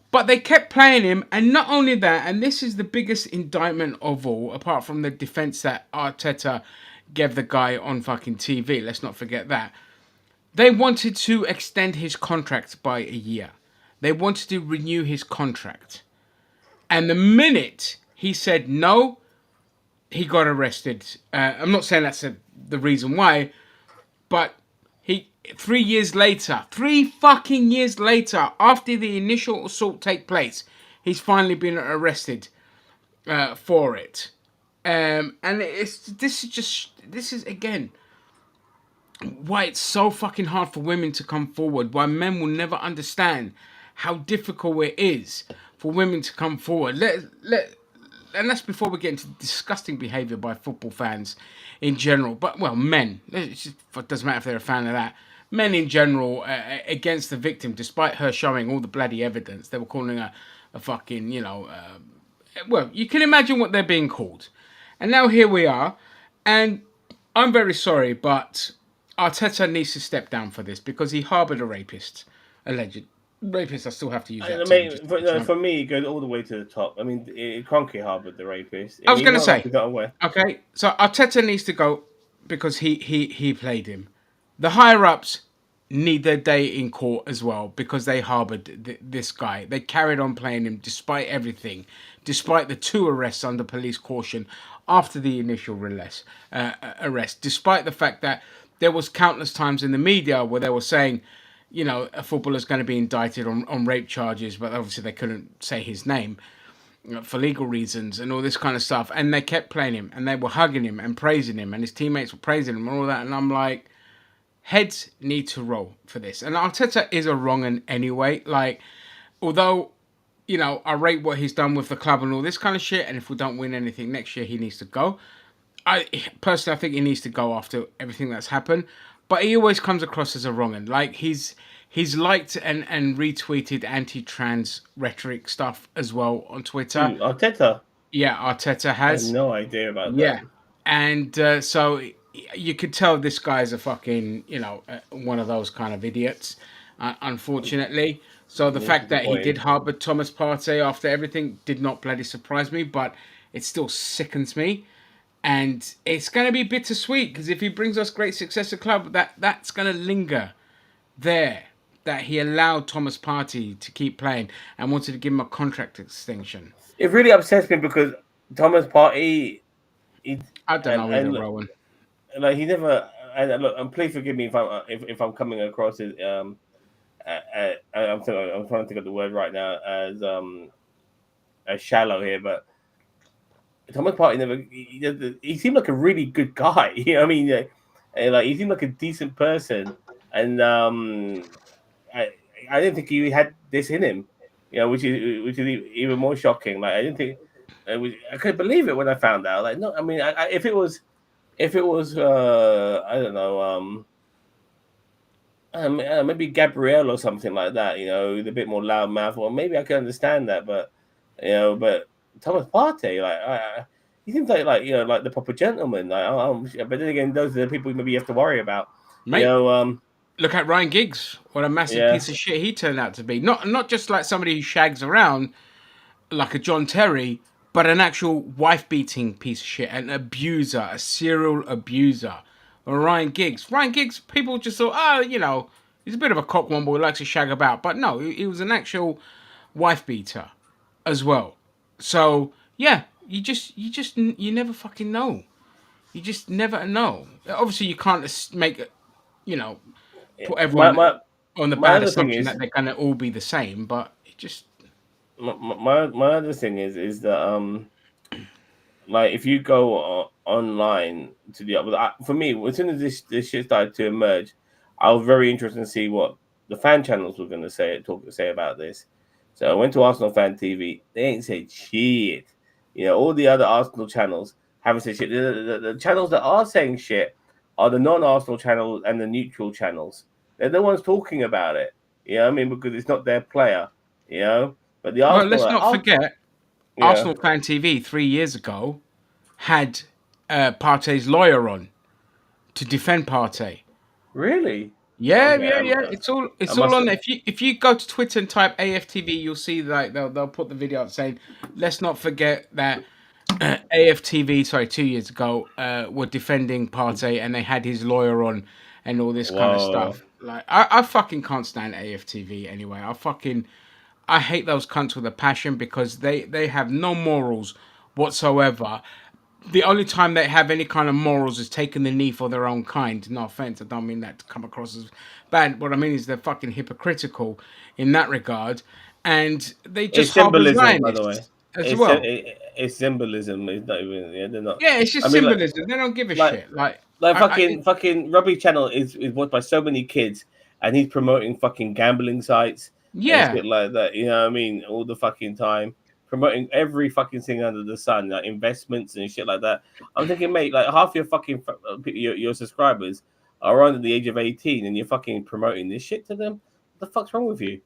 But they kept playing him, and not only that, and this is the biggest indictment of all, apart from the defense that Arteta gave the guy on fucking TV. Let's not forget that. They wanted to extend his contract by a year. They wanted to renew his contract. And the minute he said no, he got arrested. I'm not saying that's the reason why, but 3 years later, 3 fucking years later, after the initial assault take place, he's finally been arrested for it. And this is again why it's so fucking hard for women to come forward. Why men will never understand how difficult it is for women to come forward. And that's before we get into disgusting behaviour by football fans in general. But, well, men. It doesn't matter if they're a fan of that. Men in general against the victim, despite her showing all the bloody evidence. They were calling her a fucking, well, you can imagine what they're being called. And now here we are. And I'm very sorry, but Arteta needs to step down for this because he harboured a rapist. Alleged rapist, I still have to use that term. For me, it goes all the way to the top. I mean, Kroenke harbored the rapist. I was going to say, he got away. Okay, so Arteta needs to go because he played him. The higher ups need their day in court as well because they harboured this guy. They carried on playing him despite everything, despite the 2 arrests under police caution after the initial arrest, despite the fact that there was countless times in the media where they were saying, a footballer's going to be indicted on rape charges, but obviously they couldn't say his name. for legal reasons and all this kind of stuff. And they kept playing him, and they were hugging him and praising him, and his teammates were praising him and all that. And I'm like, heads need to roll for this. And Arteta is a wrong un anyway. Like, although, you know, I rate what he's done with the club and all this kind of shit, and if we don't win anything next year, he needs to go. I personally, I think he needs to go after everything that's happened. But he always comes across as a wrong un. Like, he's liked and retweeted anti-trans rhetoric stuff as well on Twitter. Who? Arteta? Yeah, Arteta I have has. no idea about Yeah, that. and so you could tell this guy's a fucking, you know, one of those kind of idiots, unfortunately. So the That's fact that he did disappointing. harbour Thomas Partey after everything did not bloody surprise me, but it still sickens me. And it's going to be bittersweet because if he brings us great success at club, that's going to linger there. That he allowed Thomas Partey to keep playing and wanted to give him a contract extension. It really upsets me because Thomas Partey, he, I don't know either, and look, Rowan. like he never. And look, and please forgive me if I'm coming across as I'm trying to think of the word right now as shallow here, but Thomas Partey never. He seemed like a really good guy. You know what I mean? Like he seemed like a decent person, and I I didn't think he had this in him. You know, which is even more shocking. Like I didn't think. I couldn't believe it when I found out. Like, no, I mean, if it was, I don't know, maybe Gabrielle or something like that. You know, a bit more loud mouth, or maybe I could understand that. But you know, but Thomas Partey, he seems like you know, like the proper gentleman. But then again, those are the people maybe you have to worry about. You Mate, know, look at Ryan Giggs. What a massive yeah, piece of shit he turned out to be. Not just like somebody who shags around like a John Terry, but an actual wife beating piece of shit, an abuser, a serial abuser. Or Ryan Giggs. Ryan Giggs, people just thought, oh, you know, he's a bit of a cockwomble who likes to shag about. But no, he was an actual wife beater as well. So yeah, you never fucking know. You just never know. Obviously, you can't make, you know, yeah. put My everyone my on the my bad other thing assumption is that they're gonna all be the same, but it just my other thing is that like if you go online to the other, for me, as soon as this shit started to emerge, I was very interested to see what the fan channels were going to say about this. So I went to Arsenal Fan TV. They ain't said shit. You know, all the other Arsenal channels haven't said shit. The channels that are saying shit are the non-Arsenal channels and the neutral channels. They're the ones talking about it. You know what I mean? Because it's not their player. You know, but the well. Arsenal, Let's like, not oh forget yeah, Arsenal Fan TV 3 years ago had Partey's lawyer on to defend Partey. really. Yeah, Okay, yeah, yeah. I It's all must. on there. If you go to Twitter and type AFTV, you'll see like they'll put the video up saying, let's not forget that AFTV, sorry, 2 years ago, were defending Partey and they had his lawyer on and all this kind of Whoa. stuff. Like I fucking can't stand AFTV anyway. I hate those cunts with a passion because they have no morals whatsoever. The only time they have any kind of morals is taking the knee for their own kind. No offense, I don't mean that to come across as bad. What I mean is they're fucking hypocritical in that regard, and they just It's harbour symbolism, by the way. Zionists as well. It's symbolism. It's not even. Yeah, they're not. Yeah, it's I just mean, symbolism. They don't give a like, shit. Like like I fucking Robbie Channel is watched by so many kids, and he's promoting fucking gambling sites and yeah, shit like that. You know what I mean? All the fucking time, promoting every fucking thing under the sun, like investments and shit like that. I'm thinking, mate, like half your fucking your subscribers are under the age of 18, and you're fucking promoting this shit to them. What the fuck's wrong with you?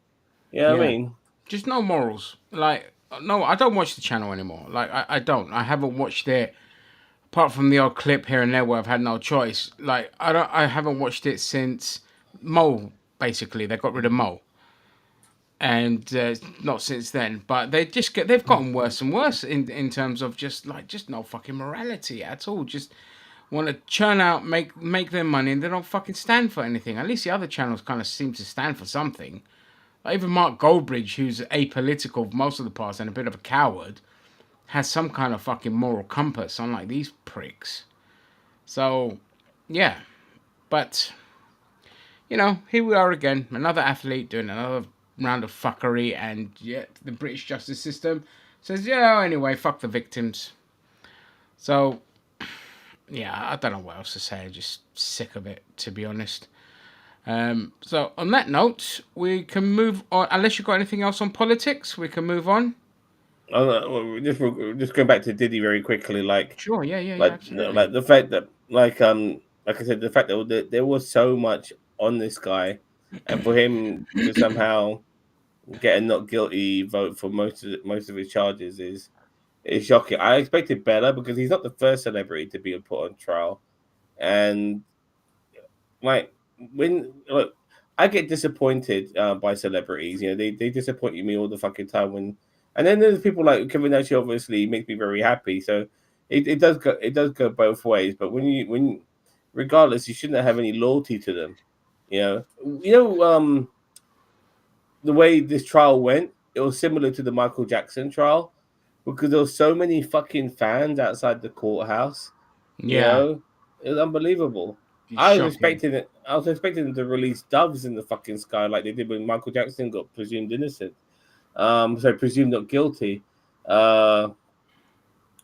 You know what I yeah, mean? just no morals. Like no, I don't watch the channel anymore. Like I don't. I haven't watched it apart from the odd clip here and there where I've had no choice. Like I haven't watched it since Mo. Basically, they got rid of Mo, and not since then. But they've gotten worse and worse in terms of just no fucking morality at all. Just want to churn out, make their money, and they don't fucking stand for anything. At least the other channels kind of seem to stand for something. Like even Mark Goldbridge, who's apolitical most of the past and a bit of a coward, has some kind of fucking moral compass, unlike these pricks. So, yeah. But, here we are again. Another athlete doing another round of fuckery, and yet the British justice system Says, yeah, anyway, fuck the victims. So, yeah, I don't know what else to say. I'm just sick of it, to be honest. So, on that note, we can move on. Unless you've got anything else on politics, we can move on. Just going back to Diddy very quickly, Sure, yeah, yeah, yeah, absolutely. like the fact that like I said, the fact that there was so much on this guy, and for him to somehow get a not guilty vote for most of his charges is shocking. I expected better because he's not the first celebrity to be put on trial, and like when look, I get disappointed by celebrities. You know, they disappoint me all the fucking time. And then there's people like Kevin Nash. Obviously, makes me very happy. So it does go both ways. But when regardless, you shouldn't have any loyalty to them. The way this trial went, it was similar to the Michael Jackson trial because there were so many fucking fans outside the courthouse. You Yeah, know, it was unbelievable. it's shocking. I was expecting them to release doves in the fucking sky like they did when Michael Jackson got presumed innocent. So presumed not guilty. Uh,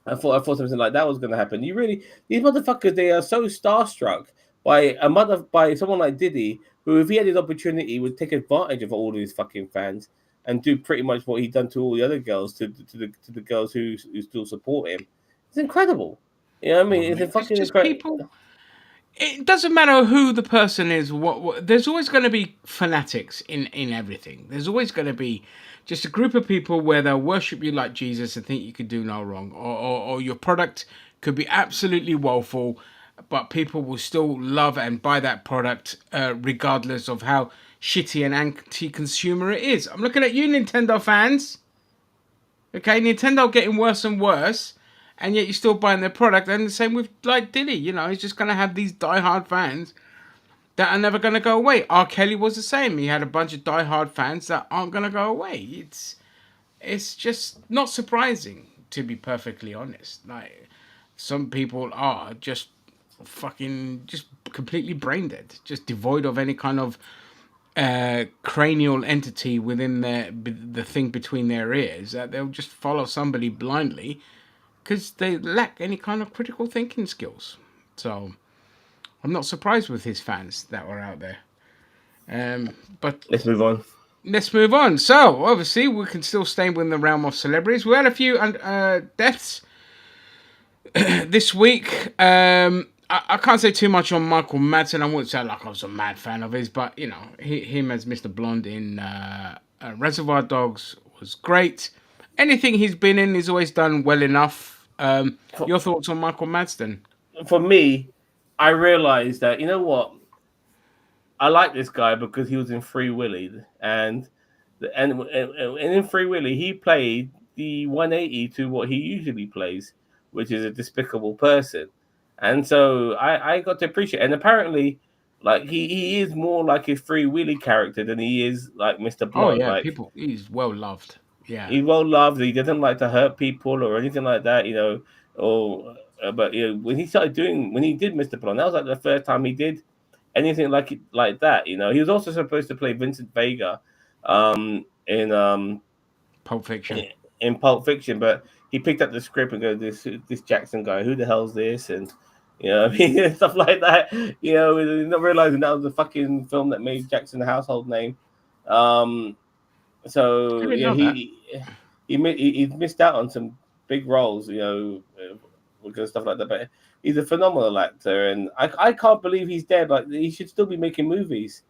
I thought something like that was going to happen. These motherfuckers, they are so starstruck by someone like Diddy, who, if he had his opportunity, would take advantage of all these fucking fans and do pretty much what he done to all the other girls, to the girls who still support him. It's incredible. You know what I mean? It's a It's fucking just incredible. people. It doesn't matter who the person is. There's always going to be fanatics in everything. There's always going to be just a group of people where they'll worship you like Jesus and think you could do no wrong, or your product could be absolutely woeful, but people will still love and buy that product regardless of how shitty and anti-consumer it is. I'm looking at you, Nintendo fans. Okay, Nintendo getting worse and worse, and yet you're still buying their product. And the same with like Diddy, he's just gonna have these die-hard fans that are never gonna go away. R. Kelly was the same. He had a bunch of die-hard fans that aren't gonna go away. It's just not surprising, to be perfectly honest. Like, some people are just fucking just completely brain dead, just devoid of any kind of cranial entity within the thing between their ears, that they'll just follow somebody blindly because they lack any kind of critical thinking skills. So I'm not surprised with his fans that were out there. But Let's move on. let's move on. So obviously we can still stay within the realm of celebrities. We had a few deaths this week. I can't say too much on Michael Madsen. I wouldn't say like I was a mad fan of his, but him as Mr. Blonde in Reservoir Dogs was great. Anything he's been in, he's always done well enough. Your thoughts on Michael Madsen? For me, I realized that, you know what, I like this guy because he was in Free Willy, and in Free Willy he played the 180 to what he usually plays, which is a despicable person, and so I got to appreciate. And apparently, like he is more like his Free Willy character than he is like Mr. Oh Blonde. yeah, Like he's well loved. Yeah. he's well loved. He doesn't like to hurt people or anything like that, Or but when when he did Mr. Blonde, that was like the first time he did anything like that. He was also supposed to play Vincent Vega, in Pulp Fiction. in Pulp Fiction, but he picked up the script and go, this Jackson guy, who the hell's this? And what I mean, stuff like that. Not realizing that was the fucking film that made Jackson a household name. I So didn't know that. he missed out on some big roles, because stuff like that. But he's a phenomenal actor, and I can't believe he's dead. Like, he should still be making movies.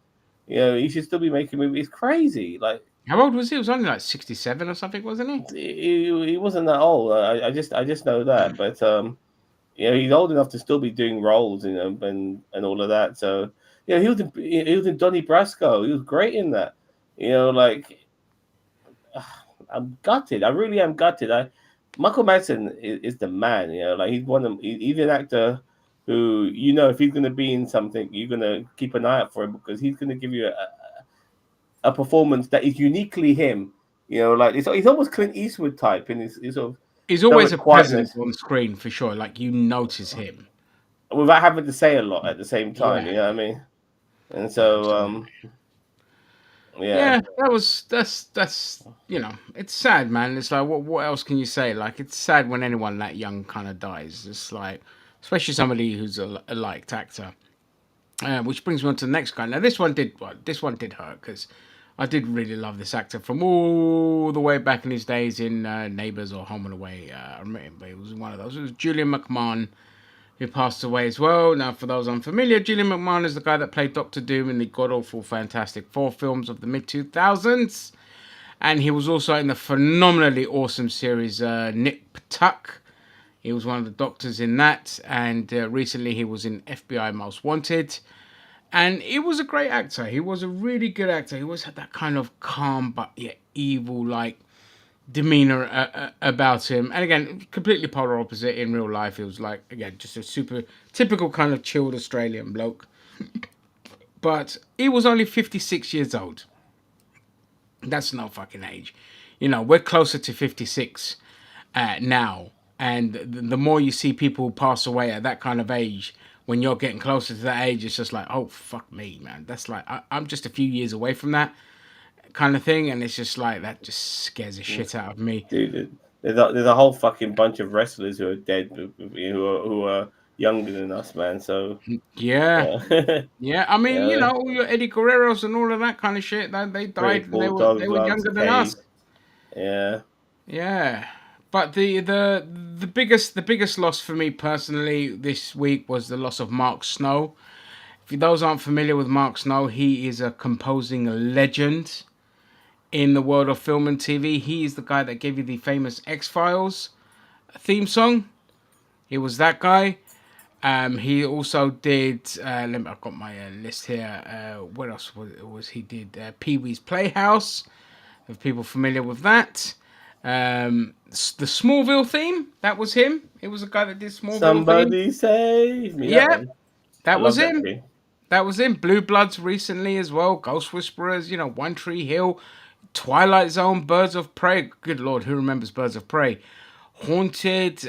He should still be making movies. It's crazy. Like, How old was he? He was only like 67 or something, wasn't he? he wasn't that old. I just know that, but he's old enough to still be doing roles, and all of that. So he was in Donnie Brasco. He was great in that. Like, I'm gutted. I really am gutted. Michael Madsen is the man. Like, he's an actor who, if he's going to be in something, you're going to keep an eye out for him because he's going to give you a performance that is uniquely him. Like, he's almost Clint Eastwood type in his sort of He's always stoic a presence quietness on screen for sure. Like, you notice him. without having to say a lot at the same time. Yeah, You know what I mean? And so, absolutely. Yeah. Yeah, that's it's sad, man. It's like what else can you say? Like it's sad when anyone that young kind of dies. It's like, especially somebody who's a liked actor. Which brings me on to the next guy. Now this one did hurt because I did really love this actor from all the way back in his days in Neighbours or Home and Away. I remember it was one of those. It was Julian McMahon who passed away as well. Now, for those unfamiliar, Julian McMahon is the guy that played Doctor Doom in the god awful Fantastic Four films of the mid 2000s. And he was also in the phenomenally awesome series Nip Tuck. He was one of the doctors in that. And recently he was in FBI Most Wanted. And he was a great actor. He was a really good actor. He always had that kind of calm but yet evil like demeanor about him. And again, completely polar opposite in real life. He was like, again, just a super typical kind of chilled Australian bloke. But he was only 56 years old. That's no fucking age. We're closer to 56 now. And the more you see people pass away at that kind of age, when you're getting closer to that age, it's just like, oh, fuck me, man. That's like, I'm just a few years away from that kind of thing. And it's just like, that just scares the shit out of me. Dude, there's a whole fucking bunch of wrestlers who are dead, who are younger than us, man. So Yeah. yeah, Yeah, I mean, yeah. all your Eddie Guerreros and all of that kind of shit, they Pretty died and they cool were dogs, they were Lance younger than us. K. Yeah. Yeah. But the biggest loss for me personally this week was the loss of Mark Snow. If those aren't familiar with Mark Snow, he is a composing legend in the world of film and TV. He is the guy that gave you the famous X-Files theme song. He was that guy. He also did. I've got my list here. What else was he did? Pee Wee's Playhouse. If people familiar with that, the Smallville theme. That was him. It was a guy that did Smallville theme. Somebody save me. That Yeah, one. I that was love that him. thing. That was him. Blue Bloods recently as well. Ghost Whisperers. One Tree Hill, Twilight Zone, Birds of Prey. Good lord, who remembers Birds of Prey? Haunted.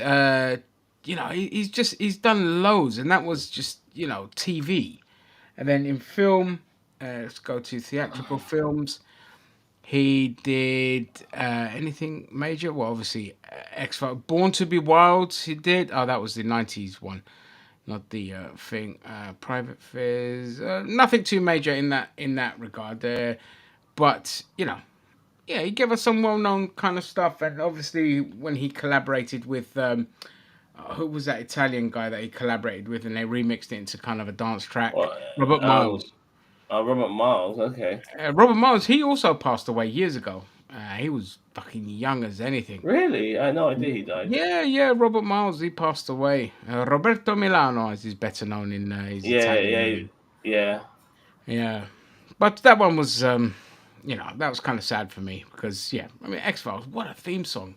He's done loads, and that was just TV. And then in film, let's go to theatrical films. He did anything major? Well, obviously X Files, Born to Be Wild. He did. Oh, that was the '90s one, not the thing. Private Fizz. Nothing too major in that regard. But yeah, he gave us some well-known kind of stuff, and obviously when he collaborated with who was that Italian guy that he collaborated with, and they remixed it into kind of a dance track. Well, Robert Miles. Robert Miles. Okay. Robert Miles. He also passed away years ago. He was fucking young as anything. Really? I had no idea he died. Yeah. Robert Miles. He passed away. Roberto Milano, as he's better known in his Yeah, Italian yeah, name. yeah. Yeah, but that one was, that was kind of sad for me because, yeah, I mean, X Files. What a theme song.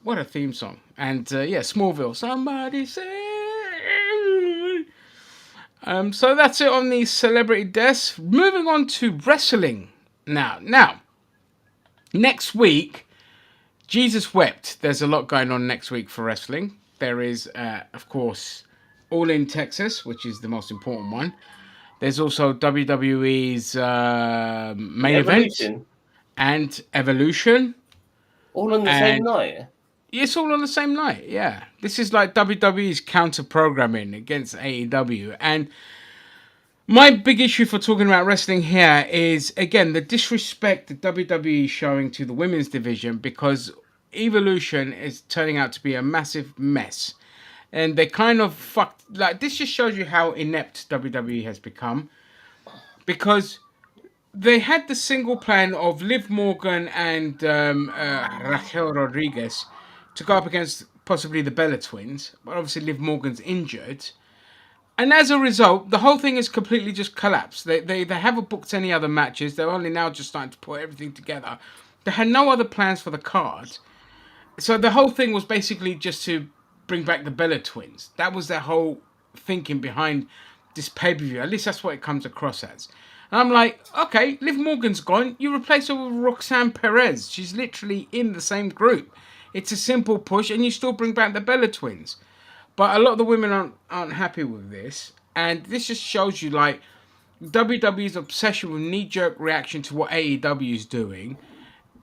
What a theme song. And yeah, Smallville. Somebody say. So that's it on the celebrity deaths. Moving on to wrestling now, next week, Jesus wept. There's a lot going on next week for wrestling. There is, of course, All in Texas, which is the most important one. There's also WWE's main event Evolution. and Evolution. All on the same And night. it's all on the same night, yeah. This is like WWE's counter programming against AEW. And my big issue for talking about wrestling here is, again, the disrespect that WWE is showing to the women's division, because Evolution is turning out to be a massive mess. And they kind of fucked. Like, this just shows you how inept WWE has become. Because they had the single plan of Liv Morgan and Raquel Rodriguez to go up against possibly the Bella Twins. But obviously Liv Morgan's injured. And as a result, the whole thing has completely just collapsed. They haven't booked any other matches. They're only now just starting to put everything together. They had no other plans for the card. So the whole thing was basically just to bring back the Bella Twins. That was their whole thinking behind this pay-per-view. At least that's what it comes across as. And I'm like, okay, Liv Morgan's gone. You replace her with Roxanne Perez. She's literally in the same group. It's a simple push, and you still bring back the Bella Twins. But a lot of the women aren't happy with this. And this just shows you, like, WWE's obsession with knee-jerk reaction to what AEW is doing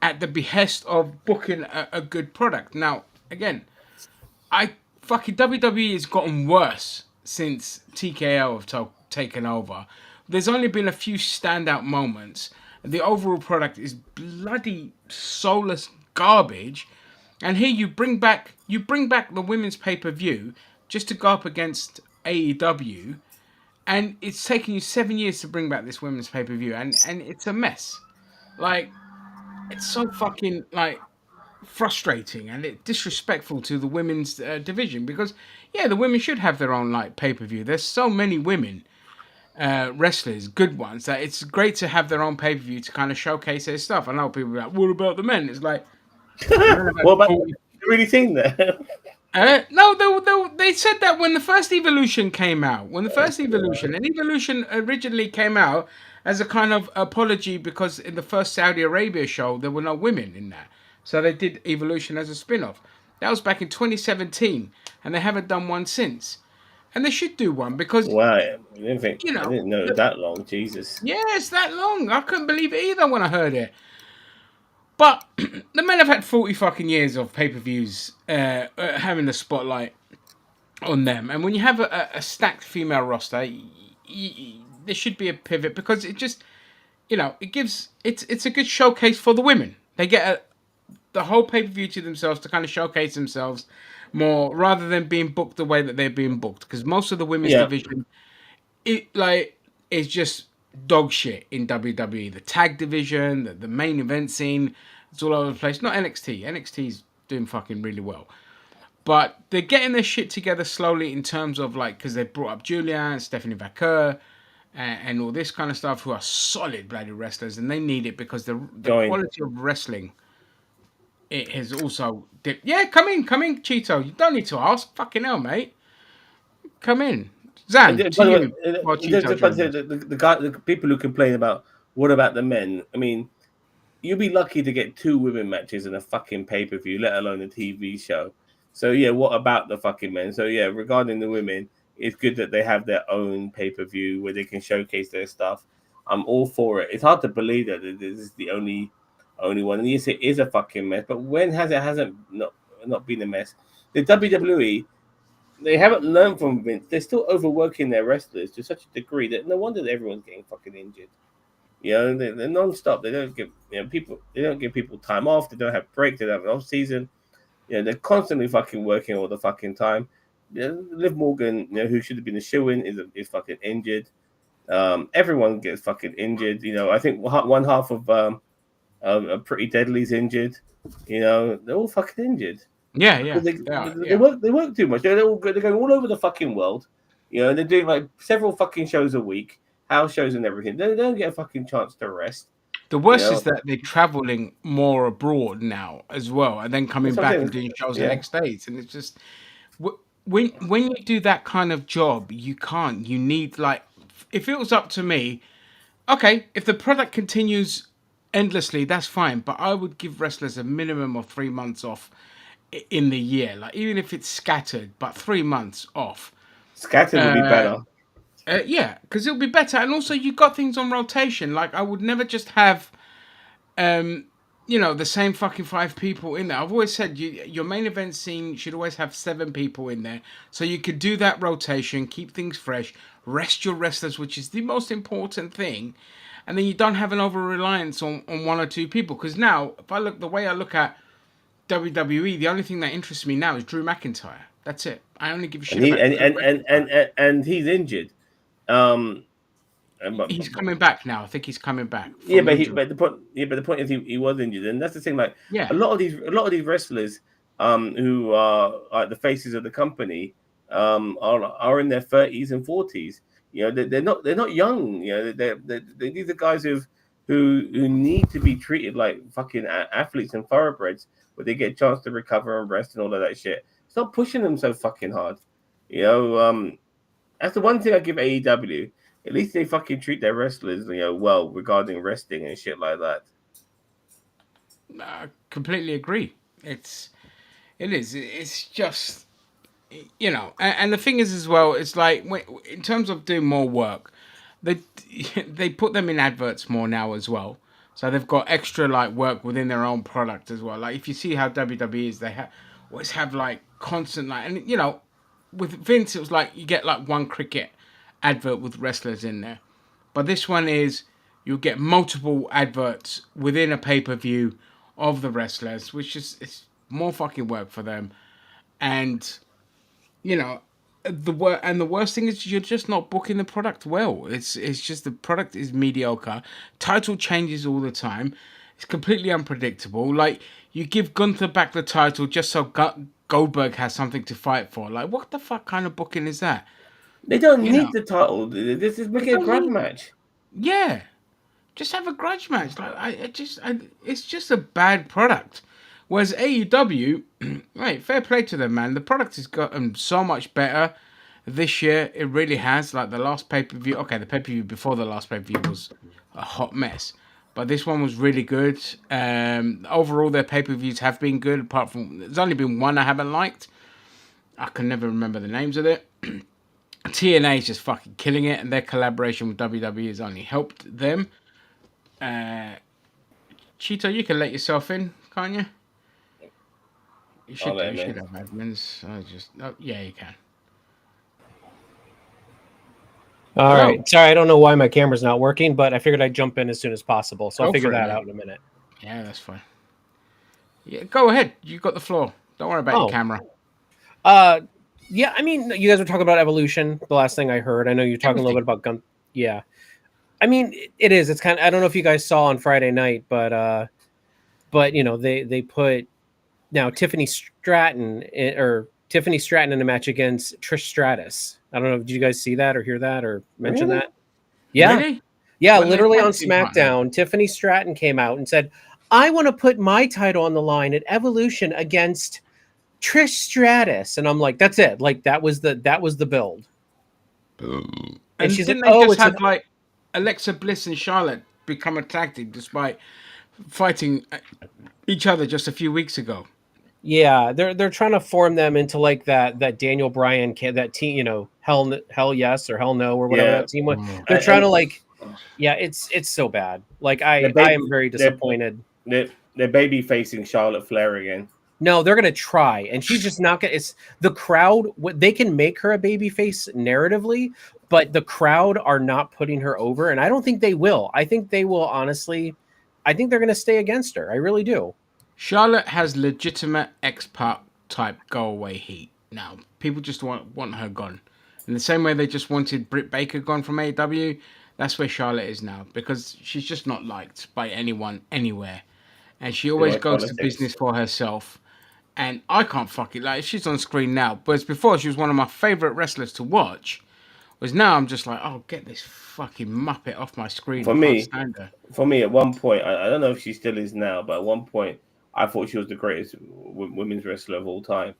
at the behest of booking a good product. Now, again, I fucking WWE has gotten worse since TKO have taken over. There's only been a few standout moments. The overall product is bloody soulless garbage. And here you bring back the women's pay-per-view just to go up against AEW, and it's taken you 7 years to bring back this women's pay-per-view, and it's a mess. Like, it's so fucking like frustrating and it disrespectful to the women's division, because yeah, the women should have their own like pay-per-view. There's so many women wrestlers, good ones, that it's great to have their own pay-per-view to kind of showcase their stuff. I know people are like, what about the men? It's like, the men have had What about 40. you really think that? No, they said that when the first Evolution came out. When the first Evolution, and Evolution originally came out as a kind of apology because in the first Saudi Arabia show there were no women in that, so they did Evolution as a spin-off. That was back in 2017, and they haven't done one since. And they should do one because Wow, didn't think you I know, didn't know it was that long. Jesus. yeah, it's that long. I couldn't believe it either when I heard it. But the men have had 40 fucking years of pay-per-views having the spotlight on them. And when you have a stacked female roster, there should be a pivot because it just, it gives it's a good showcase for the women. They get the whole pay per view to themselves to kind of showcase themselves more rather than being booked the way that they're being booked. Because most of the women's Yeah, division, it like is just dog shit in WWE. The tag division, the main event scene, it's all over the place. Not NXT. NXT's doing fucking really well. But they're getting their shit together slowly in terms of like, because they brought up Julia and Stephanie Vaquer and all this kind of stuff, who are solid bloody wrestlers, and they need it because the join. quality of wrestling it has also dipped. Yeah, come in, Cheeto. You don't need to ask. Fucking hell, mate. Come in, Zan. To By the way, you. While just Cheeto about to joins say, us. the people who complain about what about the men? I mean, you'll be lucky to get two women matches in a fucking pay per view, let alone a TV show. So yeah, what about the fucking men? So yeah, regarding the women, it's good that they have their own pay per view where they can showcase their stuff. I'm all for it. It's hard to believe that this is the only one. And yes, it is a fucking mess. But when has it hasn't not been a mess? The WWE, they haven't learned from Vince. They're still overworking their wrestlers to such a degree that no wonder that everyone's getting fucking injured. You know, they're non-stop. They don't give people. They don't give people time off. They don't have breaks. They don't have an off season. You know, they're constantly fucking working all the fucking time. Liv Morgan, who should have been a shoe-in, is fucking injured. Everyone gets fucking injured. You know, I think one half of Pretty Deadly's injured. You know, they're all fucking injured. Yeah, Because yeah, they, yeah, they yeah. work too much. They're going all over the fucking world. You know, they're doing like several fucking shows a week, house shows and everything. They don't get a fucking chance to rest. The You worst is know, that they're traveling more abroad now as well, and then coming that's what back I'm and saying. doing shows the Yeah, next days, and it's just when you do that kind of job, you can't. You need like, if it was up to me, okay, if the product continues endlessly, that's fine. But I would give wrestlers a minimum of 3 months off in the year, like even if it's scattered, but 3 months off. scattered would be Uh, better. yeah, because it'll be better, and also you got things on rotation. Like I would never just have um, the same fucking five people in there. I've always said your main event scene should always have 7 people in there, so you could do that rotation, keep things fresh, rest your wrestlers, which is the most important thing, and then you don't have an over reliance on 1 or 2 people. Because now, if I look the way I look at WWE, the only thing that interests me now is Drew McIntyre. That's it. I only give a And shit he about and Drew and and McIntyre. and, and, and he's injured. Um, He's coming back now. I think he's coming back yeah, from injury. but the point is he was injured, and that's the thing. Like Yeah. a lot of these wrestlers, who are like the faces of the company, are in their 30s and 40s. You know, they're not young. You know, these are guys who need to be treated like fucking athletes and thoroughbreds, where they get a chance to recover and rest and all of that shit. Stop pushing them so fucking hard. You know, that's the one thing I give AEW. At least they fucking treat their wrestlers, well regarding resting and shit like that. I completely agree. It is. It's just and the thing is as well. It's like in terms of doing more work. they they put them in adverts more now as well. So they've got extra like work within their own product as well. Like if you see how WWE is, they always have like constant like, and you know, with Vince it was like you get like one cricket advert with wrestlers in there, but this one is you'll get multiple adverts within a pay per view of the wrestlers, which is it's more fucking work for them, and you know the worst thing is you're just not booking the product well. It's just the product is mediocre. Title changes all the time. It's completely unpredictable. Like you give Gunther back the title just so Goldberg has something to fight for. Like what the fuck kind of booking is that? They don't You know, need the title. This is they making a don't grudge need. match. Yeah, just have a grudge match. Like it's just a bad product. Whereas AEW, right, fair play to them, man. The product has gotten so much better this year. It really has. Like the last pay per view. Okay, the pay per view before the last pay per view was a hot mess, but this one was really good. Overall, their pay per views have been good. Apart from there's only been one I haven't liked. I can never remember the names of it. TNA is just fucking killing it, and their collaboration with WWE has only helped them. Uh, Cheeto, you can let yourself in, can't you? You I'll should do. let You him should in. have admins. I just. Oh, yeah, you can. All Hello. right. Sorry, I don't know why my camera's not working, but I figured I'd jump in as soon as possible. So I'll Go figure for it, that mate. out in a minute. Yeah, that's fine. Yeah, go ahead. You got the floor. Don't worry about your Oh, camera. yeah. I mean, you guys were talking about Evolution. The last thing I heard. I know you're talking a little Everything. bit about Gun. Yeah. I mean, it is. It's kind of. I don't know if you guys saw on Friday night, but you know, they put now Tiffany Stratton or Tiffany Stratton in a match against Trish Stratus. I don't know. Did you guys see that or hear that or mention Really? that? Yeah. Really? Yeah, When they literally on tag team partner. SmackDown, Tiffany Stratton came out and said, "I want to put my title on the line at Evolution against Trish Stratus." And I'm like, "That's it. Like that was the build." And And she's like, didn't they "Oh, just it's an have like Alexa Bliss and Charlotte become a tag team despite fighting each other just a few weeks ago? yeah." They're trying to form them into like that Daniel Bryan that team, you know, hell yes or hell no or whatever Yeah. that team was. Oh. They're trying And to like, yeah, it's so bad. Like they're, I ba- am very they're, disappointed. they're baby facing Charlotte Flair again. No, they're gonna try, and she's just not gonna. It's the crowd. They can make her a baby face narratively, but the crowd are not putting her over, and I don't think they will. I think they will honestly. I think they're gonna stay against her. I really do. Charlotte has legitimate X-Pac type go away heat now. People just want her gone. In the same way they just wanted Britt Baker gone from AEW, that's where Charlotte is now because she's just not liked by anyone anywhere, and she Too always much goes to politics. business for herself. And I can't fuck it. Like she's on screen now, but before she was one of my favorite wrestlers to watch. Whereas now I'm just like, oh, get this fucking muppet off my screen. I For can't me, stand her. at one point, I don't know if she still is now, but at one point, I thought she was the greatest women's wrestler of all time.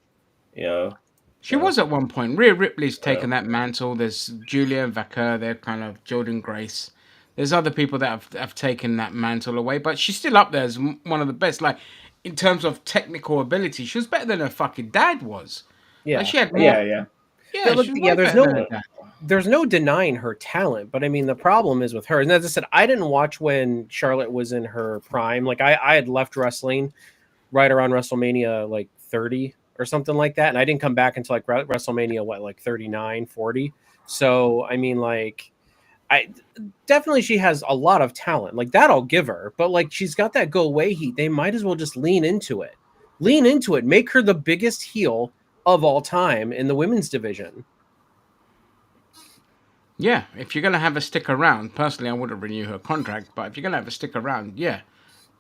You know, She so was at one point. Rhea Ripley's uh, taken that mantle. There's Julia and Vaquer. They're kind of Jordan Grace. There's other people that have taken that mantle away, but she's still up there as one of the best. Like in terms of technical ability, she was better than her fucking dad was. Like Yeah, she had more. yeah. Yeah, look, she was yeah. way better than her dad. There's no denying her talent, but I mean, the problem is with her. And as I said, I didn't watch when Charlotte was in her prime. Like I had left wrestling right around WrestleMania, like 30 or something like that, and I didn't come back until like WrestleMania, what, like 39, 40. So I mean, like, I definitely she has a lot of talent. Like that, I'll give her. But like, she's got that go away heat. They might as well just lean into it. Lean into it. Make her the biggest heel of all time in the women's division. Yeah, if you're gonna have her stick around, personally, I wouldn't renew her contract. But if you're gonna have her stick around, yeah,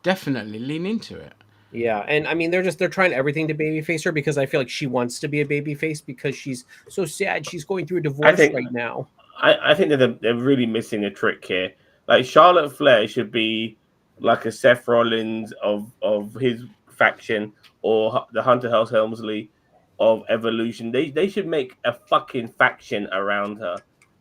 definitely lean into it. Yeah, and I mean they're trying everything to babyface her because I feel like she wants to be a babyface because she's so sad. She's going through a I divorce think right now. I think they're really missing a trick here. Like Charlotte Flair should be like a Seth Rollins of his faction or the Hunter Hearst Helmsley of Evolution. They should make a fucking faction around her.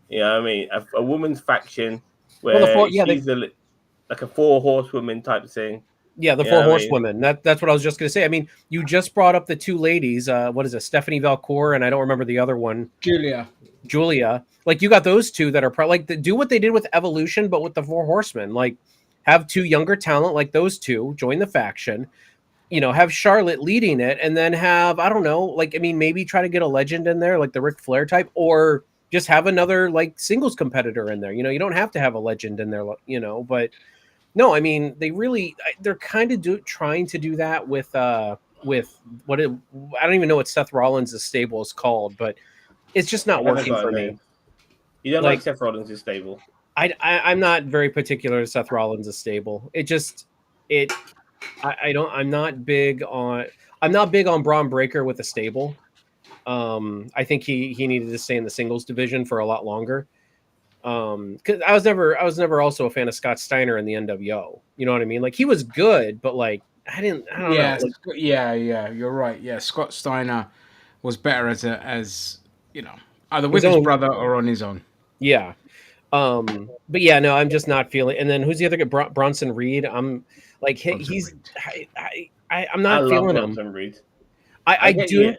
You know what I mean? A woman's faction Well, the four, where yeah, she's like a four horsewoman type thing. Yeah, the You know four what I mean? horsewomen. That's what I was just gonna say. I mean, you just brought up the two ladies. What is it, Stephanie Valcour, and I don't remember the other one, Julia. Julia. Like you got those two that are like do what they did with Evolution, but with the four horsemen. Like have two younger talent like those two join the faction. Have Charlotte leading it, and then have I don't know, like I mean, maybe try to get a legend in there, like the Ric Flair type, or just have another like singles competitor in there. You don't have to have a legend in there. But no, I mean they're kind of trying to do that with I don't even know what Seth Rollins' stable is called, but it's just I not haven't working got a for me. name. You don't like Like Seth Rollins' stable? I'm not very particular to Seth Rollins' stable. It just it I don't I'm not big on Braun Breaker with a stable. I think he needed to stay in the singles division for a lot longer. Because I was never also a fan of Scott Steiner in the NWO. You know what I mean? Like he was good, but like I don't know. Yeah, Like yeah. You're right. Yeah, Scott Steiner was better as either with his his own, brother or on his own. yeah. But yeah, no, I'm just not feeling. And then who's the other guy? Bronson Reed. I'm like Bronson he's Reed. I'm I not love feeling him. Bronson Reed. I, I I get you. do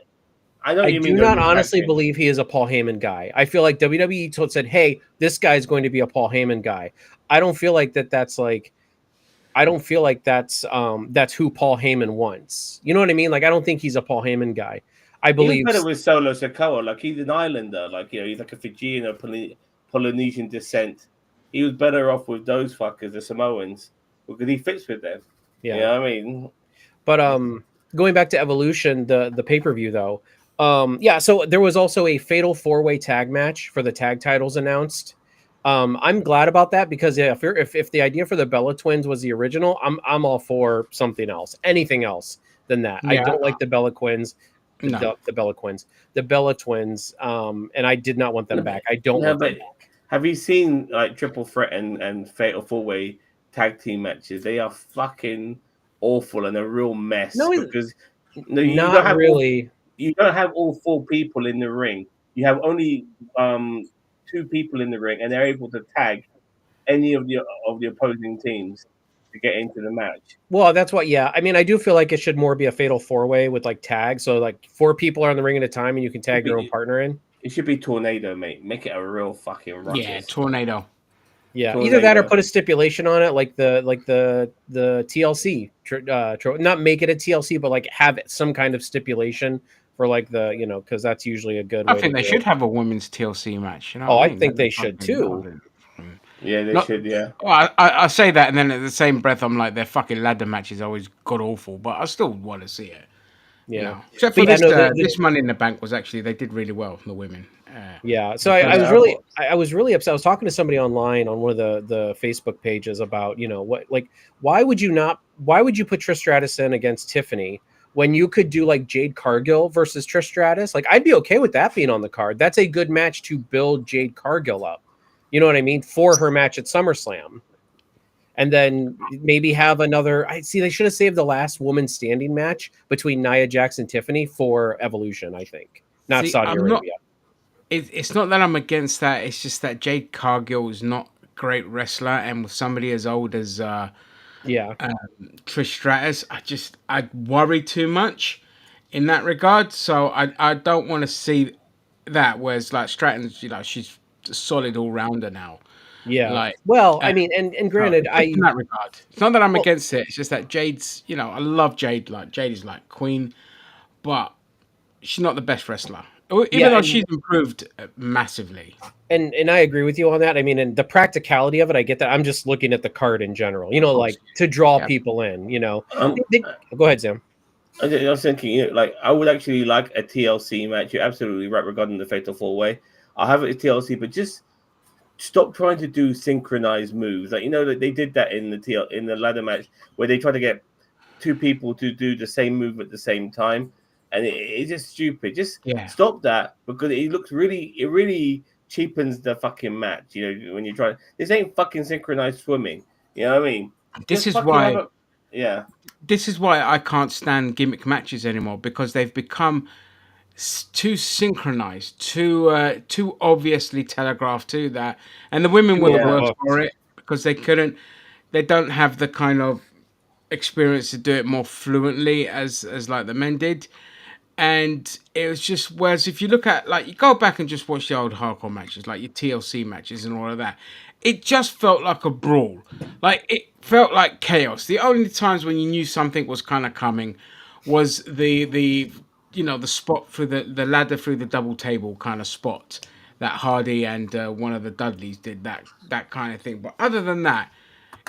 I know I what you mean do though. not With tag honestly team. believe he is a Paul Heyman guy. I feel like WWE said, "Hey, this guy's going to be a Paul Heyman guy." I don't feel like that's like I don't feel like that's who Paul Heyman wants. You know what I mean? Like I don't think he's a Paul Heyman guy. I He was believe better with Solo Sikoa. Like he's an islander. Like he's like a Fijian or Polynesian descent. He was better off with those fuckers, the Samoans, because he fits with them. yeah. You know what I mean? But going back to Evolution, the pay-per-view though. Yeah, so there was also a fatal four-way tag match for the tag titles announced. I'm glad about that because yeah, if the idea for the Bella Twins was the original, I'm all for something else, anything else than that. I Yeah, don't like the Bella Twins, no. the Bella Twins, the Bella Twins, and I did not want them back. I don't No, want them but back. have you seen like Triple Threat and Fatal Four Way tag team matches? They are fucking awful and a real mess No, because no, not really. you don't have all four people in the ring. You have only two people in the ring, and they're able to tag any of the opposing teams to get into the match. Well, that's what. Yeah, I mean, I do feel like it should more be a fatal four-way with like tags. So like four people are in the ring at a time, and you can tag your own partner in. It should be Tornado, mate. Make it a real fucking Yeah, ruckus. tornado. Yeah, either that or Tornado. put a stipulation on it, like the TLC. Not make it a TLC, but like have some kind of stipulation for like because that's usually a good I way think to they do should it. have a women's TLC match. You know Oh, what I I mean? think That'd be they should fucking too. lovely. Yeah, they Not, should. Yeah. well, I say that, and then at the same breath, I'm like, their fucking ladder match is always god awful, but I still want to see it. Yeah, Except for but yeah, this, no, this Money in the Bank was actually they did really well, the women. yeah. So The I first was Yeah, I really, thought- I was really upset. I was talking to somebody online on one of the Facebook pages about what like why would you put Trish Stratus in against Tiffany when you could do like Jade Cargill versus Trish Stratus? Like I'd be okay with that being on the card. That's a good match to build Jade Cargill up. You know what I mean? For her match at SummerSlam. And then maybe have another. I see. They should have saved the last woman standing match between Nia Jax and Tiffany for Evolution. I think not See, Saudi I'm not. Arabia. It's not that I'm against that. It's just that Jade Cargill is not a great wrestler, and with somebody as old as Yeah, Trish Stratus, I'd worry too much in that regard. So I don't want to see that. Whereas like Stratton's, she's a solid all rounder now. yeah. Like, Well, uh, I mean, and so granted, just in that regard, it's not that I'm well, against it. It's just that Jade's, I love Jade. Like Jade is like queen, but she's not the best wrestler. yeah, Even though she's improved massively. and I agree with you on that. I mean, and the practicality of it, I get that. I'm just looking at the card in general. Of course. Like to draw Yeah. people in. Um, Go ahead, Sam. I was thinking, like I would actually like a TLC match. You're absolutely right regarding the Fatal Four Way. I'll have it at TLC, but just stop trying to do synchronized moves. Like that they did that in the ladder match where they tried to get two people to do the same move at the same time, and it's just stupid. Just Yeah. stop that because it really cheapens the fucking match. When you try this ain't fucking synchronized swimming. You know what I mean? This Just is fucking why. yeah. This is why I can't stand gimmick matches anymore because they've become too synchronized, too obviously telegraphed to that, and the women were the Yeah. worst for it because they couldn't. They don't have the kind of experience to do it more fluently as like the men did. And it was just, whereas if you look at, like, you go back and just watch the old hardcore matches, like your TLC matches and all of that, it just felt like a brawl. Like, it felt like chaos. The only times when you knew something was kind of coming was the the spot through the ladder through the double table kind of spot that Hardy and one of the Dudleys did, that kind of thing. But other than that,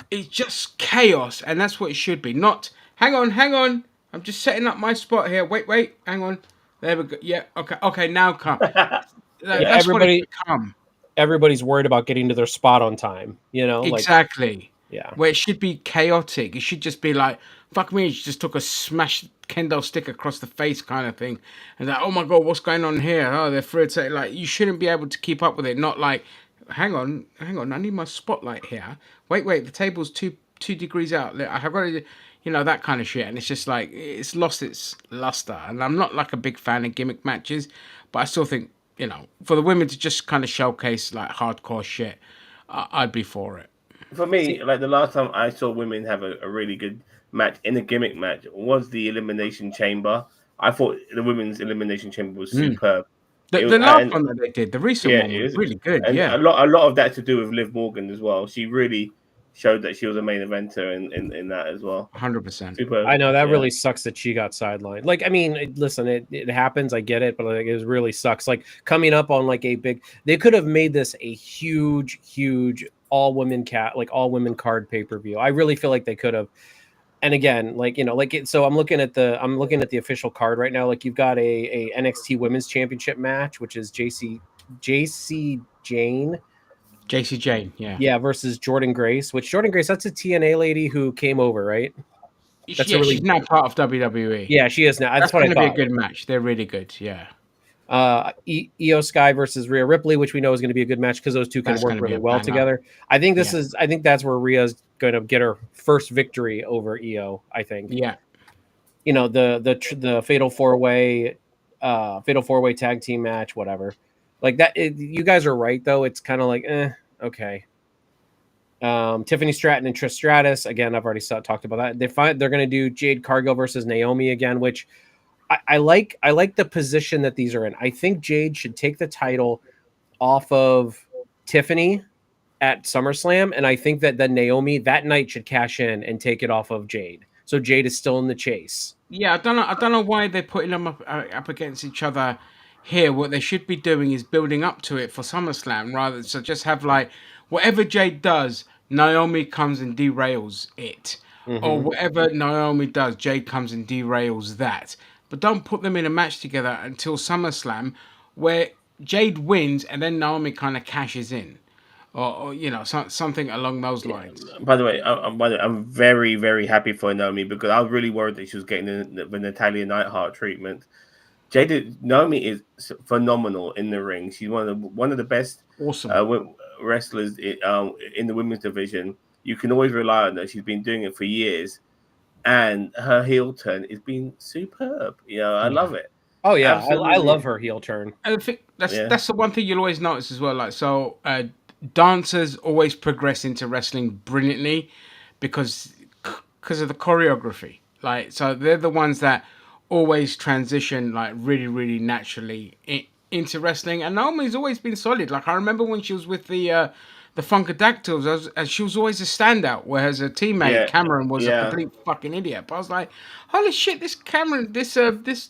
it's just chaos, and that's what it should be. Not, hang on. I'm just setting up my spot here. Wait, hang on. There we go. Yeah, okay. Now come. Yeah, That's what it's become. everybody's worried about getting to their spot on time. You know, like Exactly. yeah. Where it should be chaotic. It should just be like, fuck me, she just took a smashed kendo stick across the face kind of thing. And like, oh my god, what's going on here? Oh, they're afraid to, like, you shouldn't be able to keep up with it. Not like, hang on, I need my spotlight here. Wait, the table's two degrees out. I've got to, that kind of shit. And it's just like, it's lost its luster. And I'm not like a big fan of gimmick matches, but I still think, for the women to just kind of showcase like hardcore shit, I'd be for it. For me, like the last time I saw women have a really good match in a gimmick match was the Elimination Chamber. I thought the women's Elimination Chamber was Mm. superb. The, It was, the last and one that they did, the recent yeah, one, it was is, really good. and Yeah, a lot of that to do with Liv Morgan as well. She really showed that she was a main eventer in that as well. 100%. Superb. I know that Yeah. really sucks that she got sidelined. Like, I mean, listen, it happens. I get it, but like, it really sucks. Like coming up on like a big, they could have made this a huge all women card pay-per-view. I really feel like they could have. And again, like, so I'm looking at the official card right now. Like you've got a NXT Women's Championship match, which is JC Jane. JC Jane, yeah. Yeah, versus Jordan Grace, that's a TNA lady who came over, right? That's Yeah, she's now part of WWE. Yeah, she is now. That's what I going to be a thought. good match. They're really good, yeah. Io Sky versus Rhea Ripley, which we know is going to be a good match because those two can That's work gonna be really a well banger. together. I think that's where Rhea's going to get her first victory over Io. I think. Yeah. The fatal four way tag team match, whatever. Like that, you guys are right though. It's kind of like, okay. Tiffany Stratton and Trish Stratus again. I've already talked about that. They're going to do Jade Cargill versus Naomi again, which I like. I like the position that these are in. I think Jade should take the title off of Tiffany at SummerSlam, and I think that then Naomi that night should cash in and take it off of Jade. So Jade is still in the chase. Yeah, I don't know why they're putting them up against each other here. What they should be doing is building up to it for SummerSlam, rather. So just have like whatever Jade does, Naomi comes and derails it, or whatever Naomi does, Jade comes and derails that. But don't put them in a match together until SummerSlam, where Jade wins and then Naomi kind of cashes in, or something along those lines. By the way, I'm very, very happy for Naomi because I was really worried that she was getting the Natalia Neidhart treatment. Naomi is phenomenal in the ring. She's one of the best Awesome. wrestlers in the women's division. You can always rely on her. She's been doing it for years, and her heel turn has been superb. I love it. Oh yeah, Absolutely. I love her heel turn. I think that's the one thing you'll always notice as well. Like, so dancers always progress into wrestling brilliantly because of the choreography. Like, so they're the ones that always transition like really, really naturally into wrestling. And Naomi's always been solid. Like, I remember when she was with the Funkadactyls, and she was always a standout, whereas her teammate Cameron was a complete fucking idiot. But I was like, holy shit, this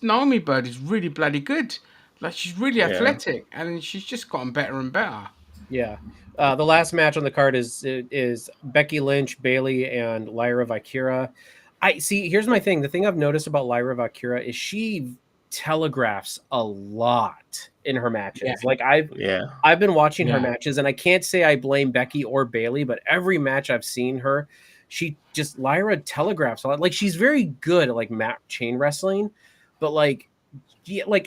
Naomi bird is really bloody good. Like, she's really athletic, and she's just gotten better and better. Yeah. The last match on the card is Becky Lynch, Bayley, and Lyra Valkyria. Here's my thing. The thing I've noticed about Lyra Valkyria is she telegraphs a lot in her matches. Yeah. Like I've been watching her matches, and I can't say I blame Becky or Bayley, but every match I've seen her, Lyra telegraphs a lot. Like, she's very good at like mat chain wrestling, but like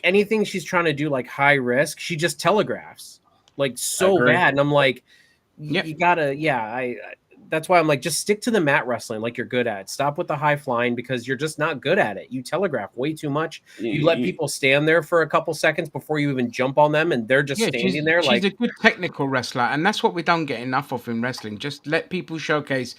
anything she's trying to do like high risk, she just telegraphs like so bad. And I'm like, you gotta, that's why I'm like, just stick to the mat wrestling like you're good at. Stop with the high flying because you're just not good at it. You telegraph way too much. You let people stand there for a couple seconds before you even jump on them, and they're just standing there. She's a good technical wrestler, and that's what we don't get enough of in wrestling. Just let people showcase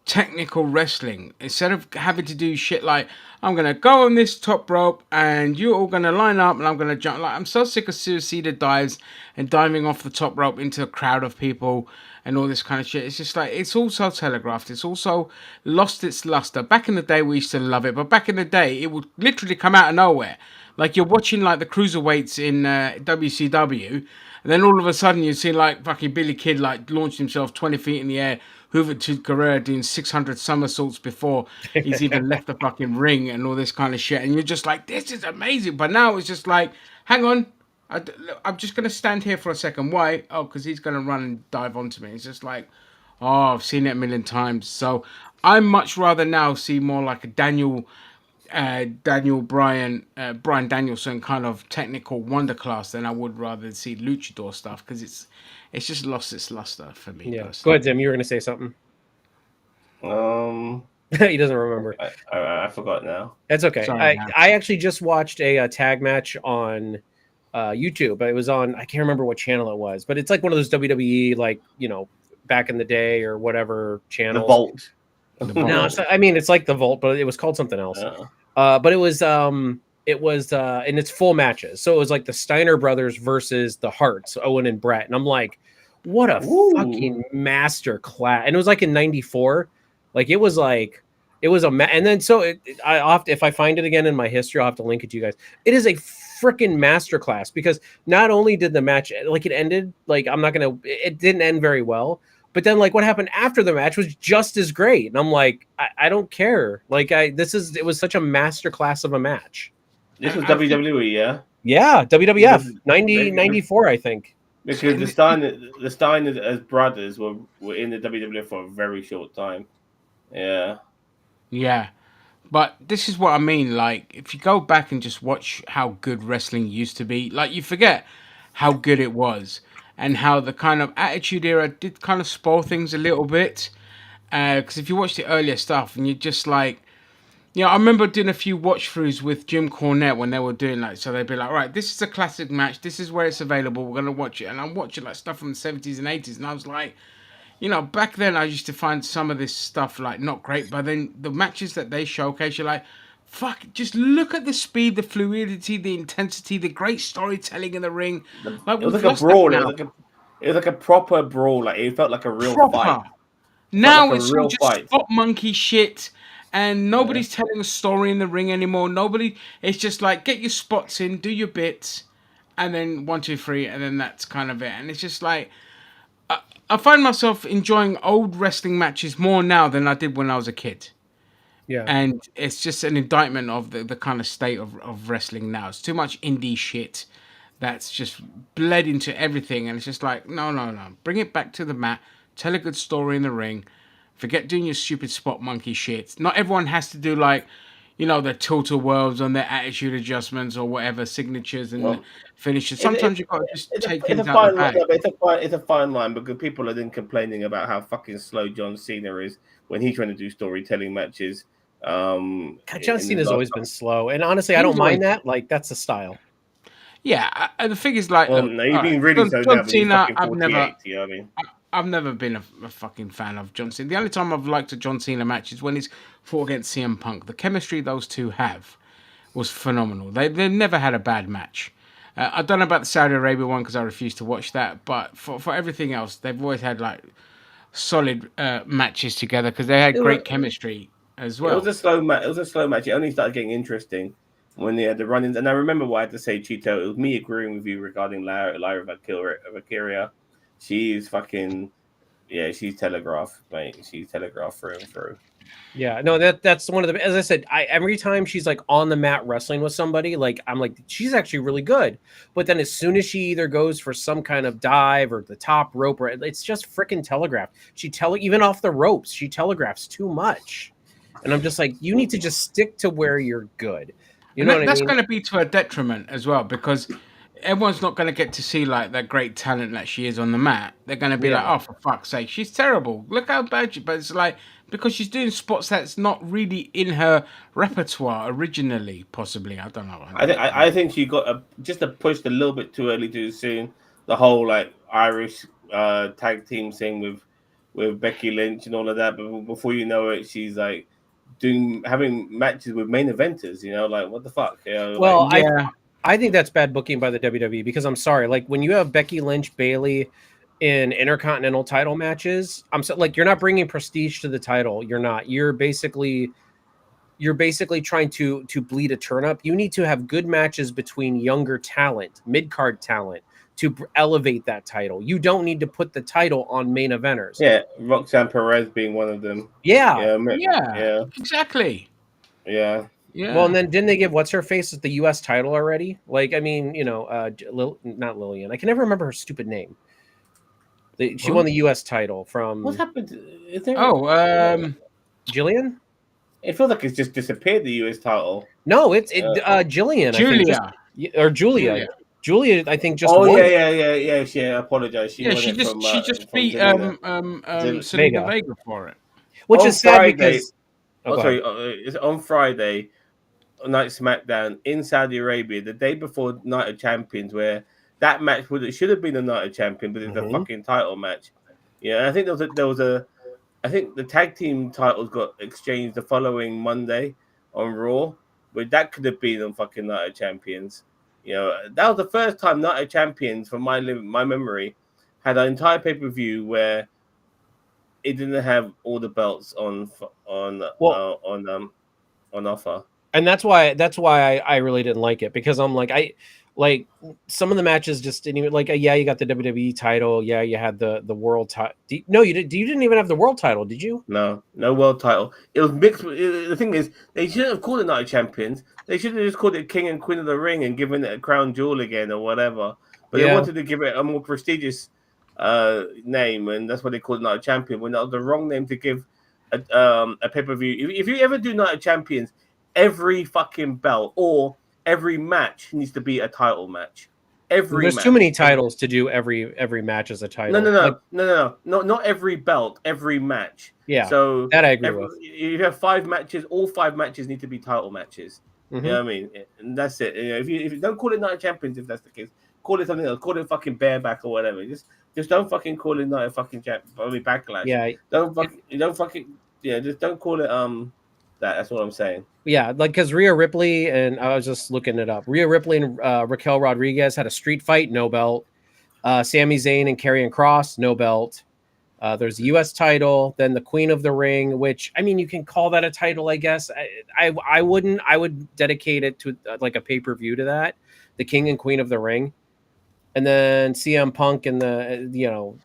technical wrestling instead of having to do shit like I'm gonna go on this top rope and you're all gonna line up and I'm gonna jump. Like I'm so sick of suicided dives and diving off the top rope into a crowd of people and all this kind of shit. It's just like it's all so telegraphed. It's also lost its luster. Back in the day we used to love it, but back in the day it would literally come out of nowhere. Like you're watching like the cruiserweights in WCW, and then all of a sudden you see like fucking Billy Kid like launch himself 20 feet in the air, Hoover to Guerrero doing 600 somersaults before he's even left the fucking ring and all this kind of shit. And you're just like, this is amazing. But now it's just like, hang on, I'm just going to stand here for a second. Why? Oh, because he's going to run and dive onto me. It's just like, oh, I've seen it a million times. So I much rather now see more like a Brian Danielson kind of technical wonder class than I would rather see luchador stuff because it's just lost its luster for me Yeah. Go personally. ahead, Tim. You were going to say something. Um, He doesn't remember. I forgot now. That's okay. Sorry, I actually just watched a tag match on YouTube. It was on, I can't remember what channel it was, but it's like one of those WWE, like, you know, back in the day or whatever The channels. Vault. The No, Vault. it's, I mean, it's like the Vault, but it was called something else. But it was and it's full matches. So it was like the Steiner brothers versus the Harts, Owen and Brett. And I'm like, what a Ooh. fucking master class. And it was like in 94. Like it was and then so if I find it again in my history, I'll have to link it to you guys. It is a freaking masterclass because not only did the match like it ended, like it didn't end very well, but then like what happened after the match was just as great. And I'm like, I don't care. Like it was such a masterclass of a match. This was WWE, yeah? Yeah, WWF Because 94, I think. Because the Steiners as brothers were in the WWF for a very short time. Yeah. Yeah. But this is what I mean. Like, if you go back and just watch how good wrestling used to be, like, you forget how good it was and how the kind of Attitude Era did kind of spoil things a little bit. Because if you watch the earlier stuff and you're just like, you know, I remember doing a few watch throughs with Jim Cornette when they were doing like, so they'd be like, right, this is a classic match. This is where it's available. We're going to watch it. And I'm watching like stuff from the 70s and 80s. And I was like, you know, back then I used to find some of this stuff like not great, but then the matches that they showcase, you're like, fuck, just look at the speed, the fluidity, the intensity, the great storytelling in the ring. Like, It was we've like a lost that brawl. now. It was like a proper brawl. Like it felt like a real Proper. fight. Now like a it's all real just fight. spot monkey shit, and nobody's telling a story in the ring anymore. Nobody. It's just like get your spots in, do your bits, and then 1, 2, 3, and then that's kind of it. And it's just like I find myself enjoying old wrestling matches more now than I did when I was a kid. Yeah. And it's just an indictment of the kind of state of wrestling now. It's too much indie shit that's just bled into everything. And it's just like, no. Bring it back to the mat. Tell a good story in the ring. Forget doing your stupid spot monkey shit. Not everyone has to do like, you know, their total worlds on their attitude adjustments or whatever, signatures and finishes. Sometimes you've got to just take things out of the bag. It's a fine line because people are then complaining about how fucking slow John Cena is when he's trying to do storytelling matches. God, John Cena's always been slow, and honestly, I don't mind that. Like that's the style. Yeah, the thing is like, no, you've been really so John now, but he's Cena, fucking 48, you know what I mean? I've never been a fucking fan of John Cena. The only time I've liked a John Cena match is when he's fought against CM Punk. The chemistry those two have was phenomenal. They've never had a bad match. I don't know about the Saudi Arabia one because I refuse to watch that. But for everything else, they've always had like solid matches together because they had great chemistry as well. It was a slow match. It was a slow match. It only started getting interesting when they had the run-ins. And I remember what I had to say, Cheeto. It was me agreeing with you regarding Lyra Valkyria. She's fucking, yeah, she's telegraph, mate. She's telegraph through and through. Yeah, no, that's one of the, as I said, every time she's like on the mat wrestling with somebody, like I'm like, she's actually really good. But then as soon as she either goes for some kind of dive or the top rope, or it's just freaking telegraphed. Even off the ropes, she telegraphs too much. And I'm just like, you need to just stick to where you're good. You know what I mean? That's going to be to her detriment as well because everyone's not going to get to see like that great talent that she is on the mat. They're going to be like, oh, for fuck's sake, she's terrible. Look how bad she. But it's like because she's doing spots that's not really in her repertoire originally. Possibly, I don't know. I think she got just pushed a little bit too early, too soon. The whole like Irish tag team thing with with Becky Lynch and all of that. But before you know it, she's like having matches with main eventers. You know, like what the fuck? You know, Well, like Yeah. I think that's bad booking by the WWE because I'm sorry, like when you have Becky Lynch, Bailey in intercontinental title matches, I'm so like you're not bringing prestige to the title. You're not. You're basically trying to bleed a turnip. You need to have good matches between younger talent, mid card talent to elevate that title. You don't need to put the title on main eventers. yeah, Roxanne Perez being one of them. Yeah. Yeah, Yeah. yeah, Exactly. yeah. Well, and Yeah. then didn't they give what's her face the U.S. title already? Like, I mean, not Lillian. I can never remember her stupid name. She Who? won the U.S. title What's from happened? Is there? Oh, Jillian. It feels like it's just disappeared. The US title. No, it's Jillian. I think Julia. or Julia. Julia. Julia, I think just Oh won yeah, it. yeah. She apologized. She Yeah, won it she just from beat Zelina. Selena Vega, Vega for it. which On is sad Friday. because. Oh, Oh, go ahead. sorry. It's on Friday night SmackDown in Saudi Arabia, the day before Night of Champions, where that match should have been a Night of Champions, but it's a Mhm. fucking title match. Yeah, I think there was a I think the tag team titles got exchanged the following Monday on Raw, but that could have been on fucking Night of Champions. You know, that was the first time Night of Champions, from my memory, had an entire pay per view where it didn't have all the belts Well, on offer. and that's why I really didn't like it because I'm like some of the matches just didn't even yeah, you got the WWE title, yeah, you had the world title. No, you didn't even have the world title, did you? No world title. It was mixed. The thing is, they shouldn't have called it Night of Champions. They should have just called it King and Queen of the Ring and given it a crown jewel again or whatever. But they Yeah. wanted to give it a more prestigious name, and that's what they called it Night of Champion. When that was the wrong name to give a pay per view. If you ever do Night of Champions, every fucking belt or every match needs to be a title match. There's too many titles to do every match as a title. No. Not every belt, every match. Yeah, So that I agree with. If you have 5 matches, all 5 matches need to be title matches. Mhm. You know what I mean? And that's it. You know, if you don't call it Night of Champions, if that's the case, call it something else. Call it fucking bareback or whatever. Just don't fucking call it Night of fucking Backlash. Yeah, Just don't call it That's what I'm saying. yeah, like because Rhea Ripley and I was just looking it up. Rhea Ripley and Raquel Rodriguez had a street fight, no belt. Sami Zayn and Karrion Kross, no belt. There's a U.S. title, then the Queen of the Ring, which I mean, you can call that a title, I guess. I wouldn't. I would dedicate it to like a pay per view to that, the King and Queen of the Ring, and then CM Punk and the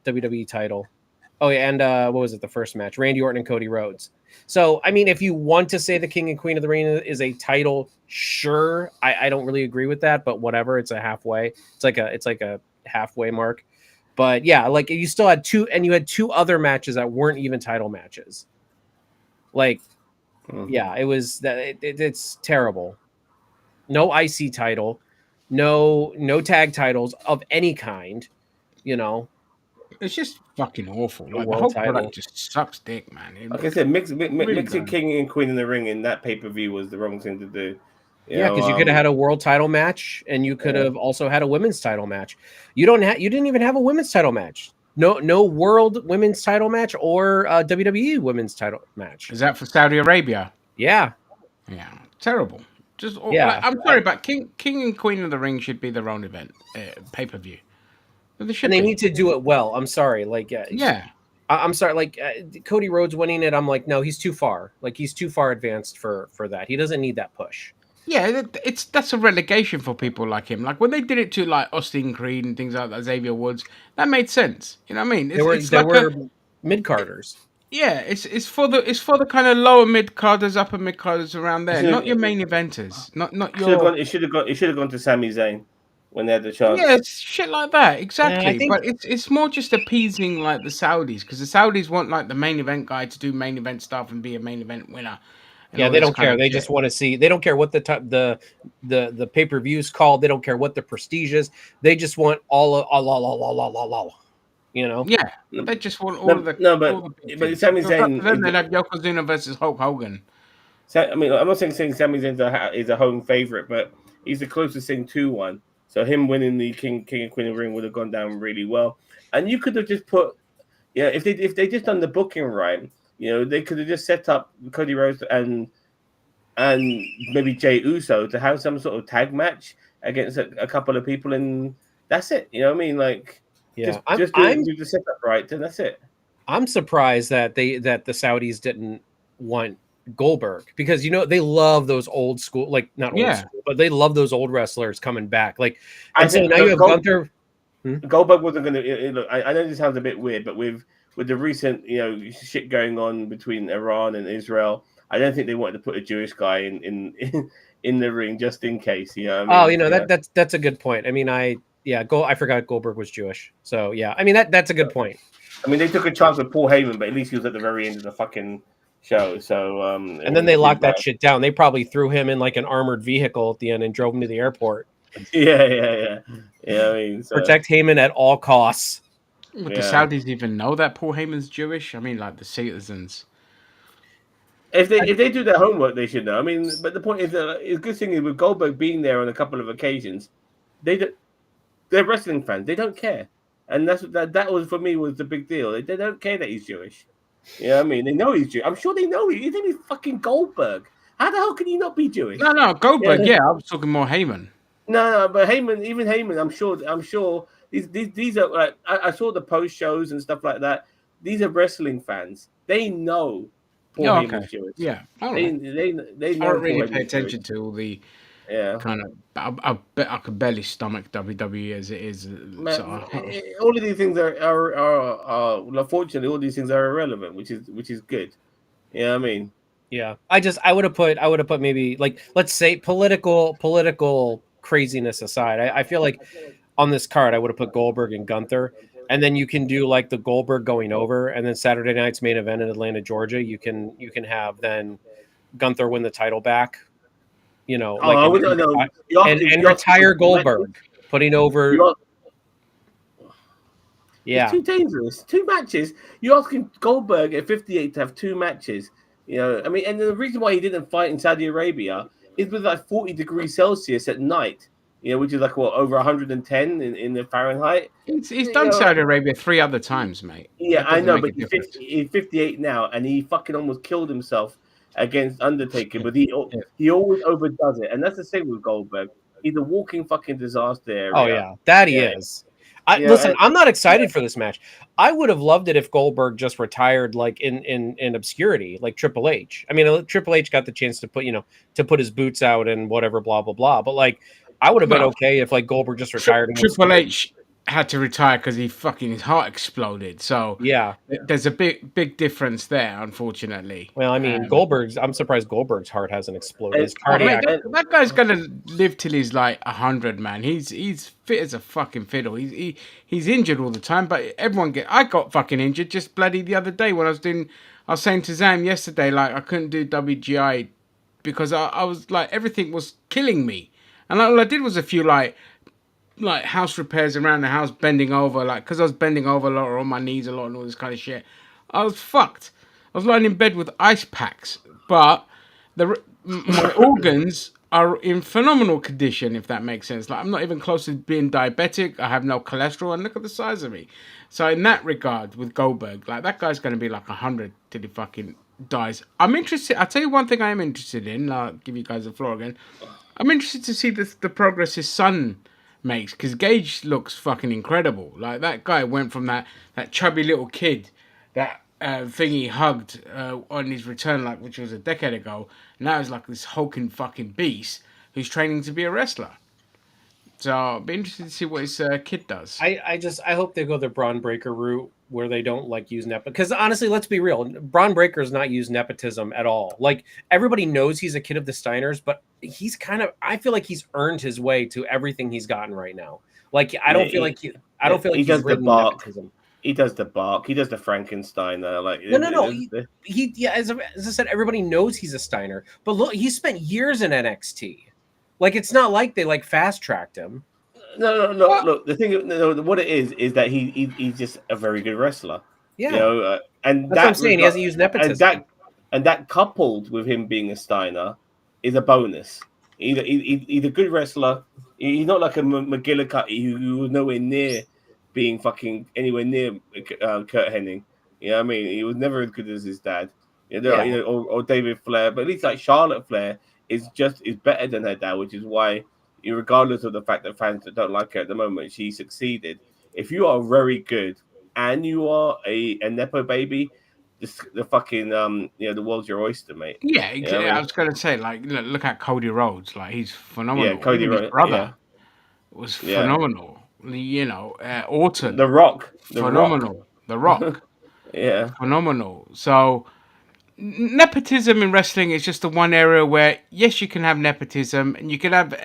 WWE title. Oh yeah, and what was it? The first match, Randy Orton and Cody Rhodes. So I mean, if you want to say the King and Queen of the Ring is a title, sure. I don't really agree with that, but whatever. It's a halfway. It's like a halfway mark. But yeah, like you still had you had 2 other matches that weren't even title matches. Like, yeah, it was that it's terrible. No IC title, no tag titles of any kind. You know, It's just fucking awful. no Like the world whole title. product just sucks dick, man. Like I said, mixing does. King and Queen in the Ring in that pay per view was the wrong thing to do. Yeah, because you could have had a world title match, and you could have also had a women's title match. You didn't even have a women's title match. No world women's title match or WWE women's title match. Is that for Saudi Arabia? Yeah, Yeah, terrible. Just Yeah. like, I'm sorry, but King and Queen of the Ring should be their own event, pay per view. They should and they be. need to do it well. I'm sorry, like Yeah, I'm sorry, like Cody Rhodes winning it. I'm like, no, he's too far. Like he's too far advanced for that. He doesn't need that push. yeah. That's a relegation for people like him. Like when they did it to like Austin Creed and things like that, Xavier Woods, that made sense. You know what I mean? There were mid carders. Yeah, it's for the kind of lower mid carders, upper mid carders around there, Should've- not your main eventers, not It should have gone to Sami Zayn when they had the chance. Yeah, it's shit like that, exactly. think- But it's more just appeasing like the Saudis because the Saudis want like the main event guy to do main event stuff and be a main event winner. and Yeah, all they this don't kind care. of They shit. just want to see. They don't care what the pay per views called. They don't care what the prestige is. They just want all. You know. Yeah, they just want all No, of the no, but- all the big but things. Sami If it's up Zayn to them, is they'd have Yokozuna versus Hulk Hogan. I mean, I'm not saying Sami Zayn is a home favorite, but he's the closest thing to one. So him winning the King and Queen of the Ring would have gone down really well. And you could have just put, yeah, if they just done the booking right, they could have just set up Cody Rhodes and maybe Jey Uso to have some sort of tag match against a couple of people, and that's it. You know what I mean? Like, Yeah, just do the setup right, and that's it. I'm surprised that the Saudis didn't want Goldberg, because they love those old school, like not old Yeah. school, but they love those old wrestlers coming back. Like, I and so think now you have Gunther. Goldberg wasn't going to look. I know this sounds a bit weird, but with the recent shit going on between Iran and Israel, I don't think they wanted to put a Jewish guy in the ring just in case. You know what I mean? That's a good point. I mean, I forgot Goldberg was Jewish. So yeah, I mean that's a good point. I mean, they took a chance with Paul Heyman, but at least he was at the very end of the fucking show. So and then they locked that shit down. They probably threw him in like an armored vehicle at the end and drove him to the airport. Yeah. I mean, protect Heyman at all costs. Would the Saudis even know that Paul Heyman's Jewish? I mean, like the citizens. If they do their homework, they should know. I mean, but the point is that the good thing is with Goldberg being there on a couple of occasions, they're wrestling fans. They don't care, and that was for me was the big deal. They don't care that he's Jewish. You know what I mean? They know he's Jewish. I'm sure they know he's only fucking Goldberg. How the hell can he not be Jewish? No, Goldberg. Yeah, I was talking more Heyman. No, but even Heyman, I'm sure these are like I saw the post shows and stuff like that. These are wrestling fans. They know Paul Heyman's Jewish. Yeah, they know. I don't really pay attention to all the kind of. I bet I could barely stomach WWE as it is. All of these things are unfortunately all these things are irrelevant, which is good. You know what I mean? Yeah, I would have put maybe, like, let's say political craziness aside, I feel like on this card I would have put Goldberg and Gunther, and then you can do like the Goldberg going over, and then Saturday night's main event in Atlanta, Georgia. You can have then Gunther win the title back, and retire Goldberg, putting over. It's too dangerous. 2 matches. You're asking Goldberg at 58 to have 2 matches. I mean, and the reason why he didn't fight in Saudi Arabia is with like 40 degrees Celsius at night, which is like over 110 in the Fahrenheit. He's done Saudi Arabia 3 other times, mate. Yeah, I know, but he's 58 now, and he fucking almost killed himself against Undertaker, but he always overdoes it, and that's the thing with Goldberg. He's a walking fucking disaster area. Oh yeah, that he is. Listen, I'm not excited for this match. I would have loved it if Goldberg just retired like in obscurity, like Triple H. I mean, Triple H got the chance to put his boots out and whatever, blah blah blah. But like, I would have been okay if like Goldberg just retired. Triple H had to retire because his heart exploded. So yeah, there's a big difference there, unfortunately. Well, I mean, I'm surprised Goldberg's heart hasn't exploded. His cardiac. That guy's gonna live till he's like 100, man. He's fit as a fucking fiddle. He's injured all the time, but I got fucking injured just bloody the other day when I was saying to Zam yesterday, like I couldn't do WGI because I was like everything was killing me, and all I did was a few like house repairs around the house, bending over, like, because I was bending over a lot, or on my knees a lot, and all this kind of shit. I was fucked. I was lying in bed with ice packs, but my organs are in phenomenal condition, if that makes sense. Like, I'm not even close to being diabetic. I have no cholesterol, and look at the size of me. So in that regard, with Goldberg, like, that guy's going to be like 100 till he fucking dies. I'm interested. I'll tell you one thing I am interested in. I'll give you guys the floor again. I'm interested to see the progress his son makes, because Gage looks fucking incredible. Like, that guy went from that chubby little kid that thing he hugged on his return, like, which was a decade ago. Now he's like this hulking fucking beast who's training to be a wrestler. So I'll be interested to see what his kid does. I hope they go the Braun Breaker route where they don't like use nepotism. Because honestly, let's be real, Braun Breaker's not used nepotism at all. Like, everybody knows he's a kid of the Steiners, but he's I feel like he's earned his way to everything he's gotten right now. Like, I don't feel like he does the bark. Nepotism. He does the bark. He does the Frankenstein. Like, no. As I said, everybody knows he's a Steiner. But look, he spent years in NXT. Like, it's not like they like fast tracked him. No. Look, the thing, what it is that he's just a very good wrestler. Yeah, and that's what I'm saying. He hasn't used nepotism, and that coupled with him being a Steiner is a bonus. He's a good wrestler, He's not like a McGillicuddy who was nowhere near being fucking anywhere near Kurt Hennig. You know what I mean? He was never as good as his dad. Yeah. Or David Flair, but at least like Charlotte Flair is better than her dad, which is why, regardless of the fact that fans don't like her at the moment, she succeeded. If you are very good and you are a nepo baby, the fucking the world's your oyster, mate. Yeah, You know what I I mean? was gonna say, like, look at Cody Rhodes, like he's Yeah, phenomenal. Cody Even his Rhodes. brother Yeah, was yeah. phenomenal. Orton, The Rock. The Rock. phenomenal. The Rock, Yeah. phenomenal. So nepotism in wrestling is just the one area where yes, you can have nepotism, and you can have.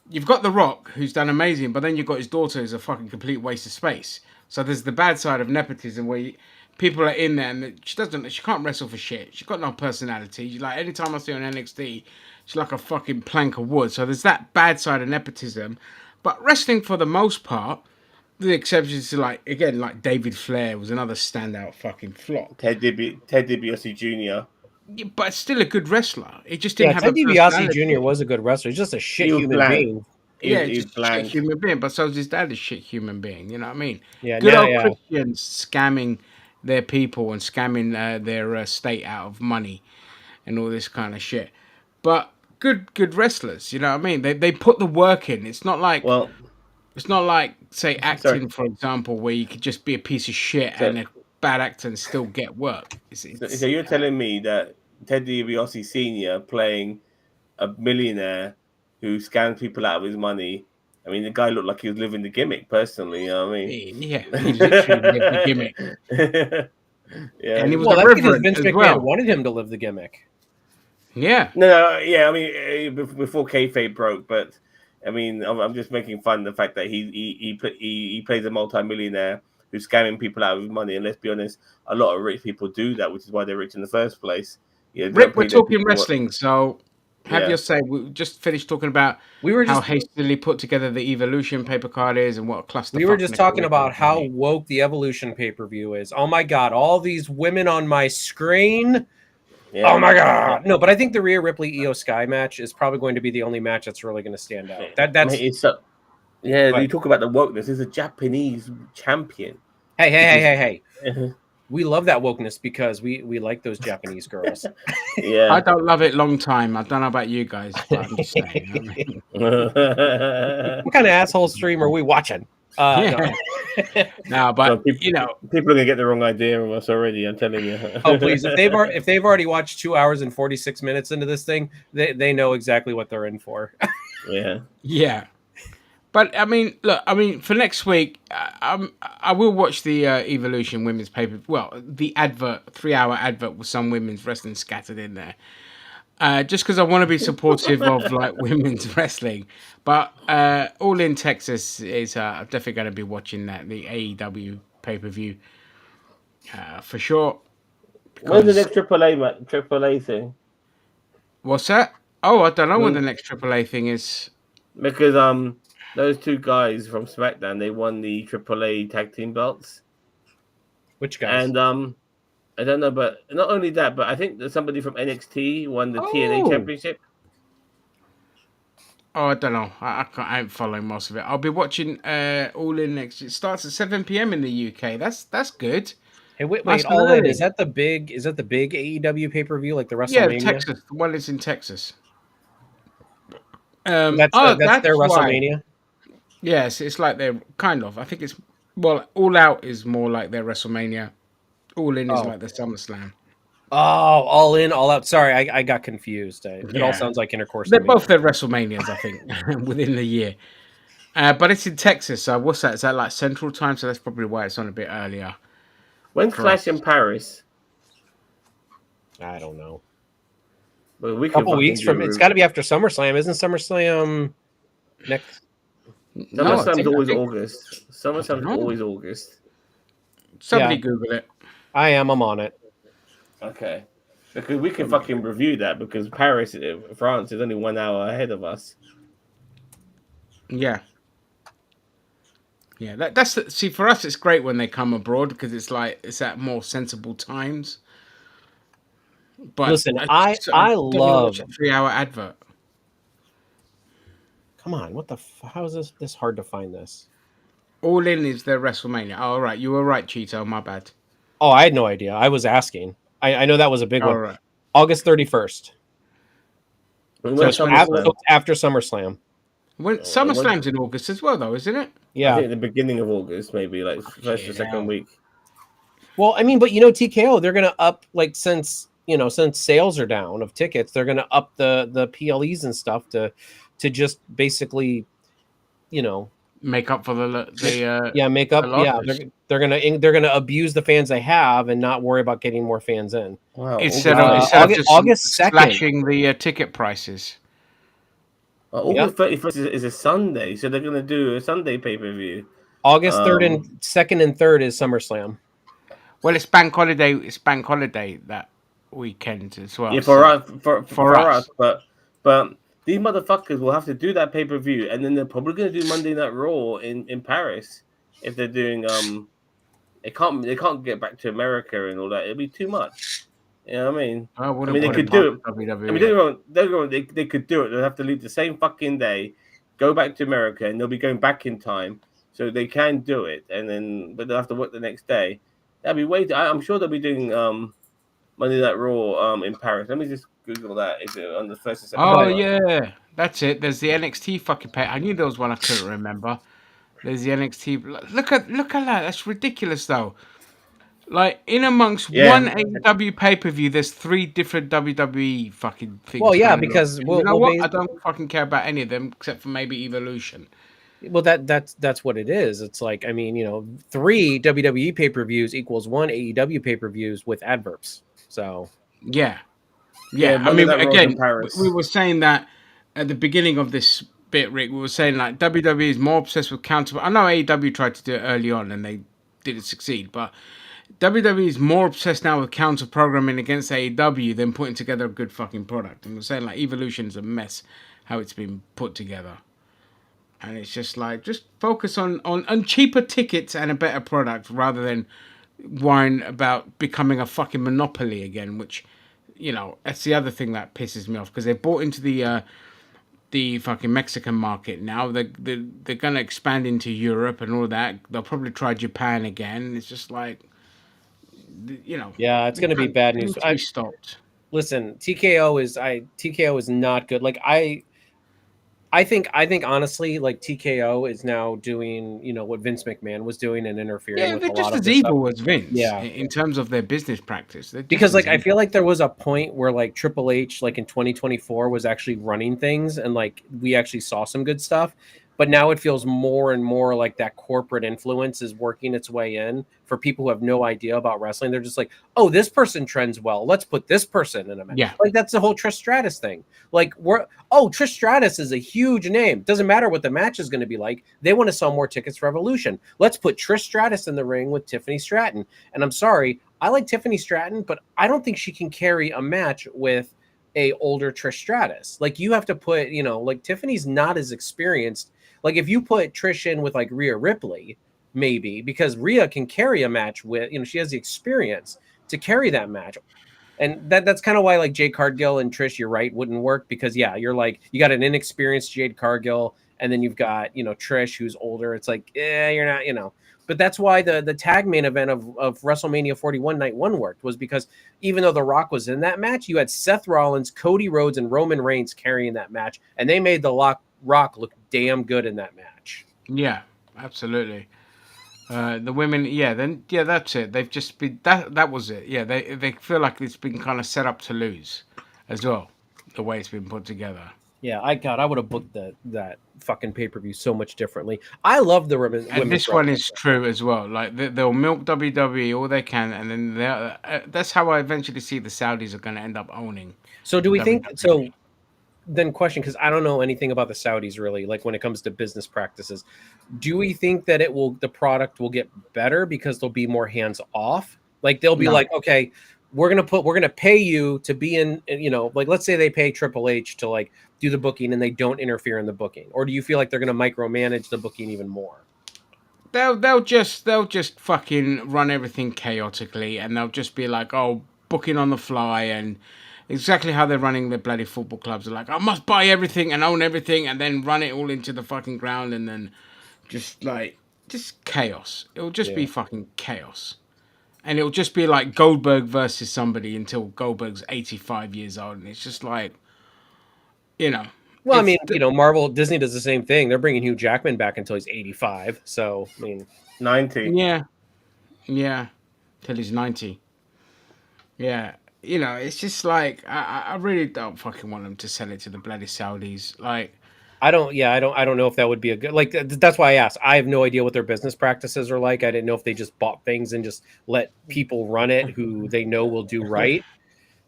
You've got The Rock, who's done amazing, but then you've got his daughter, who's a fucking complete waste of space. So there's the bad side of nepotism where people are in there and she can't wrestle for shit. She's got no personality. Like anytime I see her on NXT, she's like a fucking plank of wood. So there's that bad side of nepotism. But wrestling for the most part, the exceptions to like David Flair was another standout fucking flop. Ted DiBiase Jr. Yeah, but still a good wrestler. It just didn't Yeah, have a Ted DiBiase personality. Jr. was a good wrestler. He's just a shit He was human bland. being. Yeah, He was just a shit bland. human being, but so's his dad a shit human being. You know what I mean? Yeah, Good now, old yeah. Christians scamming their people and scamming their state out of money and all this kind of shit. But good wrestlers. You know what I mean? They put the work in. Well, It's not like say sorry. acting, for example, where you could just be a piece of shit So, and a bad actor and still get work. so you're telling me that Ted DiBiase Sr. playing a millionaire who scams people out of his money. I mean, the guy looked like he was living the gimmick. Personally, you know what I mean? Yeah, he literally lived the gimmick, Yeah. and he was Well, that's because irreverent Vince as McMahon well. wanted him to live the gimmick. Yeah. No, yeah. I mean, before kayfabe broke, but I mean, I'm just making fun of the fact that he plays a multi-millionaire who's scamming people out of his money. And let's be honest, a lot of rich people do that, which is why they're rich in the first place. Yeah, they don't Rick, we're pay their talking people wrestling, so have Yeah. your say. We just finished talking about We were how just hastily put together the Evolution paper card is and what a cluster. we were just talking about how woke the Evolution pay-per-view is. Oh my god, all these women on my screen. Yeah. Oh my god. No, but I think the Rhea Ripley Io Sky match is probably going to be the only match that's really going to stand out. That's Mate, it's so, yeah. But- You talk about the wokeness. He's a Japanese champion. Hey. We love that wokeness because we like those Japanese girls. I Yeah. don't love it long time. I don't know about you guys, but I'm just saying. You know what I mean? What kind of asshole stream are we watching? Yeah. No. No, but So people, you know, people are gonna get the wrong idea of us already. I'm telling you. Oh please! If they've already watched 2 hours and 46 minutes into this thing, they know exactly what they're in for. Yeah. yeah. But I mean, look. I mean, for next week, I will watch the Evolution women's paper. Well, the advert, 3-hour advert with some women's wrestling scattered in there. Just because I want to be supportive of like women's wrestling, but All in Texas is I'm definitely going to be watching that, the AEW pay per view for sure. When's the Because next AAA thing? what's that? Oh, I don't know what the next AAA thing is. Because those two guys from SmackDown, they won the AAA tag team belts, Which guys? and I don't know, but not only that, but I think that somebody from NXT won the Oh. TNA championship. Oh, I don't know. I ain't following most of it. I'll be watching All In next. It starts at 7 p.m. in the UK. That's good. Hey, wait, nice all and in. early. Is that the big AEW pay-per-view like the Yeah, WrestleMania? Texas. The one is in Texas. That's their why. WrestleMania. Yes, it's like they're kind of. I think it's All Out is more like their WrestleMania. All In is Oh. like the SummerSlam. Oh, all in, all out. Sorry, I got confused. It Yeah. all sounds like intercourse. They're to me. both their WrestleManias, I think, within the year. But it's in Texas, so what's that? Is that like Central Time? So that's probably why it's on a bit earlier. When's Clash in Paris? I don't know. Well, we A couple weeks from it's got to be after SummerSlam. Isn't SummerSlam next? No, I SummerSlam's think- always August. SummerSlam's I don't know. always August. Somebody Yeah. Google it. I'm on it. Okay. Because we can fucking review that because Paris, France is only 1 hour ahead of us. Yeah. Yeah, see for us it's great when they come abroad because it's at more sensible times. But Listen, I don't wanna love- watch a 3-hour advert. Come on, what the? How is this hard to find this? All In is their WrestleMania. Oh, all right, you were right, Cheeto. My bad. Oh, I had no idea. I was asking. I know that was a big All one. right. August 31st. And So where's it's, That's when it so SummerSlam? was. it's after SummerSlam. When What? SummerSlam's in August as well, though, isn't it? I Yeah. think the beginning of August, maybe like first or Fucking second hell. week. Well, I mean, but TKO, they're gonna up like since sales are down of tickets, they're gonna up the PLEs and stuff to just basically, you know, Make up for yeah, make the up. Yeah, losses. they're gonna abuse the fans they have and not worry about getting more fans in. Wow, Instead August of thirty. instead of just August 2nd. slashing the ticket prices. Yeah, August 31st is a Sunday, so they're gonna do a Sunday pay per view. August 3rd and 2nd and 3rd is SummerSlam. Well, it's bank holiday. It's bank holiday that weekend as well. Yeah, So for for us, us, but these motherfuckers will have to do that pay per view, and then they're probably gonna do Monday Night Raw in Paris if they're doing they can't get back to America and all that. It'll be too much. You know what I mean? I I wouldn't mean they put it could do past it. I mean, WWE. don't get me wrong, they could do it. They'll have to leave the same fucking day, go back to America, and they'll be going back in time, so they can do it. And then, but they'll have to work the next day. That'd be way. I'm sure they'll be doing Monday Night Raw in Paris. Let me just Google that. Is it on the 1st of Oh September? yeah, that's it. There's the NXT fucking pay. I knew there was one I couldn't remember. There's the NXT. Look at that. That's ridiculous though. Like in amongst Yeah, one AEW pay per view, there's three different WWE fucking Well, things yeah, going on. because And you know well, what? I don't fucking care about any of them except for maybe Evolution. that's what it is. It's like, I mean, 3 WWE pay-per-views equals 1 AEW pay-per-views with adverbs. So Yeah, yeah. yeah. I Monday mean, Night Raw in again, we Paris. were saying that at the beginning of this bit, Rick. We were saying like WWE is more obsessed with counter. I know AEW tried to do it early on and they didn't succeed, but WWE is more obsessed now with counter programming against AEW than putting together a good fucking product. And we're saying like Evolution is a mess how it's been put together. And it's just like just focus on cheaper tickets and a better product rather than whine about becoming a fucking monopoly again, which that's the other thing that pisses me off because they bought into the fucking Mexican market now. They're gonna expand into Europe and all that. They'll probably try Japan again. It's just like yeah, it's going to be bad they news. need to be stopped. Listen, TKO is not good. Like I think honestly, like TKO is now doing, what Vince McMahon was doing and interfering Yeah, with they're a lot just of as this stuff. evil as Vince Yeah. in terms of their business practice. They're just Because as like I evil. feel like there was a point where like Triple H like in 2024 was actually running things and like we actually saw some good stuff. But now it feels more and more like that corporate influence is working its way in for people who have no idea about wrestling. They're just like, oh, this person trends well. Let's put this person in a match. Yeah. Like that's the whole Trish Stratus thing. Like Trish Stratus is a huge name. Doesn't matter what the match is going to be like. They want to sell more tickets for Evolution. Let's put Trish Stratus in the ring with Tiffany Stratton. And I'm sorry, I like Tiffany Stratton, but I don't think she can carry a match with a older Trish Stratus. Like you have to put, like Tiffany's not as experienced. Like if you put Trish in with like Rhea Ripley, maybe because Rhea can carry a match with, she has the experience to carry that match. And that's kind of why like Jade Cargill and Trish, you're right, wouldn't work because you're like you got an inexperienced Jade Cargill and then you've got, Trish who's older. It's like, you're not, But that's why the tag main event of WrestleMania 41 Night 1 worked was because even though The Rock was in that match, you had Seth Rollins, Cody Rhodes, and Roman Reigns carrying that match, and they made The Rock look damn good in that match. Yeah, absolutely. The women, that's it. They've just been that was it. Yeah, they feel like it's been kind of set up to lose, as well, the way it's been put together. Yeah, I would have booked that fucking pay-per-view so much differently. I love the women's. And this one is true as well. Like they'll milk WWE all they can, and then that's how I eventually see the Saudis are going to end up owning. So do we think WWE. so? Then question, because I don't know anything about the Saudis really, like when it comes to business practices. Do we think that the product will get better because they'll be more hands off? Like they'll be No. like, okay, we're gonna pay you to be in, like let's say they pay Triple H to like do the booking and they don't interfere in the booking, or do you feel like they're gonna micromanage the booking even more? They'll just fucking run everything chaotically, and they'll just be like, oh, booking on the fly, and exactly how they're running their bloody football clubs. They're like, I must buy everything and own everything, and then run it all into the fucking ground, and then just like just chaos. It'll just be Yeah. fucking chaos. And it'll just be like Goldberg versus somebody until Goldberg's 85 years old, and it's just like, you know, Well, I it's mean, Marvel, Disney does the same thing. They're bringing Hugh Jackman back until he's 85. So, I mean, 90. yeah, yeah, till he's 90. Yeah, it's just like I really don't fucking want them to sell it to the bloody Saudis. Like, I don't know if that would be a good, like, that's why I asked. I have no idea what their business practices are like. I didn't know if they just bought things and just let people run it who they know will do right.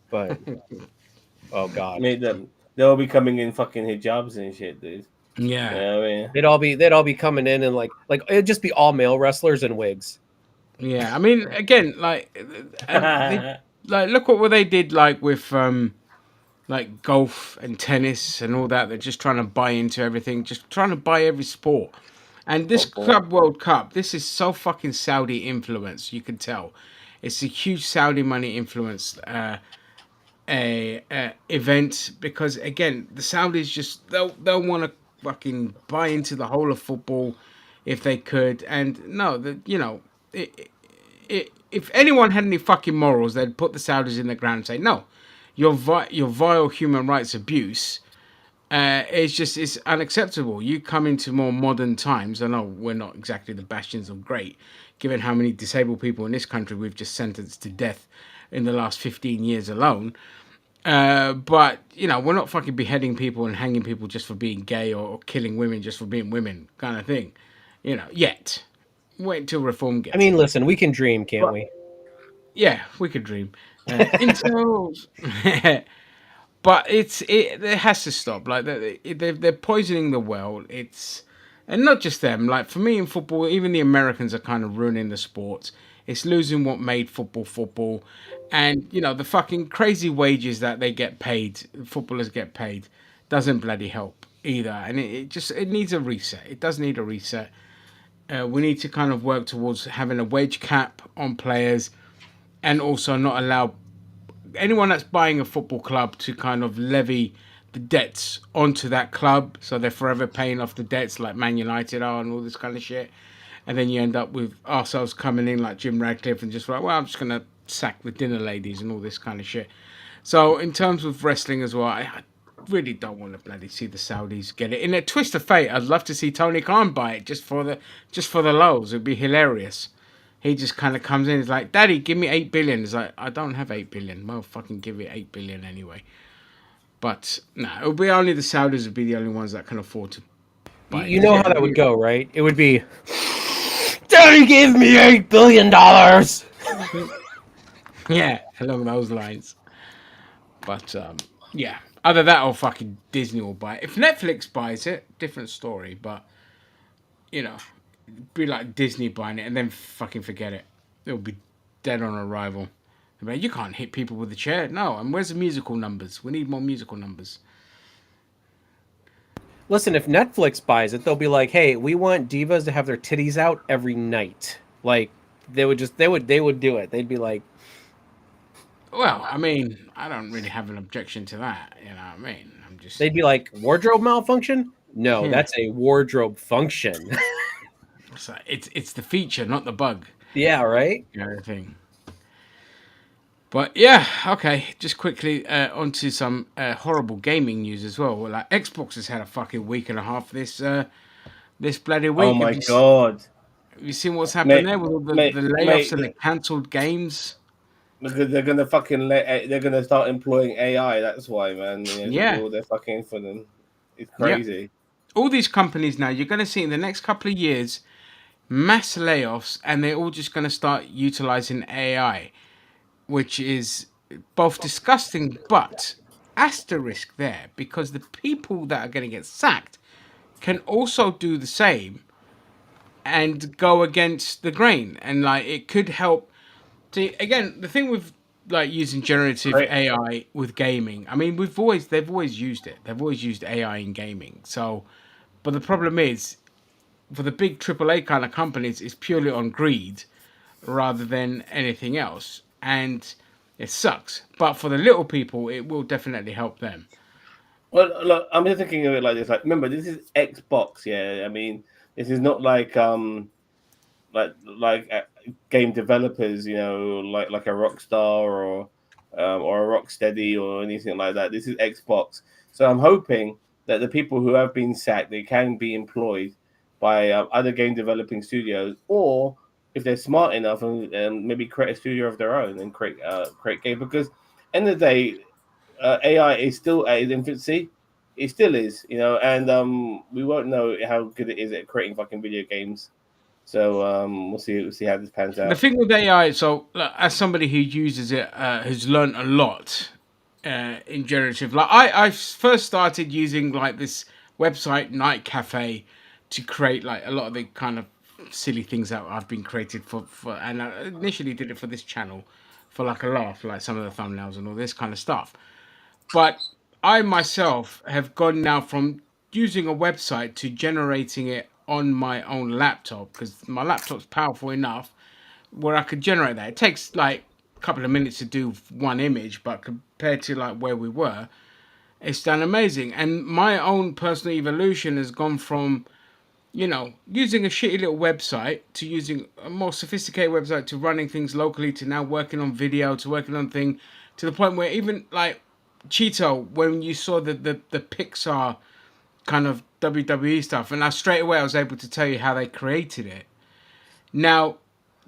But, oh God. Made them. They'll be coming in fucking hijabs and shit, dude. yeah, Yeah, I mean, They'd all be coming in and like it'd just be all male wrestlers in wigs. yeah. I mean, again, like, they like look what they did like with like golf and tennis and all that. They're just trying to buy into everything, just trying to buy every sport. And this football. Club World Cup, this is so fucking Saudi influence. You can tell, it's a huge Saudi money influence a event because again, the Saudis just they'll want to fucking buy into the whole of football if they could. And no, if anyone had any fucking morals, they'd put the Saudis in the ground and say, no, your vile human rights abuse it's unacceptable. You come into more modern times. I know we're not exactly the bastions of great, given how many disabled people in this country we've just sentenced to death in the last 15 years alone. But we're not fucking beheading people and hanging people just for being gay or killing women just for being women, kind of thing. Yet. Wait until reform gets. I mean, listen, we can dream, can't we? Yeah, we could dream. Until, but it has to stop. Like they're poisoning the well. And not just them. Like for me in football, even the Americans are kind of ruining the sport. It's losing what made football, and the fucking crazy wages that they get paid, footballers get paid, doesn't bloody help either. And it needs a reset. It does need a reset. We need to kind of work towards having a wage cap on players, and also not allow anyone that's buying a football club to kind of levy the debts onto that club, so they're forever paying off the debts like Man United are and all this kind of shit. And then you end up with ourselves coming in like Jim Radcliffe and just like, well, I'm just gonna sack the dinner ladies and all this kind of shit. So in terms of wrestling as well, I really don't want to bloody see the Saudis get it. In a twist of fate, I'd love to see Tony Khan buy it just for the lows. It'd be hilarious. He just kind of comes in. He's like, "Daddy, give me 8 billion." It's like, I don't have 8 billion. Well, fucking give it 8 billion anyway. But no, it'll be only the Saudis would be the only ones that can afford to buy it. You know how that would go, right? It would be, Daddy gave me $8 billion. Yeah, along those lines. But yeah, either that or fucking Disney will buy it. If Netflix buys it, different story. But be like Disney buying it and then fucking forget it. It'll be dead on arrival. I mean, you can't hit people with a chair. No, and where's the musical numbers? We need more musical numbers. Listen, if Netflix buys it, they'll be like, "Hey, we want divas to have their titties out every night." Like they would do it. They'd be like, Well, I mean, I don't really have an objection to that. You know what I mean? I'm just. they'd be like, "Wardrobe malfunction? No, Yeah. that's a wardrobe function." It's the feature, not the bug. Yeah, right. Thing. But yeah, okay. Just quickly onto some horrible gaming news as well. Like Xbox has had a fucking week and a half this bloody week. Oh my god. Have you seen what's happened there with all the layoffs and the mate, cancelled games? because they're gonna fucking they're gonna start employing AI. That's why, man. Yeah. Do all their fucking for them. It's crazy. All these companies now, you're going to see in the next couple of years mass layoffs, and they're all just going to start utilizing AI, which is both disgusting but asterisk there, because the people that are going to get sacked can also do the same and go against the grain, and like it could help. See, again, the thing with like using generative Right. AI with gaming, I mean, they've always used it. They've always used AI in gaming. So, but the problem is, for the big AAA kind of companies, it's purely on greed rather than anything else. And It sucks, but for the little people, it will definitely help them. Well, look, I'm just thinking of it like this. Like, remember, this is Xbox. Yeah, I mean, this is not like game developers. You know, like a Rockstar or a Rocksteady or anything like that. This is Xbox. So I'm hoping that the people who have been sacked, they can be employed by other game developing studios, or if they're smart enough and maybe create a studio of their own and create game. Because end of the day, AI is still at its infancy. It still is, you know, and we won't know how good it is at creating fucking video games. So we'll see how this pans The out. thing with AI, so look, as somebody who uses it, has learned a lot in generative. Like I first started using like this website Night Cafe to create like a lot of the kind of silly things that I've been created for, and I initially did it for this channel for like a laugh, like some of the thumbnails and all this kind of stuff. But I myself have gone now from using a website to generating it on my own laptop because my laptop's powerful enough where I could generate that. It takes like a couple of minutes to do one image, but compared to like where we were, it's done amazing. And my own personal evolution has gone from, you know, using a shitty little website to using a more sophisticated website to running things locally to now working on video to working on thing to the point where even like Cheeto, when you saw the Pixar kind of WWE stuff, and I straight away I was able to tell you how they created it. Now,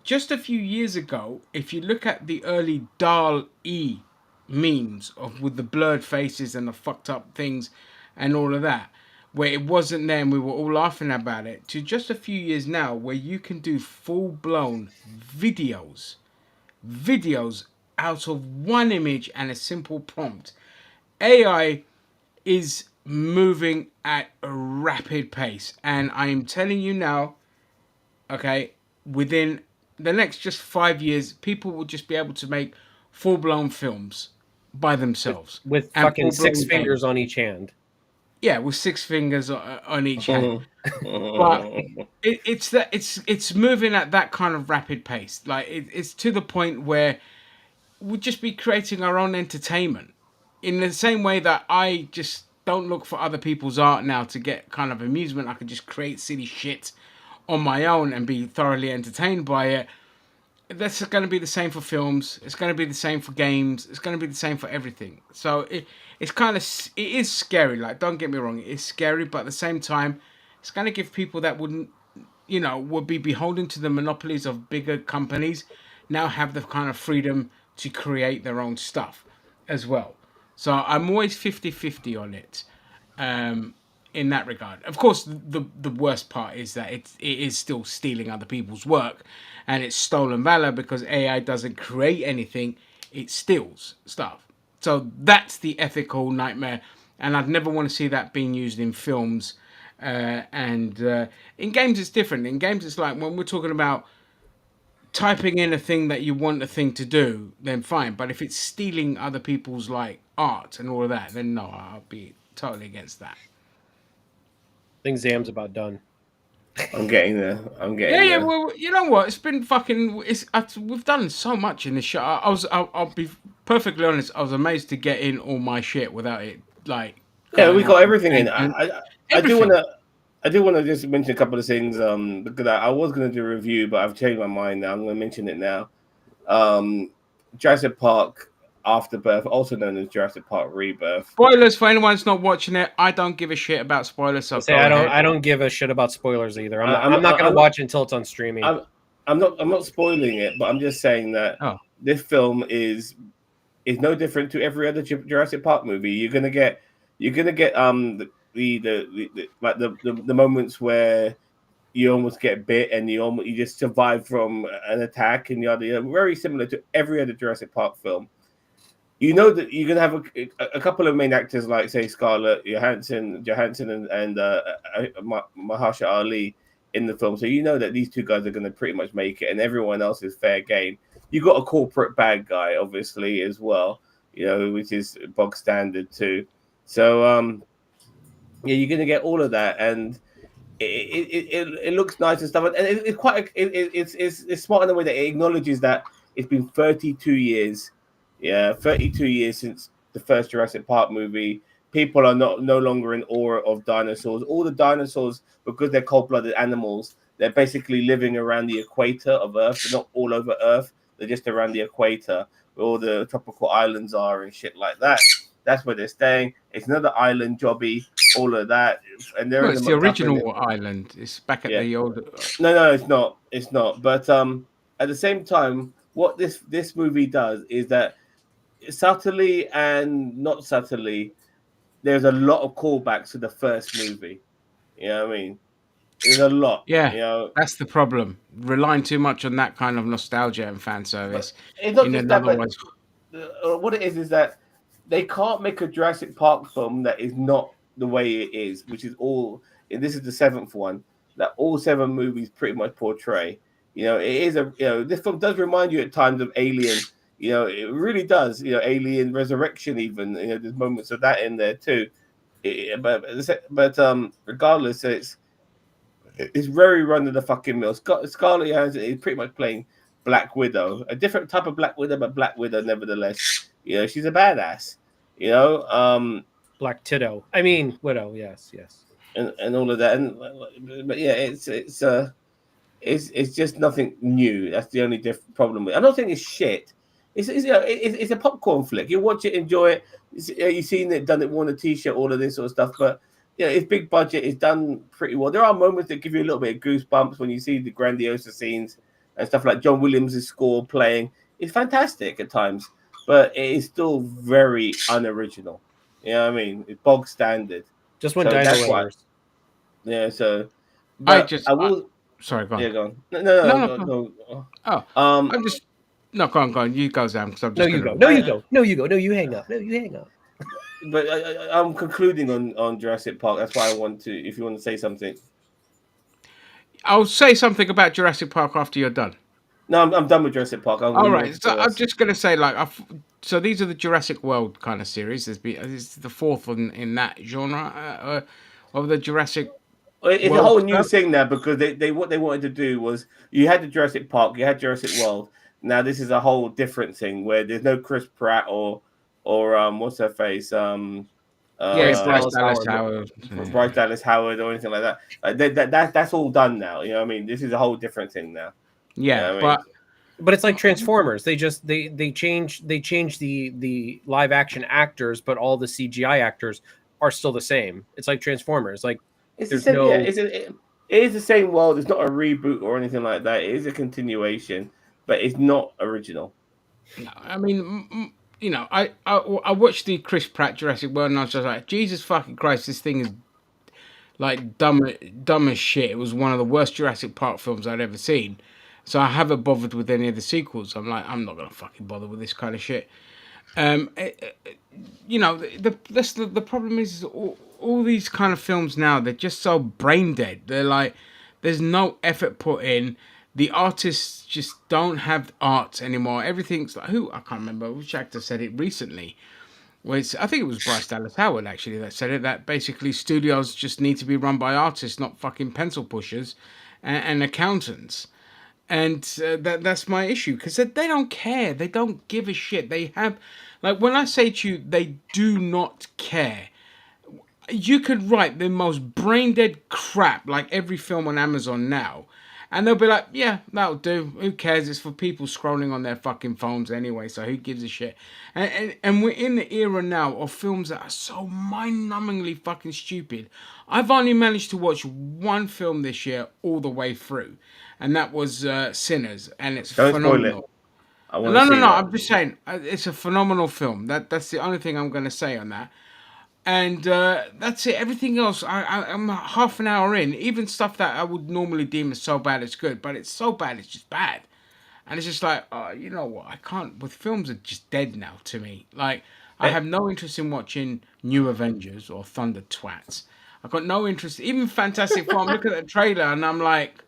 just a few years ago, if you look at the early Dal E memes of with the blurred faces and the fucked up things and all of that, where it wasn't there and we were all laughing about it, to just a few years now where you can do full blown videos out of one image and a simple prompt. AI is moving at a rapid pace, and I am telling you now, okay, within the next just 5 years, people will just be able to make full blown films by themselves with and fucking full six blown fingers games. on each hand. Yeah, with six fingers on each hand. But it's that it's moving at that kind of rapid pace. Like it's to the point where we'll just be creating our own entertainment in the same way that I just don't look for other people's art now to get kind of amusement. I can just create silly shit on my own and be thoroughly entertained by it. That's going to be the same for films. It's going to be the same for games. It's going to be the same for everything. So it's kind of it is scary. Like, don't get me wrong, it is scary, but at the same time, it's going to give people that wouldn't, you know, would be beholden to the monopolies of bigger companies now have the kind of freedom to create their own stuff as well. So I'm always 50-50 on it. In that regard. Of course, the worst part is that it is still stealing other people's work, and it's stolen valor because AI doesn't create anything; it steals stuff. So that's the ethical nightmare, and I'd never want to see that being used in films. And in games, it's different. In games, it's like when we're talking about typing in a thing that you want a thing to do, then fine. But if it's stealing other people's like art and all of that, then no, I'll be totally against that. I think Zam's about done. I'm getting there. I'm Yeah, getting yeah. there. Well, you know what? It's been fucking. We've done so much in this show. I'll be perfectly honest. I was amazed to get in all my shit without it like Yeah, we cutting got out everything in. and I do everything. want to. I do want to just mention a couple of things. Because I was going to do a review, but I've changed my mind now. I'm going to mention it now. Jurassic Park Afterbirth, also known as Jurassic Park Rebirth. Spoilers for anyone that's not watching it. I don't give a shit about spoilers. So I say go I don't. ahead. I don't give a shit about spoilers either. I'm I, not. I'm, I'm not gonna I'm, watch it until it's on streaming. I'm not spoiling it, but I'm just saying that Oh, this film is no different to every other Jurassic Park movie. You're gonna get the moments where you almost get bit and you just survive from an attack and yada yada. Very similar to every other Jurassic Park film. You know that you're gonna have a couple of main actors like say Scarlett Johansson and Mahershala Ali in the film, so you know that these two guys are gonna pretty much make it, and everyone else is fair game. You got a corporate bad guy, obviously, as well, you know, which is bog standard too. So yeah, you're gonna get all of that, and it looks nice and stuff, and it's quite it's smart in the way that it acknowledges that it's been 32 years Yeah, 32 years since the first Jurassic Park movie. People are no longer in awe of dinosaurs. All the dinosaurs, because they're cold-blooded animals, they're basically living around the equator of Earth. They're not all over Earth. They're just around the equator where all the tropical islands are and shit like that. That's where they're staying. It's another island jobby, all of that. And they're Well, in the it's the McGuffin. original island. It's back at Yeah. the old. No, it's not. It's not. But at the same time, what this movie does is that subtly and not subtly, there's a lot of callbacks to the first movie. You know what I mean? There's a lot. Yeah, You know, that's the problem. Relying too much on that kind of nostalgia and fan but service it's not in just an that. But otherwise. what it is that they can't make a Jurassic Park film that is not the way it is, which is all. And this is the seventh one that all seven movies pretty much portray. You know, it is a. You know, this film does remind you at times of Alien. You know, it really does. You know, Alien Resurrection. Even you know, there's moments of that in there too. But regardless, it's very run of the fucking mill. Scarlett Johansson is pretty much playing Black Widow, a different type of Black Widow, but Black Widow nevertheless. You know, she's a badass. You know, Black Titto. I mean, Widow. Yes, yes. and all of that. But yeah, it's just nothing new. That's the only problem with it. I don't think it's shit. It's you know, it's a popcorn flick. You watch it, enjoy it. You've seen it, done it, worn a t-shirt, all of this sort of stuff. But yeah, it's big budget. It's done pretty well. There are moments that give you a little bit of goosebumps when you see the grandiose scenes and stuff like John Williams' score playing. It's fantastic at times, but it is still very unoriginal. You know what I mean? It's bog standard. Just when So Dino that's why. Raiders. Yeah. So, I but just. I will. Sorry, go on. Yeah, go on. No. No. Oh, Um, I'm just. No, go on. You go, Sam, because I'm No, just you gonna. go. No, you go. No, you go. No, you hang up. No, you hang up. but I'm concluding on Jurassic Park. That's why I want to. If you want to say something, I'll say something about Jurassic Park after you're done. no, I'm done with Jurassic Park. I'll All move on right, to so the I'm rest. just gonna say, like, so these are the Jurassic World kind of series. This is the fourth in that genre of the Jurassic It's a World whole new stuff. thing now because they what they wanted to do was you had the Jurassic Park, you had Jurassic World. Now this is a whole different thing where there's no Chris Pratt or what's her face Yeah, Bryce Bryce Dallas Dallas Howard. Howard. Bryce Dallas Howard or anything like that. That's all done now. You know what I mean? This is a whole different thing now. You Yeah, know what I mean? But it's like Transformers. They change the live action actors, but all the CGI actors are still the same. It's like Transformers. Like It's the there's same. no Yeah, it is the same world. It's not a reboot or anything like that. It is a continuation, but it's not original. no, I mean, you know, I watched the Chris Pratt Jurassic World, and I was just like, Jesus fucking Christ, this thing is like dumb as shit. It was one of the worst Jurassic Park films I'd ever seen. So I haven't bothered with any of the sequels. I'm like, I'm not gonna fucking bother with this kind of shit. Um, you know, the problem is all these kind of films now, they're just so brain dead. They're like, there's no effort put in. The artists just don't have art anymore. Everything's like, who, I can't remember which actor said it recently. Well, I think it was Bryce Dallas Howard actually that said it. That basically studios just need to be run by artists, not fucking pencil pushers and accountants. And that's my issue because they don't care. They don't give a shit. They have, like, when I say to you, they do not care. You could write the most brain dead crap like every film on Amazon now, and they'll be like, yeah, that'll do. Who cares? It's for people scrolling on their fucking phones anyway, so who gives a shit? And we're in the era now of films that are so mind-numbingly fucking stupid. I've only managed to watch one film this year all the way through, and that was Sinners, and it's Don't spoil it. phenomenal. I want No, to no, see no. that. I'm just saying it's a phenomenal film. That's the only thing I'm going to say on that. And that's it. Everything else, I'm half an hour in. Even stuff that I would normally deem as so bad it's good, but it's so bad it's just bad. And it's just like, you know what? I can't. With films are just dead now to me. Like I have no interest in watching New Avengers or Thunder Twats. I've got no interest. Even Fantastic Four. I'm looking at the trailer and I'm like,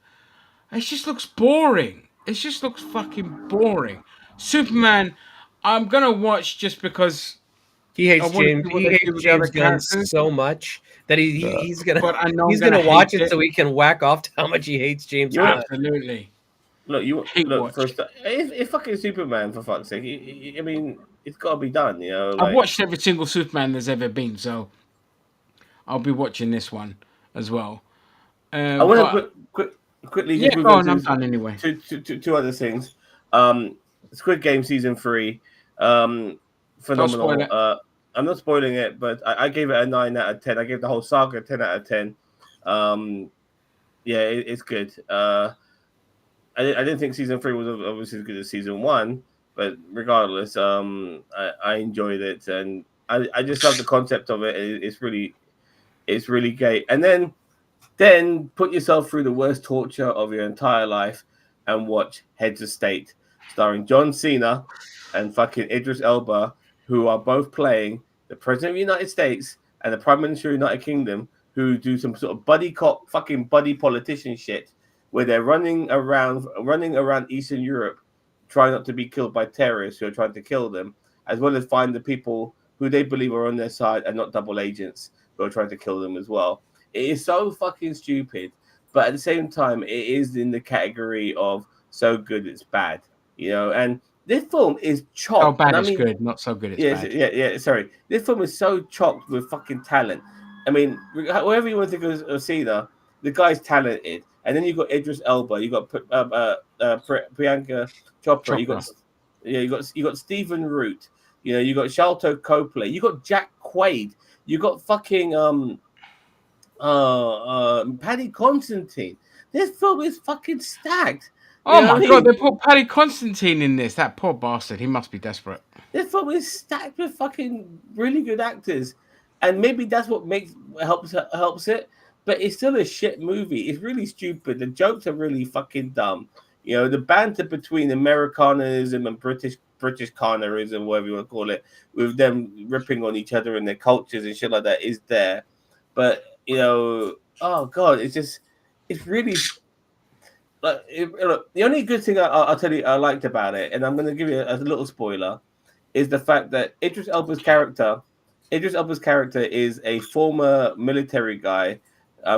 it just looks boring. It just looks fucking boring. Superman, I'm gonna watch just because he I hates want to James. see what He they do hates with the other James Gunn characters. so much that he's gonna But I know I'm he's gonna gonna watch hate it it. so he can whack off to how much he hates James You wanna- Gunn. Absolutely. look, you Hate look for a watch. start. It's fucking Superman for fuck's sake. I mean, it's got to be done. You know, I've like watched every single Superman there's ever been, so I'll be watching this one as well. I want to But quickly yeah, just move go on on. I'm done anyway. two other things. Um, Squid Game season 3, um, Don't spoil phenomenal. it. I'm not spoiling it, but I gave it a 9 out of 10. I gave the whole saga a 10 out of 10. Um, yeah, it's good. I didn't think season 3 was obviously as good as season 1, but regardless, I enjoyed it, and I just love the concept of it. It's really great. And then put yourself through the worst torture of your entire life and watch Heads of State, starring John Cena and fucking Idris Elba, who are both playing the President of the United States and the Prime Minister of the United Kingdom, who do some sort of buddy cop, fucking buddy politician shit, where they're running around Eastern Europe, trying not to be killed by terrorists who are trying to kill them, as well as find the people who they believe are on their side and not double agents who are trying to kill them as well. It is so fucking stupid, but at the same time, it is in the category of so good it's bad, you know. And this film is So chocked, and bad I it's mean, good, not so good it's yes, bad. yeah. Sorry, this film is so chocked with fucking talent. I mean, whoever you want to think of Cena, the guy's talented, and then you got Idris Elba, you got Priyanka Chopra, you got Chopra. yeah, you got Stephen Root, you know, you got Sharlto Copley, you got Jack Quaid, you got fucking Paddy Constantine. This film is fucking stacked. You Oh know my what I god, mean? they put Paddy Constantine in this. That poor bastard. He must be desperate. This film is stacked with fucking really good actors, and maybe that's what helps it. But it's still a shit movie. It's really stupid. The jokes are really fucking dumb. You know, the banter between Americanism and British carnerism, whatever you want to call it, with them ripping on each other and their cultures and shit like that is there. But you know, oh god, it's really look. The only good thing I'll tell you I liked about it, and I'm going to give you a little spoiler, is the fact that Idris Elba's character is a former military guy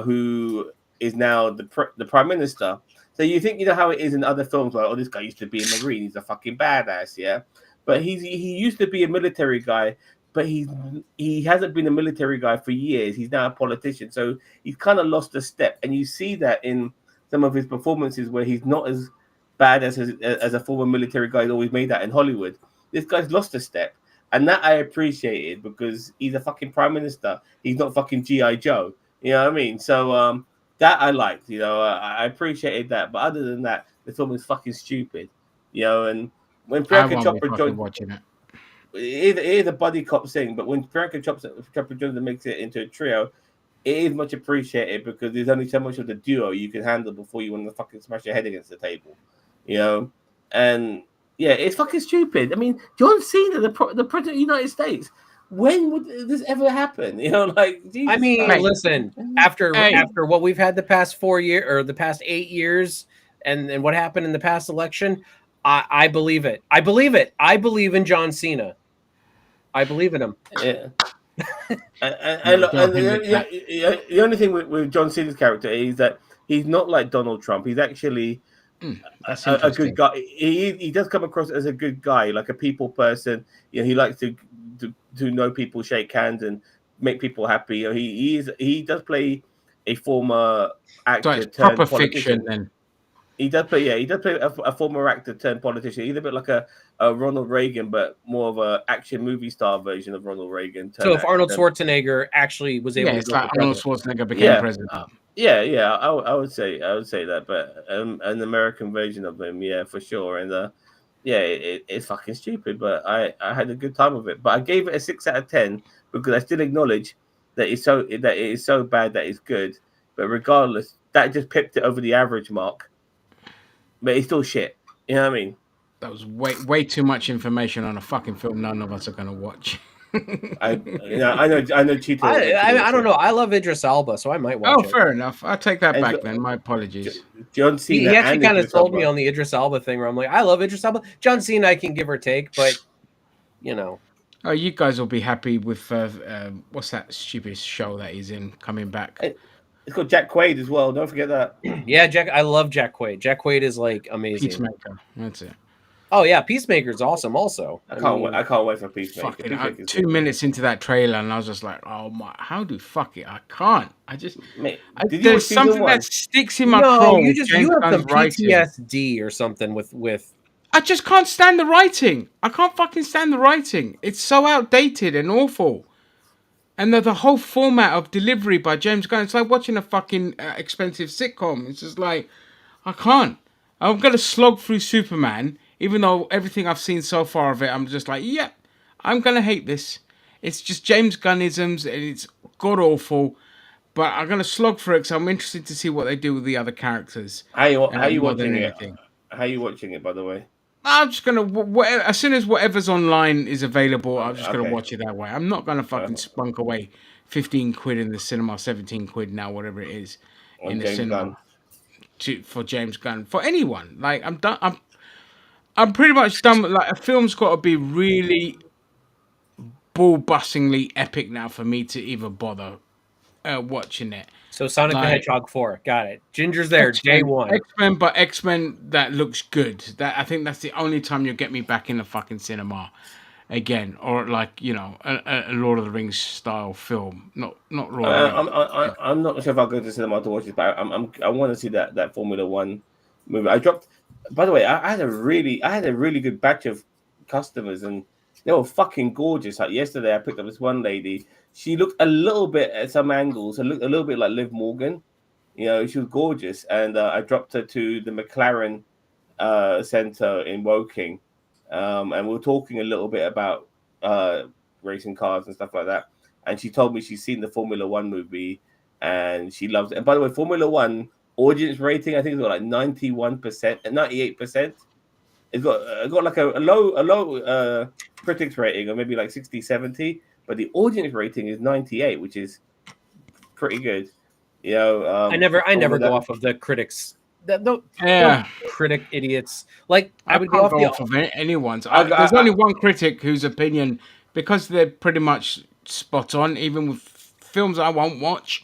who is now the prime minister. So you think you know how it is in other films, like, oh, this guy used to be a marine, he's a fucking badass, yeah. But he used to be a military guy, but he hasn't been a military guy for years. He's now a politician, so he's kind of lost a step, and you see that in some of his performances where he's not as bad as a former military guy. He's always made that in Hollywood. This guy's lost a step, and that I appreciated because he's a fucking prime minister. He's not fucking GI Joe. You know what I mean? So that I liked. You know, I appreciated that. But other than that, the film is fucking stupid. You know, and when I Priyanka won't be Chopra fucking joined, watching it. it is a buddy cop thing. But when Chopra joins and makes it into a trio, it is much appreciated because there's only so much of the duo you can handle before you want to fucking smash your head against the table. You know, and yeah, it's fucking stupid. I mean, John Cena, the president of the United States. When would this ever happen? You know, like Jesus I mean, Mate. listen, after Hey. what we've had the past 4 year or the past 8 years, and what happened in the past election, I believe it. I believe it. I believe in John Cena. I believe in him. Yeah. No, don't hit me with that. The only thing with John Cena's character is that he's not like Donald Trump. He's actually That's a good interesting. guy. He does come across as a good guy, like a people person. You know, he likes to know people, shake hands, and make people happy. You know, he does play a former So actor it's proper turned fiction politician. then. He does play a former actor turned politician. He's a bit like a Ronald Reagan, but more of a action movie star version of Ronald Reagan. So if Arnold Schwarzenegger actually was able Yeah, to it's go for like Arnold president, Schwarzenegger became Yeah, president. yeah. I would say that, but an American version of him, yeah, for sure. And yeah, it's fucking stupid, but I had a good time with it. But I gave it a 6 out of 10 because I still acknowledge that it is so bad that it's good. But regardless, that just pipped it over the average mark. But it's still shit. You know what I mean? That was way too much information on a fucking film none of us are gonna watch. I know Cheetah will eventually watch I don't it. know. I love Idris Elba, so I might watch Oh, it. fair enough. I'll take that And back then. My apologies. John Cena He actually and kind of Idris sold me Elba. on the Idris Elba thing, where I'm like, I love Idris Elba. John Cena, I can give or take, but you know, Oh, you guys will be happy with what's that stupid show that he's in coming back? It's got Jack Quaid as well. Don't forget that. Yeah, Jack. I love Jack Quaid. Jack Quaid is like amazing. Peacemaker. That's it. Oh yeah, Peacemaker's awesome. Also, I can't wait. I can't wait for Peacemaker. Fucking Peacemaker's 2 minutes into that trailer, and I was just like, "Oh my, how do fuck it? I can't. I just, Mate, did you watch there's season something one? that sticks in my no, craw you with just James you have Gunn's some writing. PTSD or something with. I just can't stand the writing. I can't fucking stand the writing. It's so outdated and awful. And the whole format of delivery by James Gunn, it's like watching a fucking expensive sitcom. It's just like, I can't. I'm going to slog through Superman, even though everything I've seen so far of it, I'm just like, yeah, I'm going to hate this. It's just James Gunnisms, and it's god awful. But I'm going to slog through it because I'm interested to see what they do with the other characters How you more than watching it? anything. How you watching it? By the way. I'm just gonna as soon as whatever's online is available, I'm just gonna Okay. watch it that way. I'm not gonna fucking Uh, spunk away 15 quid in the cinema, 17 quid now, whatever it is, on in the James Gunn. cinema for James Gunn for anyone. Like I'm done. I'm pretty much done with, like, a film's got to be really ball bustingly epic now for me to even bother watching it. So Sonic the Like Hedgehog 4, got it. Ginger's there, day one. X-Men, but X-Men that looks good. That I think that's the only time you'll get me back in the fucking cinema again, or like a Lord of the Rings style film. Not Lord of the Rings. I'm not sure if I'll go to the cinema to watch this, but I want to see that Formula One movie. I dropped. By the way, I had a really good batch of customers, and they were fucking gorgeous. Like yesterday, I picked up this one lady. She looked a little bit at some angles, a little bit like Liv Morgan. You know, she was gorgeous, and I dropped her to the McLaren center in Woking, and we were talking a little bit about racing cars and stuff like that. And she told me she's seen the Formula One movie and she loves it. And by the way, Formula One audience rating, I think it's got like 91% and 98%. It's got like a low critics rating of maybe like 60, 70, but the audience rating is 98, which is pretty good. You know, I never over go that. off of the critics. Those Yeah. critic idiots. Like I would go can't off go the off of anyone's. I- There's only one critic whose opinion, because they're pretty much spot on, even with films I won't watch.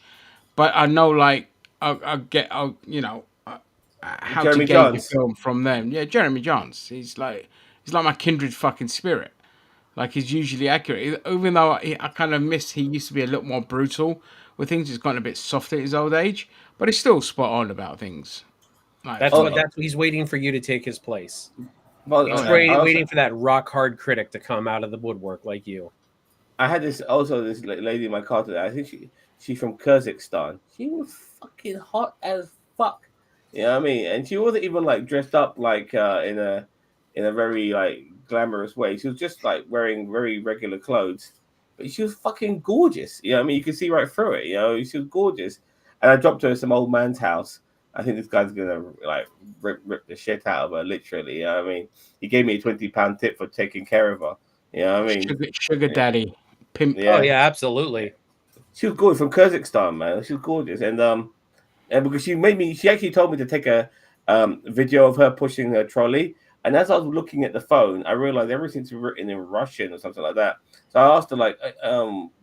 But I know, like, how to Jeremy gauge a Johns. film from them. Yeah, Jeremy Johns. He's like my kindred fucking spirit. Like, he's usually accurate, even though I kind of miss. He used to be a little more brutal with things. He's gotten a bit soft at his old age, but he's still spot on about things. Like, That's for what me. he's waiting for you to take his place. Well, He's I also- waiting for that rock hard critic to come out of the woodwork like you. I had this lady in my car today. I think she's from Kazakhstan. She was fucking hot as fuck. You know what I mean? And she wasn't even like dressed up like in a very like glamorous way. She was just like wearing very regular clothes. But she was fucking gorgeous. You know what I mean? You could see right through it. You know, she was gorgeous. And I dropped her at some old man's house. I think this guy's gonna like rip the shit out of her, literally. You know what I mean? He gave me a £20 tip for taking care of her. You know what I mean? Sugar daddy, pimp. Yeah. Oh yeah, absolutely. She was gorgeous from Kazakhstan, man. She was gorgeous, and because she actually told me to take a video of her pushing her trolley. And as I was looking at the phone, I realized everything's written in Russian or something like that. So I asked her, like,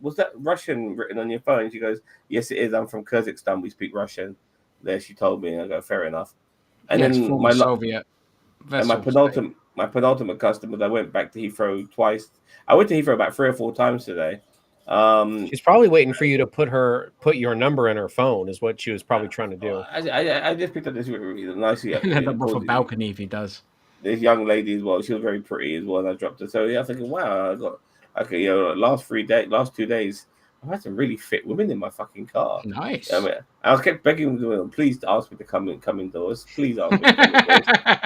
was that Russian written on your phone? She goes, "Yes, it is. I'm from Kazakhstan. We speak Russian." There, she told me. And I go, "Fair enough." And Yeah, it's then former Soviet and my vessels. penultimate customers, I went back to Heathrow twice. I went to Heathrow about 3 or 4 times today. She's probably waiting for you to put your number in her phone. Is what she was probably trying to do. I just picked up this really nicely. End up off a balcony if he does. This young lady as well. She was very pretty as well. And I dropped her. So yeah, I'm thinking, wow, I got okay. You know, last 2 days, I've had some really fit women in my fucking car. Nice. I mean, I was kept begging them, please ask me to come indoors. Please ask me to come indoors.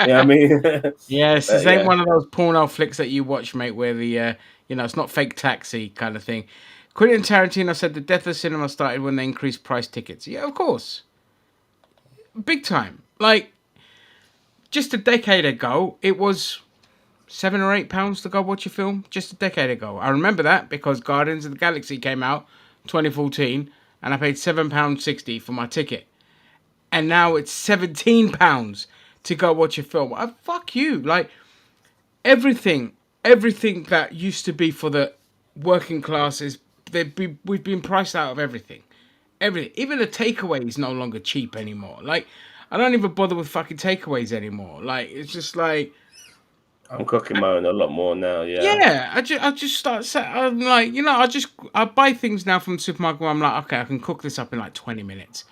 Yeah, I mean, Yes, this But, ain't yeah. one of those porno flicks that you watch, mate, where the it's not Fake Taxi kind of thing. Quentin Tarantino said the death of cinema started when they increased price tickets. Yeah, of course. Big time. Like, just a decade ago, it was £7 or £8 to go watch a film. Just a decade ago. I remember that because Guardians of the Galaxy came out 2014 and I paid £7.60 for my ticket. And now it's £17 to go watch a film. Fuck you. Like, everything that used to be for the working classes, we've been priced out of everything. everything. Even the takeaway is no longer cheap anymore. Like, I don't even bother with fucking takeaways anymore. Like, it's just like, I'm cooking my own a lot more now. Yeah. yeah, I just start. I'm like, I buy things now from the supermarket where I'm like, okay, I can cook this up in like 20 minutes,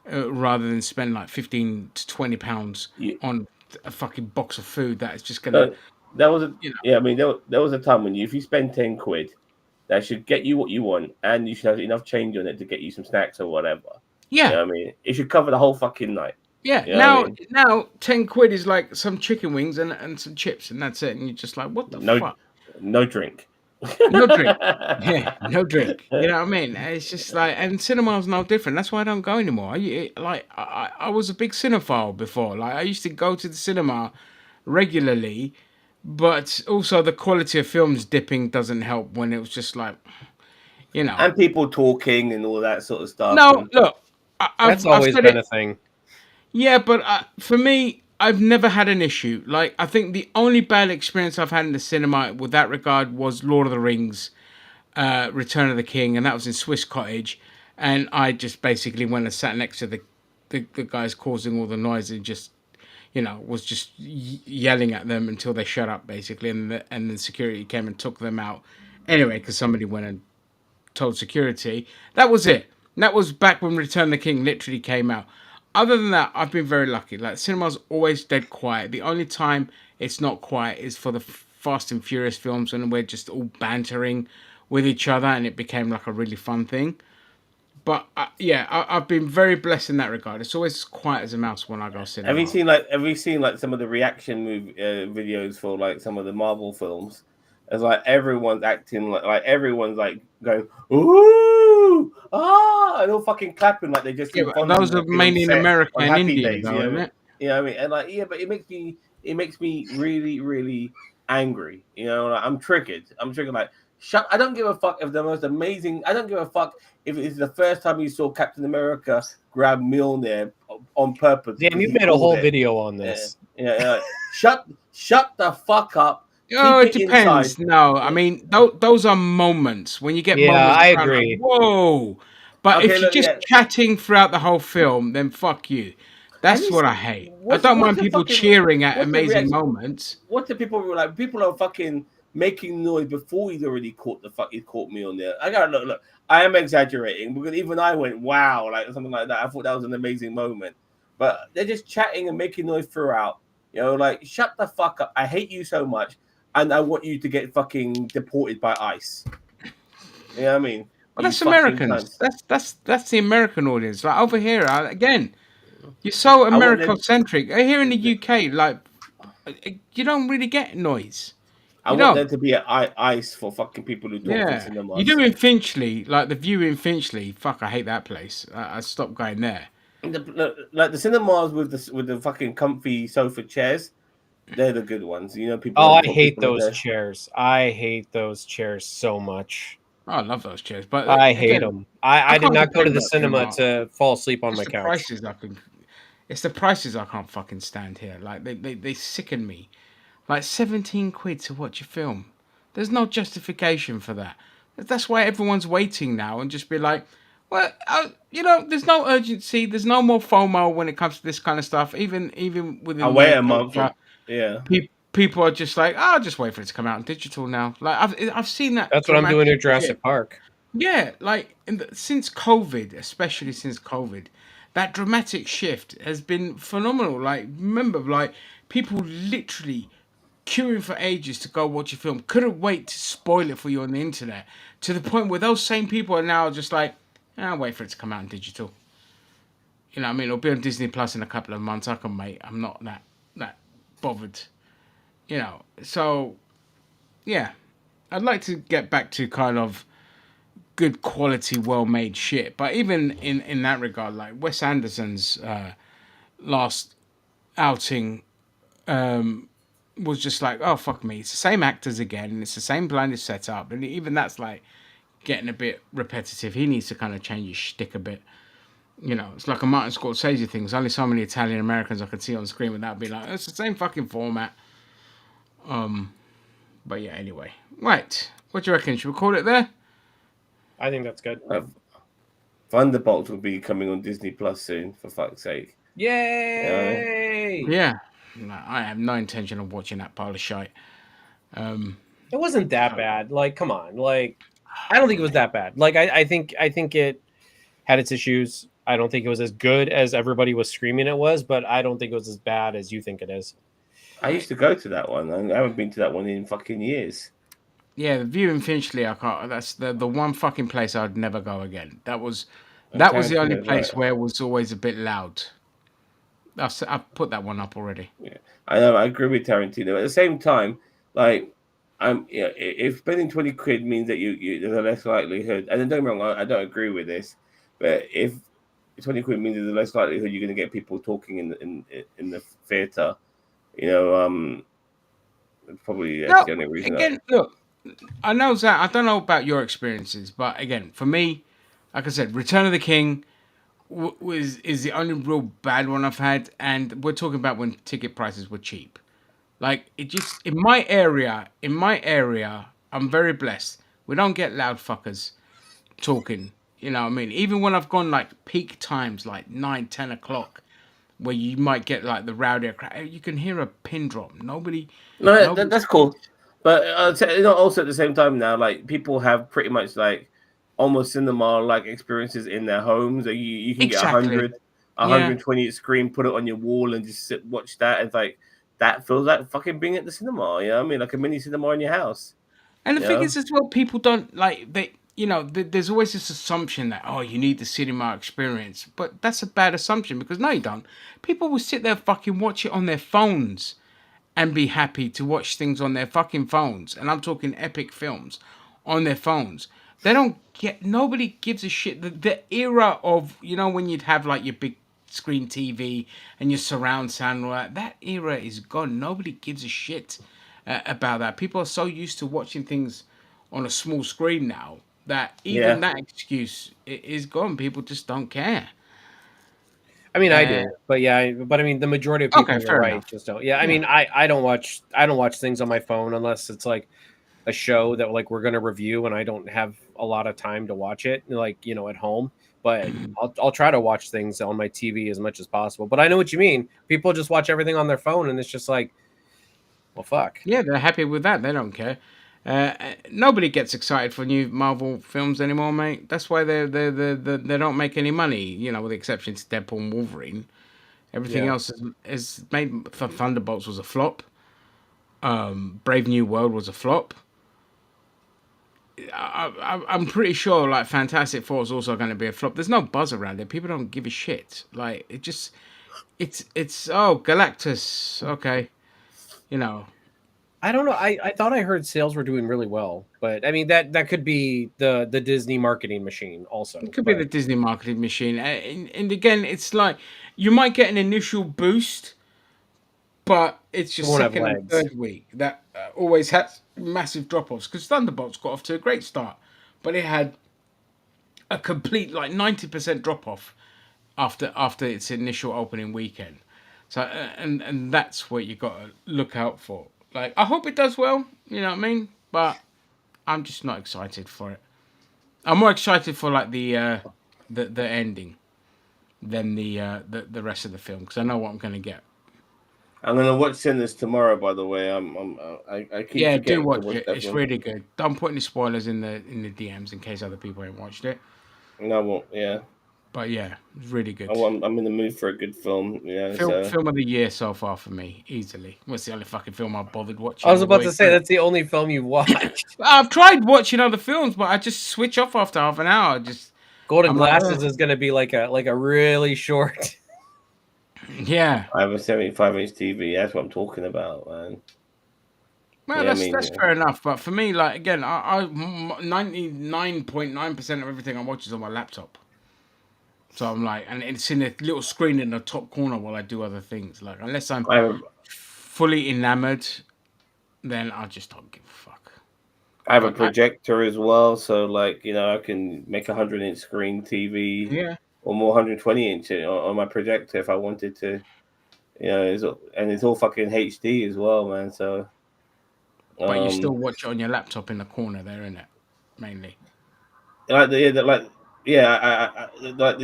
rather than spend like 15 to 20 pounds You, on a fucking box of food that is just gonna, no, that was a you know, yeah. I mean, there was a time when if you spend 10 quid, that should get you what you want, and you should have enough change on it to get you some snacks or whatever. You yeah, know what I mean? It should cover the whole fucking night. yeah. You know what I mean? Now 10 quid is like some chicken wings and some chips, and that's it. And you're just like, what the No, fuck? no drink. No drink. Yeah, no drink. You know what I mean? It's just like, and cinema's no different. That's why I don't go anymore. I was a big cinephile before. Like, I used to go to the cinema regularly, but also the quality of films dipping doesn't help when it was just like, you know. And people talking and all that sort of stuff. No, And look, That's I've always said been it. a thing. Yeah, but for me, I've never had an issue. Like, I think the only bad experience I've had in the cinema with that regard was Lord of the Rings, Return of the King, and that was in Swiss Cottage. And I just basically went and sat next to the guys causing all the noise and just, was just yelling at them until they shut up, basically. And the security came and took them out anyway, because somebody went and told security. That was it. That was back when Return of the King literally came out. Other than that, I've been very lucky. Like, cinema's always dead quiet. The only time it's not quiet is for the Fast and Furious films when we're just all bantering with each other, and it became like a really fun thing. But yeah, I've been very blessed in that regard. It's always quiet as a mouse when I go cinema. have you seen like some of the reaction videos for like some of the Marvel films? It's like everyone's acting like everyone's like going ooh and all fucking clapping like they're just Yeah, in but those are Fonzie on mainly in set America on and Happy India, Days. though, isn't it? You know what I mean? And like yeah, but it makes me really really angry. You know, like, I'm triggered. I'm triggered. Like shut. I don't give a fuck if the most amazing. I don't give a fuck if it's the first time you saw Captain America grab Mjolnir on purpose. Damn, because you he made a called whole it. video on Yeah, this. yeah. Shut the fuck up. Oh, Keep it it inside. depends. No, I Yeah. mean, those are moments when you get Yeah, moments I where I'm like, agree. whoa. But Okay, if you're look, just yeah. chatting throughout the whole film, then fuck you. Have That's you? what I hate. I don't What's mind the people fucking? cheering at What's the amazing reaction? moments. What the people were like? People are fucking making noise before he's already caught the fuck. He caught me on there. I gotta look. I am exaggerating because even I went wow, like something like that. I thought that was an amazing moment. But they're just chatting and making noise throughout. You know, like shut the fuck up. I hate you so much, and I want you to get fucking deported by ICE. You know what I mean? Well, You that's fucking Americans. cunts. That's the American audience. Like over here, again, you're so I want them. American-centric. Here in the UK, like you don't really get noise. I You want don't. there to be an ICE for fucking people who talk in Yeah, you do cinemas. in Finchley, like the View in Finchley. Fuck, I hate that place. I stopped going there. Like the cinemas with the fucking comfy sofa chairs, they're the good ones. You know, Oh, I for hate people are those there. chairs. I hate those chairs so much. Oh, I love those chairs, but I hate again, them. I I did can't not go to complain the about cinema cinema. to fall asleep on It's my the couch. prices I can. It's the prices I can't fucking stand here. Like they sicken me. Like 17 quid to watch a film. There's no justification for that. That's why everyone's waiting now and just be like, well, there's no urgency. There's no more FOMO when it comes to this kind of stuff. Even I within wait nerd a month. culture, Yeah, people are just like, oh, I'll just wait for it to come out in digital now. Like I've seen that That's what I'm doing dramatic at Jurassic shift. Park. Yeah, like since COVID, especially since COVID, that dramatic shift has been phenomenal. Like remember, like people literally queuing for ages to go watch a film, couldn't wait to spoil it for you on the internet, to the point where those same people are now just like, I'll wait for it to come out in digital. You know what I mean? It'll be on Disney Plus in a couple of months. I can wait. I'm not that bothered. So yeah, I'd like to get back to kind of good quality, well made shit. But even in that regard, like Wes Anderson's last outing was just like, oh fuck me, it's the same actors again, and it's the same blinded setup, and even that's like getting a bit repetitive. He needs to kind of change his shtick a bit. It's like a Martin Scorsese thing. There's only so many Italian Americans I could see on screen without being like, it's the same fucking format. But yeah, anyway. Right. What do you reckon? Should we call it there? I think that's good. Thunderbolts will be coming on Disney Plus soon. For fuck's sake. Yay! Yeah, no, I have no intention of watching that pile of shite. Um, It wasn't that bad. Like, come on. Like, I don't think it was that bad. Like, I think it had its issues. I don't think it was as good as everybody was screaming it was, but I don't think it was as bad as you think it is. I used to go to that one. I haven't been to that one in fucking years. yeah, the View in Finchley, I can't. That's the one fucking place I'd never go again. That was And the only Tarantino's right. place where it was always a bit loud. I've put that one up already. Yeah, I know. I agree with Tarantino. At the same time, like, if spending 20 quid means that you there's a less likelihood, and then don't get me wrong, I don't agree with this, but if 20 quid means there's a less likelihood you're going to get people talking in the theater, you know, probably that's No, the only reason. again, look, I know that I don't know about your experiences, but again, for me, like I said, Return of the King was is the only real bad one I've had, and we're talking about when ticket prices were cheap. Like it just in my area, I'm very blessed. We don't get loud fuckers talking. You know what I mean? Even when I've gone like peak times, like 9, 10 o'clock, where you might get like the rowdy crowd, you can hear a pin drop. No, Nobody. that's cool. But also at the same time now, like people have pretty much like almost cinema like experiences in their homes. Like, you can get Exactly. a Yeah. 120 screen, put it on your wall, and just sit watch that. It's like that feels like fucking being at the cinema. You know what I mean? Like a mini cinema in your house. And the You thing know? is, as well, people don't like they. You know, there's always this assumption that you need the cinema experience, but that's a bad assumption because no, you don't. People will sit there fucking watch it on their phones and be happy to watch things on their fucking phones. And I'm talking epic films on their phones. They don't get. Nobody gives a shit. The era of when you'd have like your big screen TV and your surround sound and all that. That era is gone. Nobody gives a shit about that. People are so used to watching things on a small screen now that even Yeah. that excuse is gone. People just don't care. I mean, I Uh, do, but yeah, but I mean, the majority of okay, people, you're fair right, enough. just don't. Yeah, I Yeah. mean, I don't watch things on my phone unless it's like a show that like we're gonna review, and I don't have a lot of time to watch it, like at home. But I'll try to watch things on my TV as much as possible. But I know what you mean. People just watch everything on their phone, and it's just like, well, fuck. Yeah, they're happy with that. They don't care. Nobody gets excited for new Marvel films anymore, mate. That's why they don't make any money. With the exception of Deadpool and Wolverine. Everything Yeah. else is made. Thunderbolts was a flop. Brave New World was a flop. I'm pretty sure like Fantastic Four is also going to be a flop. There's no buzz around it. People don't give a shit. Like it's Galactus. Okay, you know. I don't know. I thought I heard sales were doing really well, but I mean that could be the Disney marketing machine also. It could be the But Disney marketing machine. And again, it's like you might get an initial boost, but it's your it won't have second and legs. third week that always has massive drop offs. Because Thunderbolts got off to a great start, but it had a complete like 90% drop off after its initial opening weekend. So and that's what you got to look out for. Like I hope it does well. You know what I mean? But I'm just not excited for it. I'm more excited for like the ending than the rest of the film because I know what I'm going to get. I'm gonna watch Sinners tomorrow. By the way, I keep Yeah, do forgetting to watch watch it. that It's film. really good. Don't put any spoilers in the DMs in case other people ain't watched it. No, I won't. Yeah, But yeah, it's really good. I'm in the mood for a good film. Yeah, Film so film of the year so far for me, easily. What's the only fucking film I bothered I watching was all the about way to say through? that's the only film you watched. I've tried watching other films, but I just switch off after half an hour. Golden I'm like, Glasses is going to be like a really short. yeah. I have a 75-inch TV. That's what I'm talking about, man. Well, Yeah, I that's mean, fair enough. But for me, like again, I 99.9% of everything I watch is on my laptop. So I'm like, and it's in a little screen in the top corner while I do other things. Like, unless I'm I have fully enamored, then I just don't give a fuck. I have a But projector as well, so like I can make a 100-inch screen TV yeah, or more 120-inch on my projector if I wanted to. It's all fucking HD as well, man. So but you um, still watch it on your laptop in the corner there, innit? Mainly. like the yeah, the, like yeah, like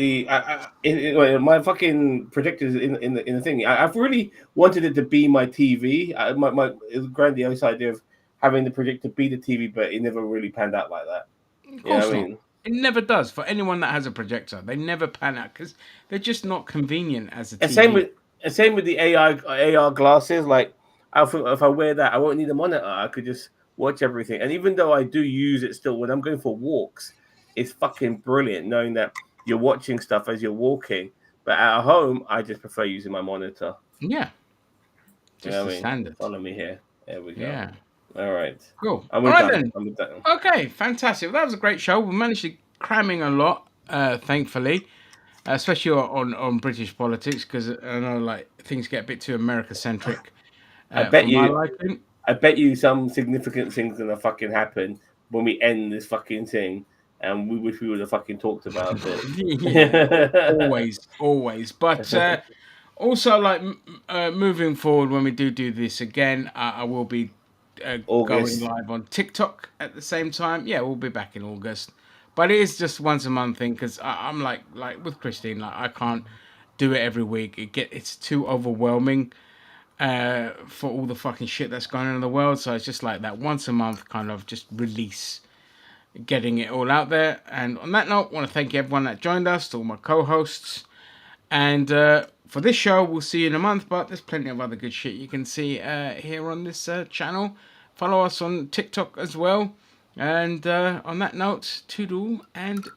my fucking projectors in the thing. I've really wanted it to be my TV. My it was grandiose idea of having the projector be the TV, but it never really panned out like that. Of You know course what I not. mean? It never does for anyone that has a projector. They never pan out because they're just not convenient as a And same TV. with the AR glasses. Like, I think if I wear that, I won't need a monitor. I could just watch everything. And even though I do use it still when I'm going for walks, it's fucking brilliant knowing that you're watching stuff as you're walking. But at home, I just prefer using my monitor. Yeah, You just know the what I mean? standard. Follow me here. There we go. Yeah, All right. cool. I'm All with right done. then. I'm with done. Okay, fantastic. Well, that was a great show. We managed to cramming a lot, thankfully, especially on British politics because I know like things get a bit too America centric I for bet my you. liking. I bet you some significant things gonna fucking happen when we end this fucking thing, and we wish we would have fucking talked about it. Yeah, always, always. But also, like moving forward, when we do this again, I will be going August. live on TikTok at the same time. Yeah, we'll be back in August, but it is just once a month thing because I'm like with Christine, like I can't do it every week. It's too overwhelming for all the fucking shit that's going on in the world. So it's just like that once a month kind of just release, getting it all out there. And on that note, I want to thank everyone that joined us, to all my co-hosts. And for this show, we'll see you in a month, but there's plenty of other good shit you can see here on this channel. Follow us on TikTok as well. And on that note, toodle and